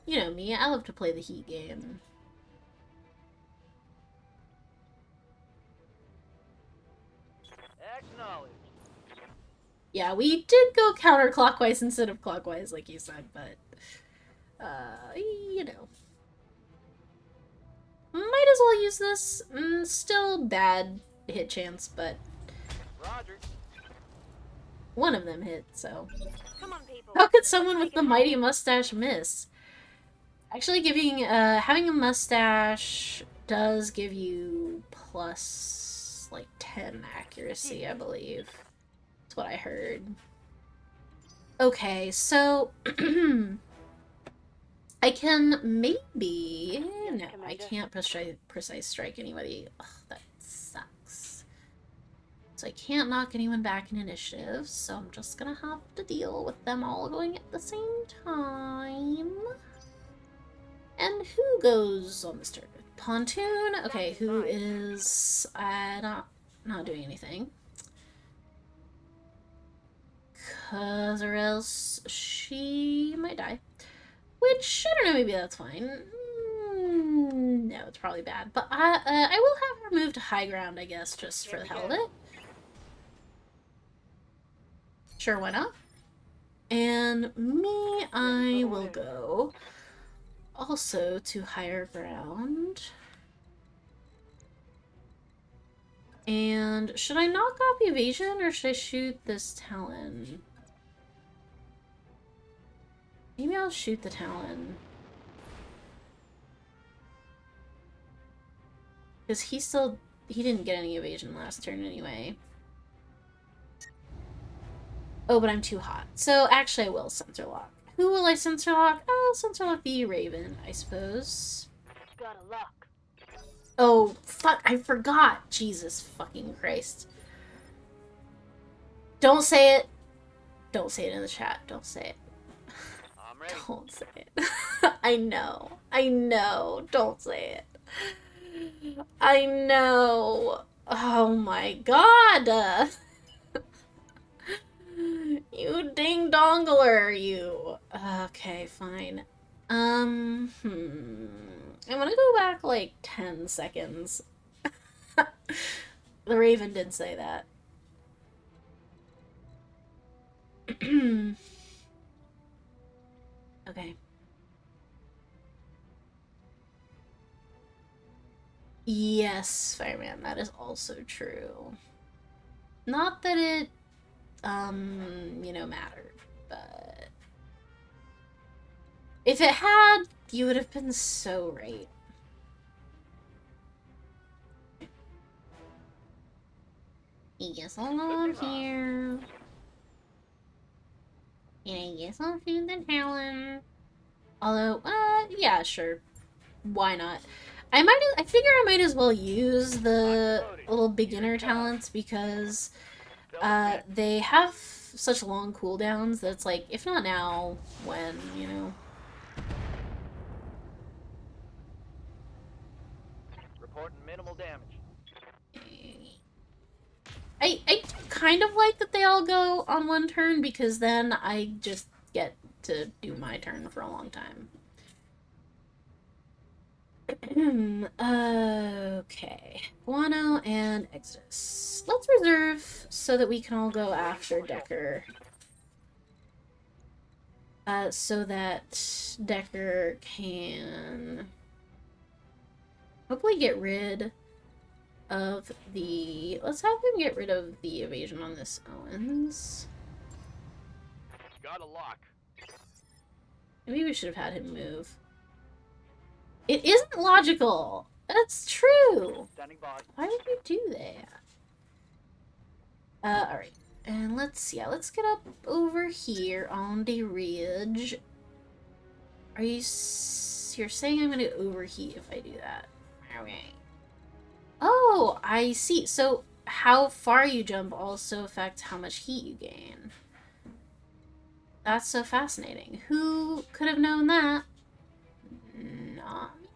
You know me, I love to play the heat game. Acknowledged. Yeah, we did go counterclockwise instead of clockwise, like you said, but you know. Might as well use this. Still bad hit chance, but Roger. one of them hit, so. Come on, people. How could someone with the mighty mustache miss? Actually, having a mustache does give you plus, like, 10 accuracy, I believe. That's what I heard. Okay, so I can maybe... Yes, No, I Commander. can't precise strike anybody. Ugh, that sucks. So I can't knock anyone back in initiative, so I'm just gonna have to deal with them all going at the same time. And who goes on this turn? Pontoon? Okay, who is... not doing anything. Cause or else she might die. Which, I don't know, maybe that's fine. No, it's probably bad. But I will have her move to high ground, I guess, just for the hell of it. Sure, why not? And me, I will go also to higher ground. And should I knock off the evasion or should I shoot this Talon? Maybe I'll shoot the Talon. Because he didn't get any evasion last turn anyway. Oh, but I'm too hot. So actually I will sensor lock. Who will I sensor lock? I'll sensor lock the Raven, I suppose. Got a lock. Oh, fuck, I forgot. Jesus fucking Christ. Don't say it. Don't say it in the chat. Don't say it. I'm ready. Don't say it. I know. I know. Don't say it. I know. Oh my god. You ding dongler, you. Okay, fine. I'm gonna go back like 10 seconds. The Raven did say that. Okay. Yes, Fireman, that is also true. Not that it, you know, mattered, but... If it had, you would have been so right. I guess I'll go on here. And I guess I'll shoot the Talon. Although, yeah, sure. Why not? I figure I might as well use the little beginner talents because they have such long cooldowns that it's like, if not now, when, you know? Reporting minimal damage. I do kind of like that they all go on one turn because then I just get to do my turn for a long time. Okay. Guano and Exodus. Let's reserve so that we can all go after Decker. So that Decker can hopefully get rid of the... Let's have him get rid of the evasion on this Owens. Got a lock. Maybe we should have had him move. It isn't logical! That's true! Standing by. Why would you do that? Alright. And let's get up over here on the ridge. Are you... You're saying I'm gonna overheat if I do that. Okay. Oh, I see. So, how far you jump also affects how much heat you gain. That's so fascinating. Who could have known that? Not me.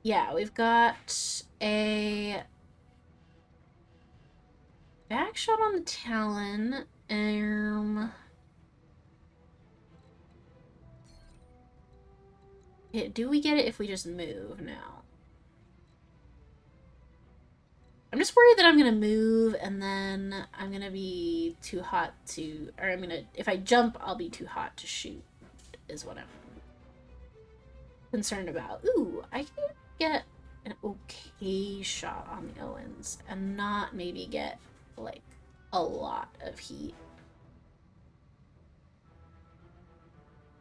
Yeah, we've got a back shot on the Talon. Do we get it if we just move now? I'm just worried that I'm gonna move and then I'm gonna be too hot to, or if I jump, I'll be too hot to shoot, is what I'm concerned about. Ooh, I can get an okay shot on the Owens and not maybe get, like, a lot of heat.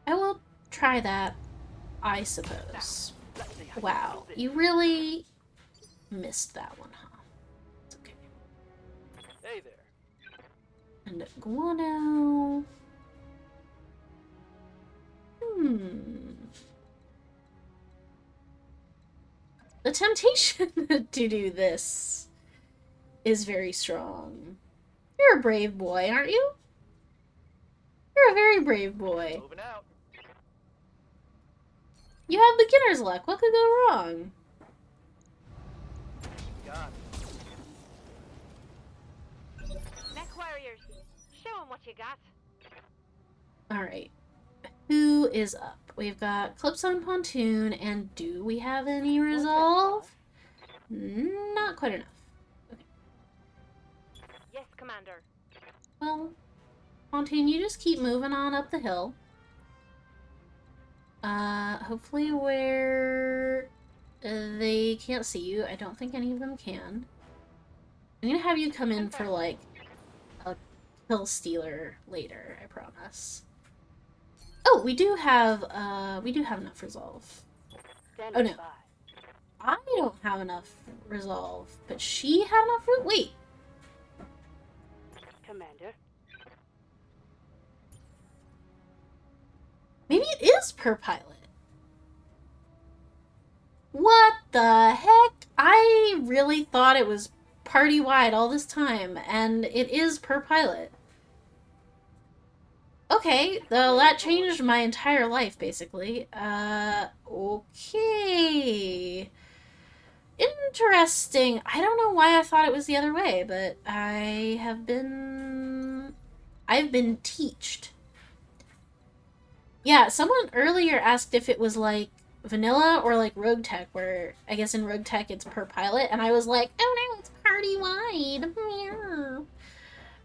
I will try that, I suppose. Wow, you really missed that one, huh? It's okay. Hey there. And Guano. The temptation to do this is very strong. You're a brave boy, aren't you? You're a very brave boy. Moving out. You have beginner's luck. What could go wrong? Got it. MechWarriors, show 'em what you got. Alright. Who is up? We've got Clips on Pontoon, and do we have any resolve? Not quite enough. Okay. Yes, Commander. Well, Pontoon, you just keep moving on up the hill. Hopefully where they can't see you. I don't think any of them can. I'm gonna have you come in for, like, a kill stealer later, I promise. Oh, we do have enough resolve. Stand Oh, no. by. I don't have enough resolve, but she had enough wait. Commander. Maybe it is per pilot. What the heck? I really thought it was party-wide all this time, and it is per pilot. Okay, well, that changed my entire life, basically. Okay. Interesting. I don't know why I thought it was the other way, but I've been teached. Yeah, someone earlier asked if it was like vanilla or like Rogue Tech, where I guess in Rogue Tech it's per pilot, and I was like, oh no, it's party-wide. Yeah.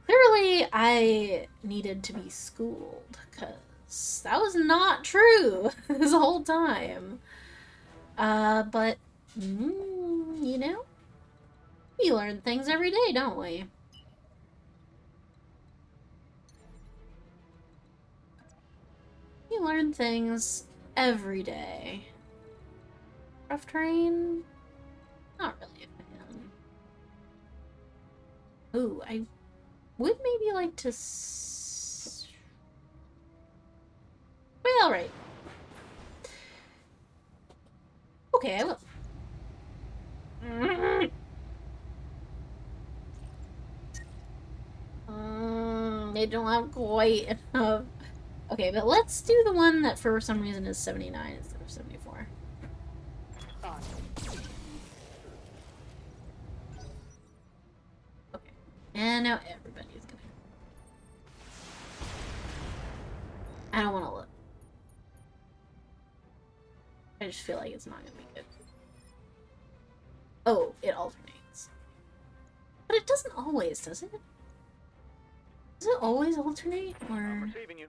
Clearly, I needed to be schooled, because that was not true this whole time. But, you know, we learn things every day, don't we? We learn things every day. Rough terrain? Not really a fan. Ooh, I would maybe like to well, alright. Okay, I will. They don't have quite enough. Okay, but let's do the one that for some reason is 79 instead of 74. Okay. And now everybody's gonna... I don't want to look. I just feel like it's not gonna be good. Oh, it alternates. But it doesn't always, does it? Does it always alternate? Or... I'm receiving you.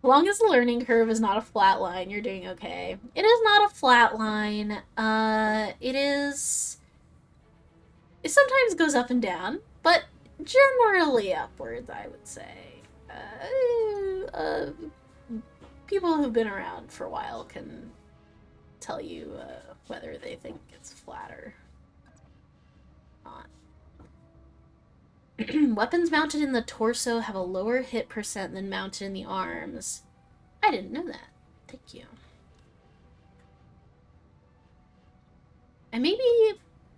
As long as the learning curve is not a flat line, you're doing okay. It is not a flat line. It is... It sometimes goes up and down, but generally upwards, I would say. People who've been around for a while can tell you whether they think it's flat or not. Weapons mounted in the torso have a lower hit percent than mounted in the arms. I didn't know that. Thank you. I maybe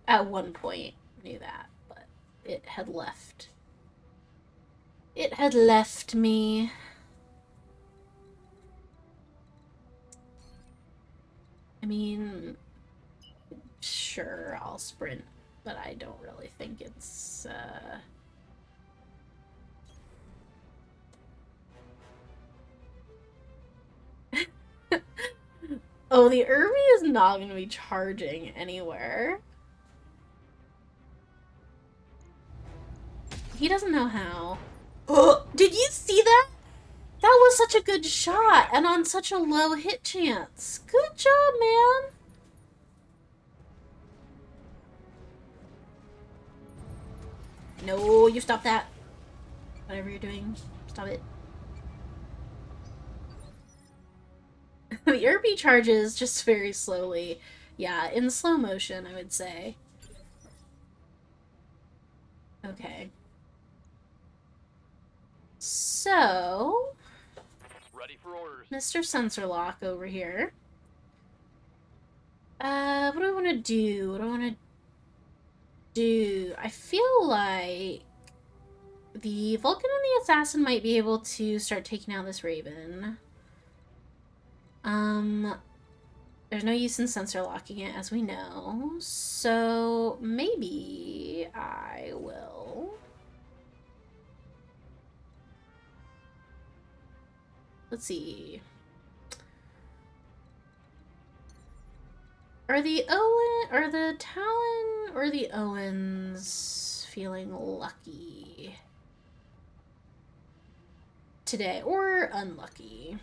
at one point knew that, but it had left. It had left me. I mean, sure, I'll sprint, but I don't really think it's, Oh, the Irby is not going to be charging anywhere. He doesn't know how. Oh, did you see that? That was such a good shot, and on such a low hit chance. Good job, man. No, you stop that. Whatever you're doing, stop it. The Irby charges just very slowly. Yeah, in slow motion, I would say. Okay. So... Ready for orders. Mr. Sensor Lock over here. What do I want to do? What do I want to do? I feel like the Vulcan and the Assassin might be able to start taking out this Raven. There's no use in sensor locking it, as we know. So maybe I will. Let's see. Are the Talon or the Owens feeling lucky today, or unlucky?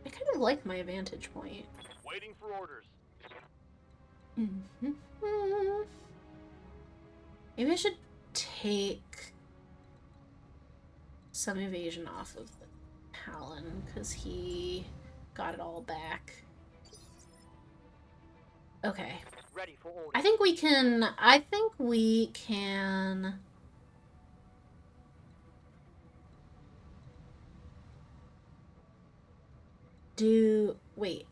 I kind of like my vantage point. Waiting for orders. Maybe I should take some evasion off of the Talon, because he got it all back. Okay. Ready for orders. I think we can do, wait.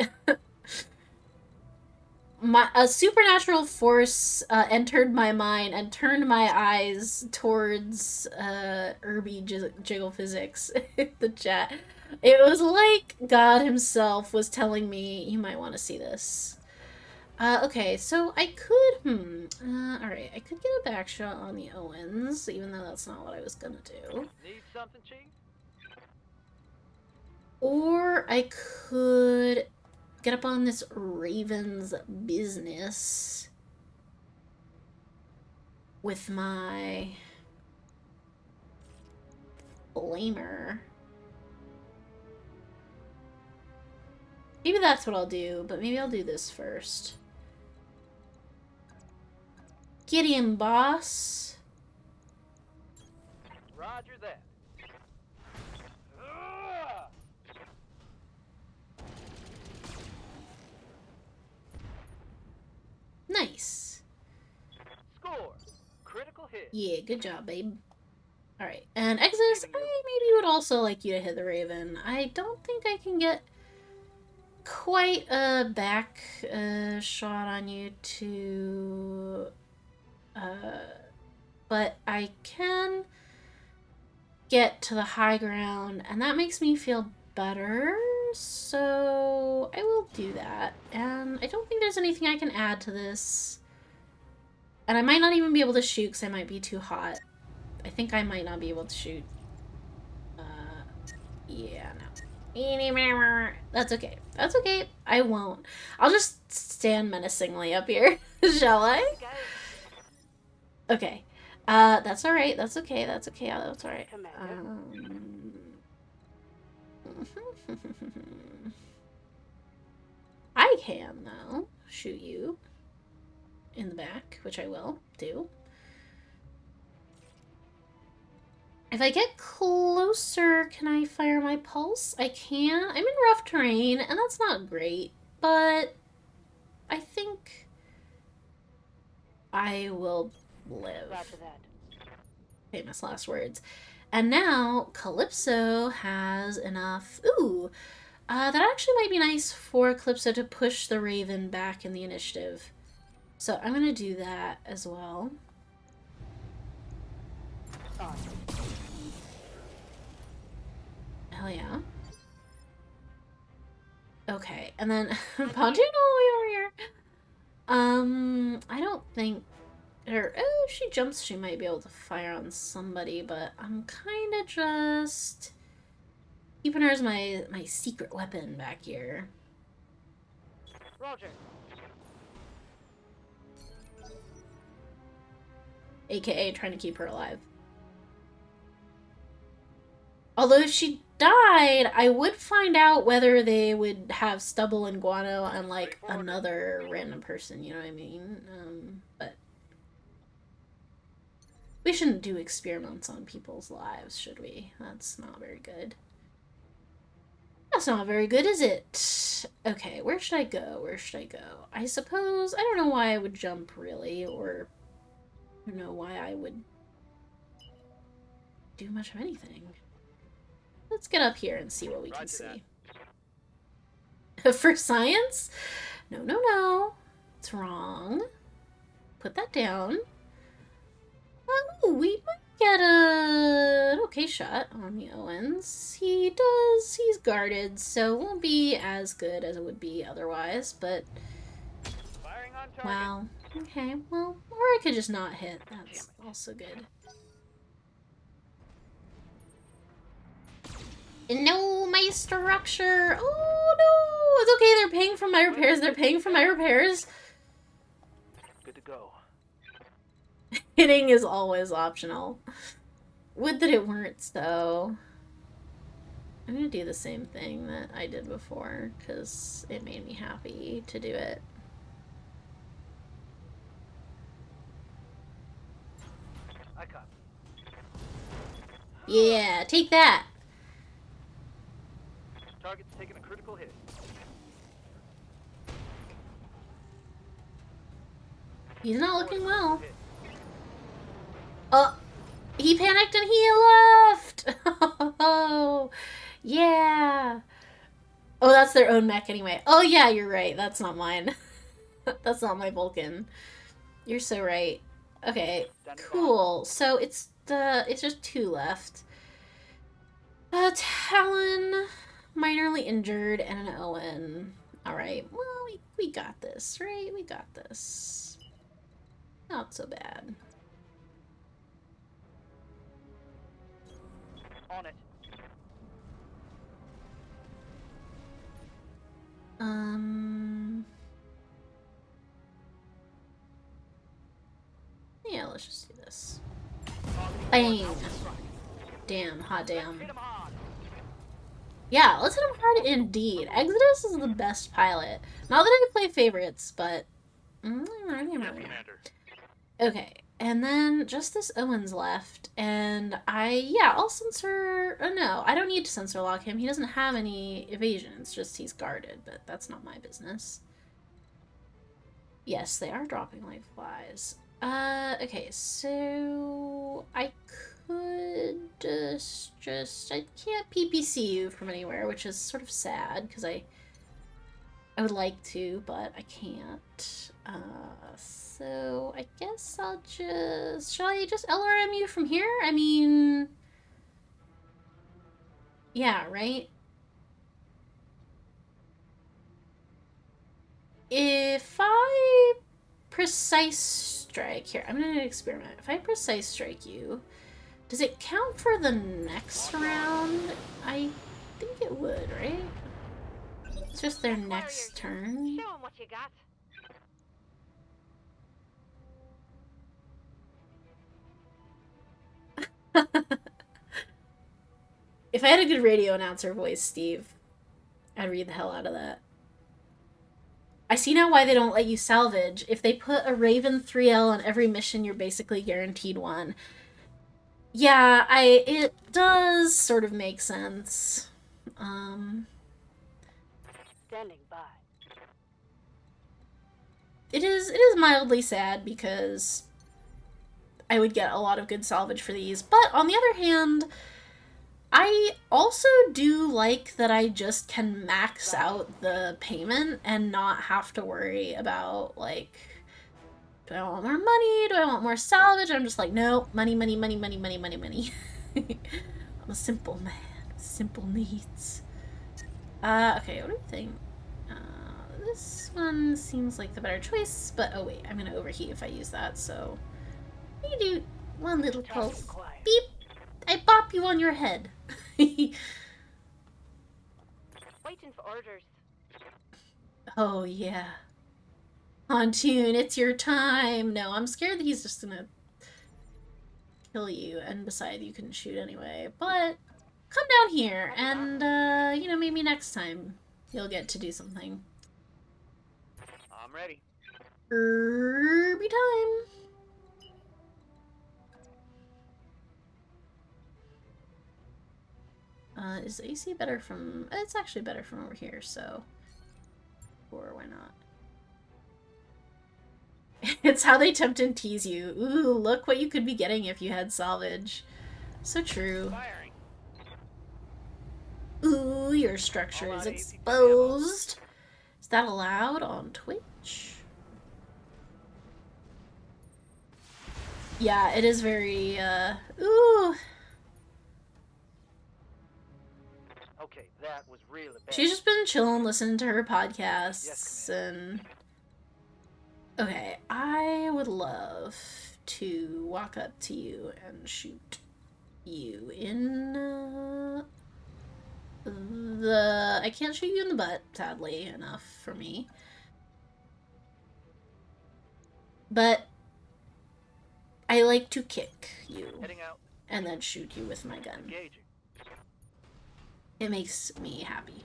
A supernatural force entered my mind and turned my eyes towards Irby Jiggle Physics in the chat. It was like God himself was telling me, you might want to see this. Okay, so I could, alright, I could get a back shot on the Owens, even though that's not what I was gonna do. Need something, Chief? Or I could get up on this Raven's business with my Flamer. Maybe that's what I'll do, but maybe I'll do this first. Get him, boss. Roger that. Nice. Score. Critical hit. Yeah, good job, babe. Alright, and Exodus, I maybe would also like you to hit the Raven. I don't think I can get quite a back shot on you to... but I can get to the high ground, and that makes me feel better, so I will do that. And I don't think there's anything I can add to this. And I might not even be able to shoot because I might be too hot. I think I might not be able to shoot. Yeah, no. That's okay. That's okay. I won't. I'll just stand menacingly up here. Shall I? Okay. That's alright. That's okay. That's okay. That's alright. I can, though, shoot you in the back, which I will do. If I get closer, can I fire my pulse? I can. I'm in rough terrain, and that's not great, but I think I will live. Roger that. Famous last words. And now, Calypso has enough... Ooh! That actually might be nice for Calypso to push the Raven back in the initiative. So I'm gonna do that as well. Hell yeah. Okay, and then Pontoon all the way over here. I don't think... Or, oh, if she jumps, she might be able to fire on somebody, but I'm kind of just keeping her as my secret weapon back here. Roger. AKA trying to keep her alive. Although if she died, I would find out whether they would have Stubble and Guano and, like, another random person, you know what I mean? But we shouldn't do experiments on people's lives, should we? That's not very good. That's not very good, is it? Okay, where should I go? Where should I go? I suppose... I don't know why I would jump, really, or... I don't know why I would do much of anything. let's get up here and see what we can Roger see. For science? No, no, no. It's wrong. Put that down. Oh, we might get an okay shot on the Owens. He's guarded, so it won't be as good as it would be otherwise, but... Firing on target. Wow. Okay, well, or I could just not hit. That's also good. No, my structure! Oh, no! It's okay, they're paying for my repairs. They're paying for my repairs. Good to go. Hitting is always optional. Would that it weren't, though. I'm gonna do the same thing that I did before, because it made me happy to do it. I caught. Yeah, take that! Target's taking a critical hit. He's not looking well. Hit. Oh, he panicked and he left! Oh, yeah! Oh, that's their own mech anyway. Oh yeah, you're right. That's not mine. That's not my Vulcan. You're so right. Okay, cool. So it's just 2 left. Talon, minorly injured, and an Owen. Alright, well, we got this, right? We got this. Not so bad. On it. Yeah, let's just do this. Bang! Damn, hot damn. Hit him hard. Yeah, let's hit him hard indeed. Exodus is the best pilot. Not that I play favorites, but... Yes, Commander. Okay, and then just this Owens left, and I'll censor... Oh no, I don't need to censor lock him. He doesn't have any evasion, it's just he's guarded, but that's not my business. Yes, they are dropping like flies. Okay, so... I could just... I can't PPC you from anywhere, which is sort of sad, because I would like to, but I can't. So I guess I'll just... Shall I just LRM you from here? I mean... Yeah, right? If I precise strike... Here, I'm gonna experiment. If I precise strike you, does it count for the next round? I think it would, right? It's just their next turn. Show 'em what you got. If I had a good radio announcer voice, Steve, I'd read the hell out of that. I see now why they don't let you salvage. If they put a Raven 3L on every mission, you're basically guaranteed one. Yeah, it does sort of make sense. Standing by. It is mildly sad because I would get a lot of good salvage for these, but on the other hand, I also do like that I just can max out the payment and not have to worry about, like, do I want more money? Do I want more salvage? I'm just like, no, money, money, money, money, money, money, money. I'm a simple man. Simple needs. Okay, what do you think? This one seems like the better choice, but oh wait, I'm gonna overheat if I use that, so... You do one little pulse. Beep! I bop you on your head. Waiting for orders. Oh, yeah. Pontoon, it's your time! No, I'm scared that he's just gonna kill you, and besides, you couldn't shoot anyway. But, come down here, and, you know, maybe next time you'll get to do something. I'm ready. Irby time! Is AC better from... It's actually better from over here, so... Or why not? It's how they tempt and tease you. Ooh, look what you could be getting if you had salvage. So true. Firing. computer structure is exposed. Is that allowed on Twitch? Yeah, it is very, ooh. Okay, that was really bad. She's just been chilling, listening to her podcasts, and... Okay, I would love to walk up to you and shoot you in, I can't shoot you in the butt, sadly enough for me. But I like to kick you Heading out. and then shoot you with my gun. Engaging. It makes me happy.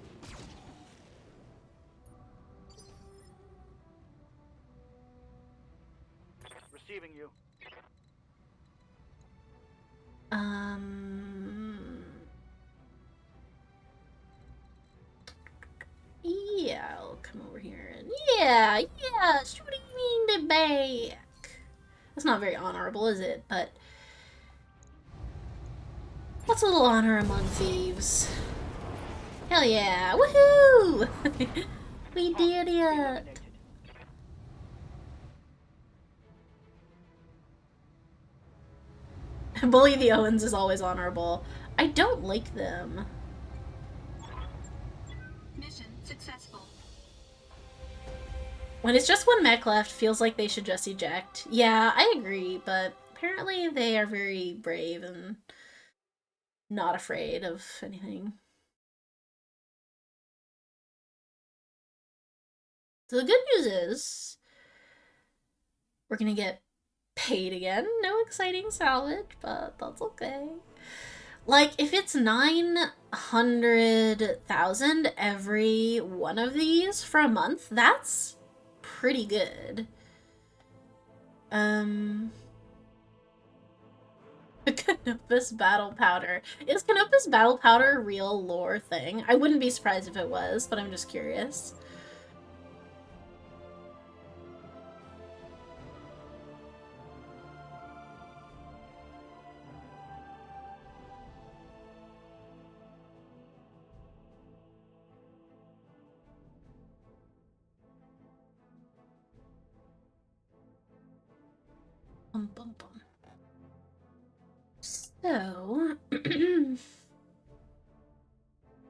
Receiving you. Yeah, I'll come over here and yeah, shooting me in the back. That's not very honorable, is it? But what's a little honor among thieves? Hell yeah! Woohoo! We did it! Eliminated. Bully the Owens is always honorable. I don't like them. Mission successful. When it's just one mech left, feels like they should just eject. Yeah, I agree, but apparently they are very brave and not afraid of anything. So the good news is we're gonna get paid again. No exciting salvage, but that's okay. Like, if it's 900,000 every one of these for a month, that's pretty good. Canopus Battle Powder. Is Canopus Battle Powder a real lore thing? I wouldn't be surprised if it was, but I'm just curious. Bum, bum, bum. So,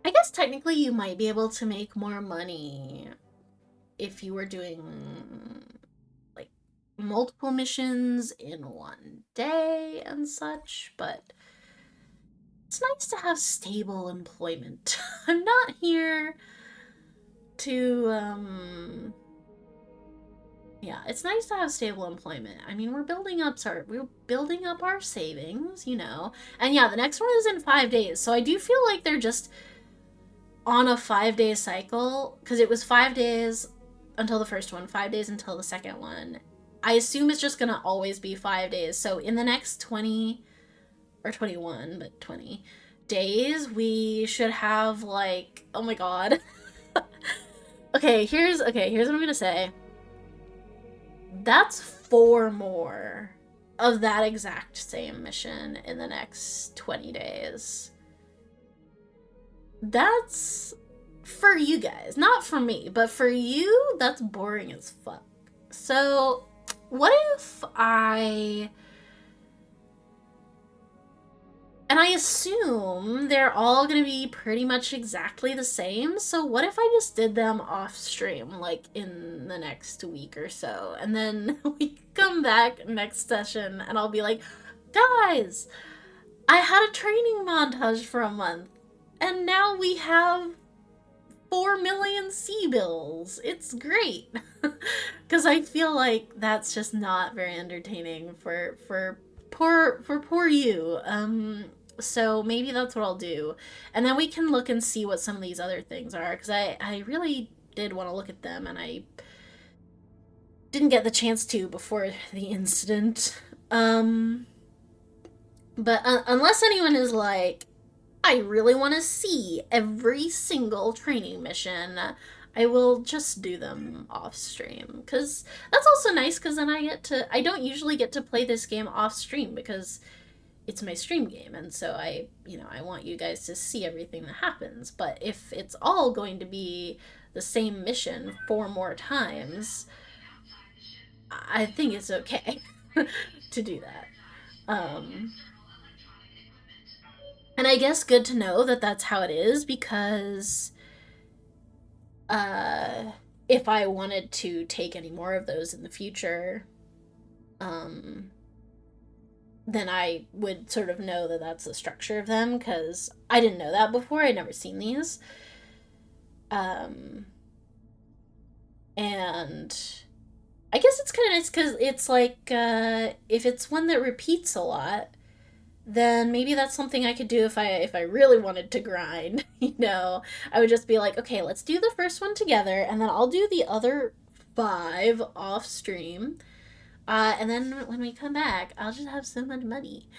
I guess technically you might be able to make more money if you were doing, like, multiple missions in one day and such, but it's nice to have stable employment. I'm not here to, yeah, it's nice to have stable employment. I mean, we're building up our savings, you know. And yeah, the next one is in 5 days. So I do feel like they're just on a 5-day cycle, because it was 5 days until the first one, 5 days until the second one. I assume it's just gonna always be 5 days. So in the next 20 or 21, but 20 days, we should have, like, oh my god. Okay, here's what I'm gonna say. That's 4 more of that exact same mission in the next 20 days. That's for you guys. Not for me, but for you, that's boring as fuck. So, what if and I assume they're all gonna be pretty much exactly the same, so what if I just did them off stream, like, in the next week or so, and then we come back next session, and I'll be like, guys, I had a training montage for a month, and now we have 4 million C-bills. It's great. Because I feel like that's just not very entertaining for poor you. So maybe that's what I'll do. And then we can look and see what some of these other things are, because I really did want to look at them, and I didn't get the chance to before the incident. But unless anyone is like, I really want to see every single training mission, I will just do them off stream, because that's also nice, because then I don't usually get to play this game off stream, because it's my stream game, and so I want you guys to see everything that happens. But if it's all going to be the same mission 4 more times, I think it's okay to do that. And I guess good to know that that's how it is, because if I wanted to take any more of those in the future, then I would sort of know that that's the structure of them, because I didn't know that before. I'd never seen these. And I guess it's kind of nice because it's like, if it's one that repeats a lot, then maybe that's something I could do if I really wanted to grind, I would just be like, okay, let's do the first one together, and then I'll do the other 5 off stream. And then when we come back, I'll just have so much money.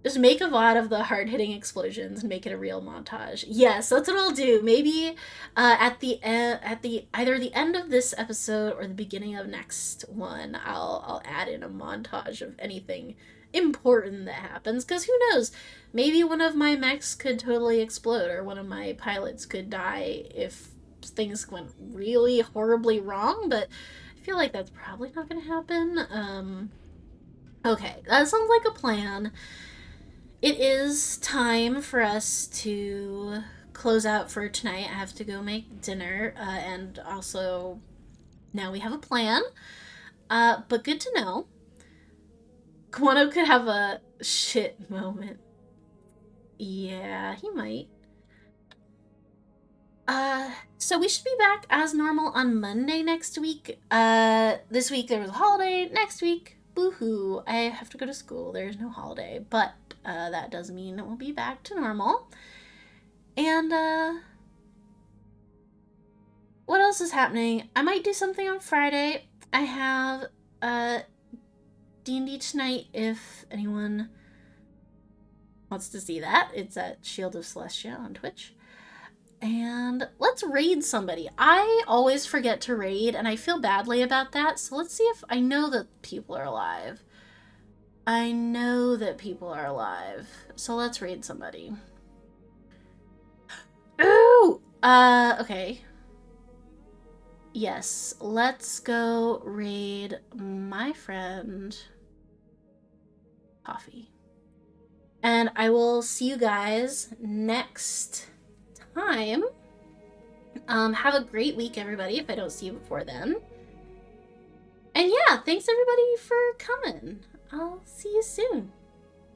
Just make a VOD of the hard-hitting explosions and make it a real montage. Yes, that's what I'll do. Maybe at the either the end of this episode or the beginning of next one, I'll add in a montage of anything important that happens, because who knows? Maybe one of my mechs could totally explode, or one of my pilots could die if things went really horribly wrong, but I feel like that's probably not going to happen. Okay, that sounds like a plan. It is time for us to close out for tonight. I have to go make dinner, and also now we have a plan. But good to know. Kwano could have a shit moment. Yeah, he might. So we should be back as normal on Monday next week. This week there was a holiday. Next week, boo-hoo, I have to go to school. There's no holiday, but that does mean it will be back to normal. And what else is happening? I might do something on Friday. I have D&D tonight if anyone wants to see that. It's at Shield of Celestia on Twitch. And let's raid somebody. I always forget to raid, and I feel badly about that. So let's see if I know that people are alive. I know that people are alive. So let's raid somebody. Ooh! Okay. Yes, let's go raid my friend Coffee. And I will see you guys next time. Have a great week, everybody, if I don't see you before then. And yeah, thanks everybody for coming. I'll see you soon.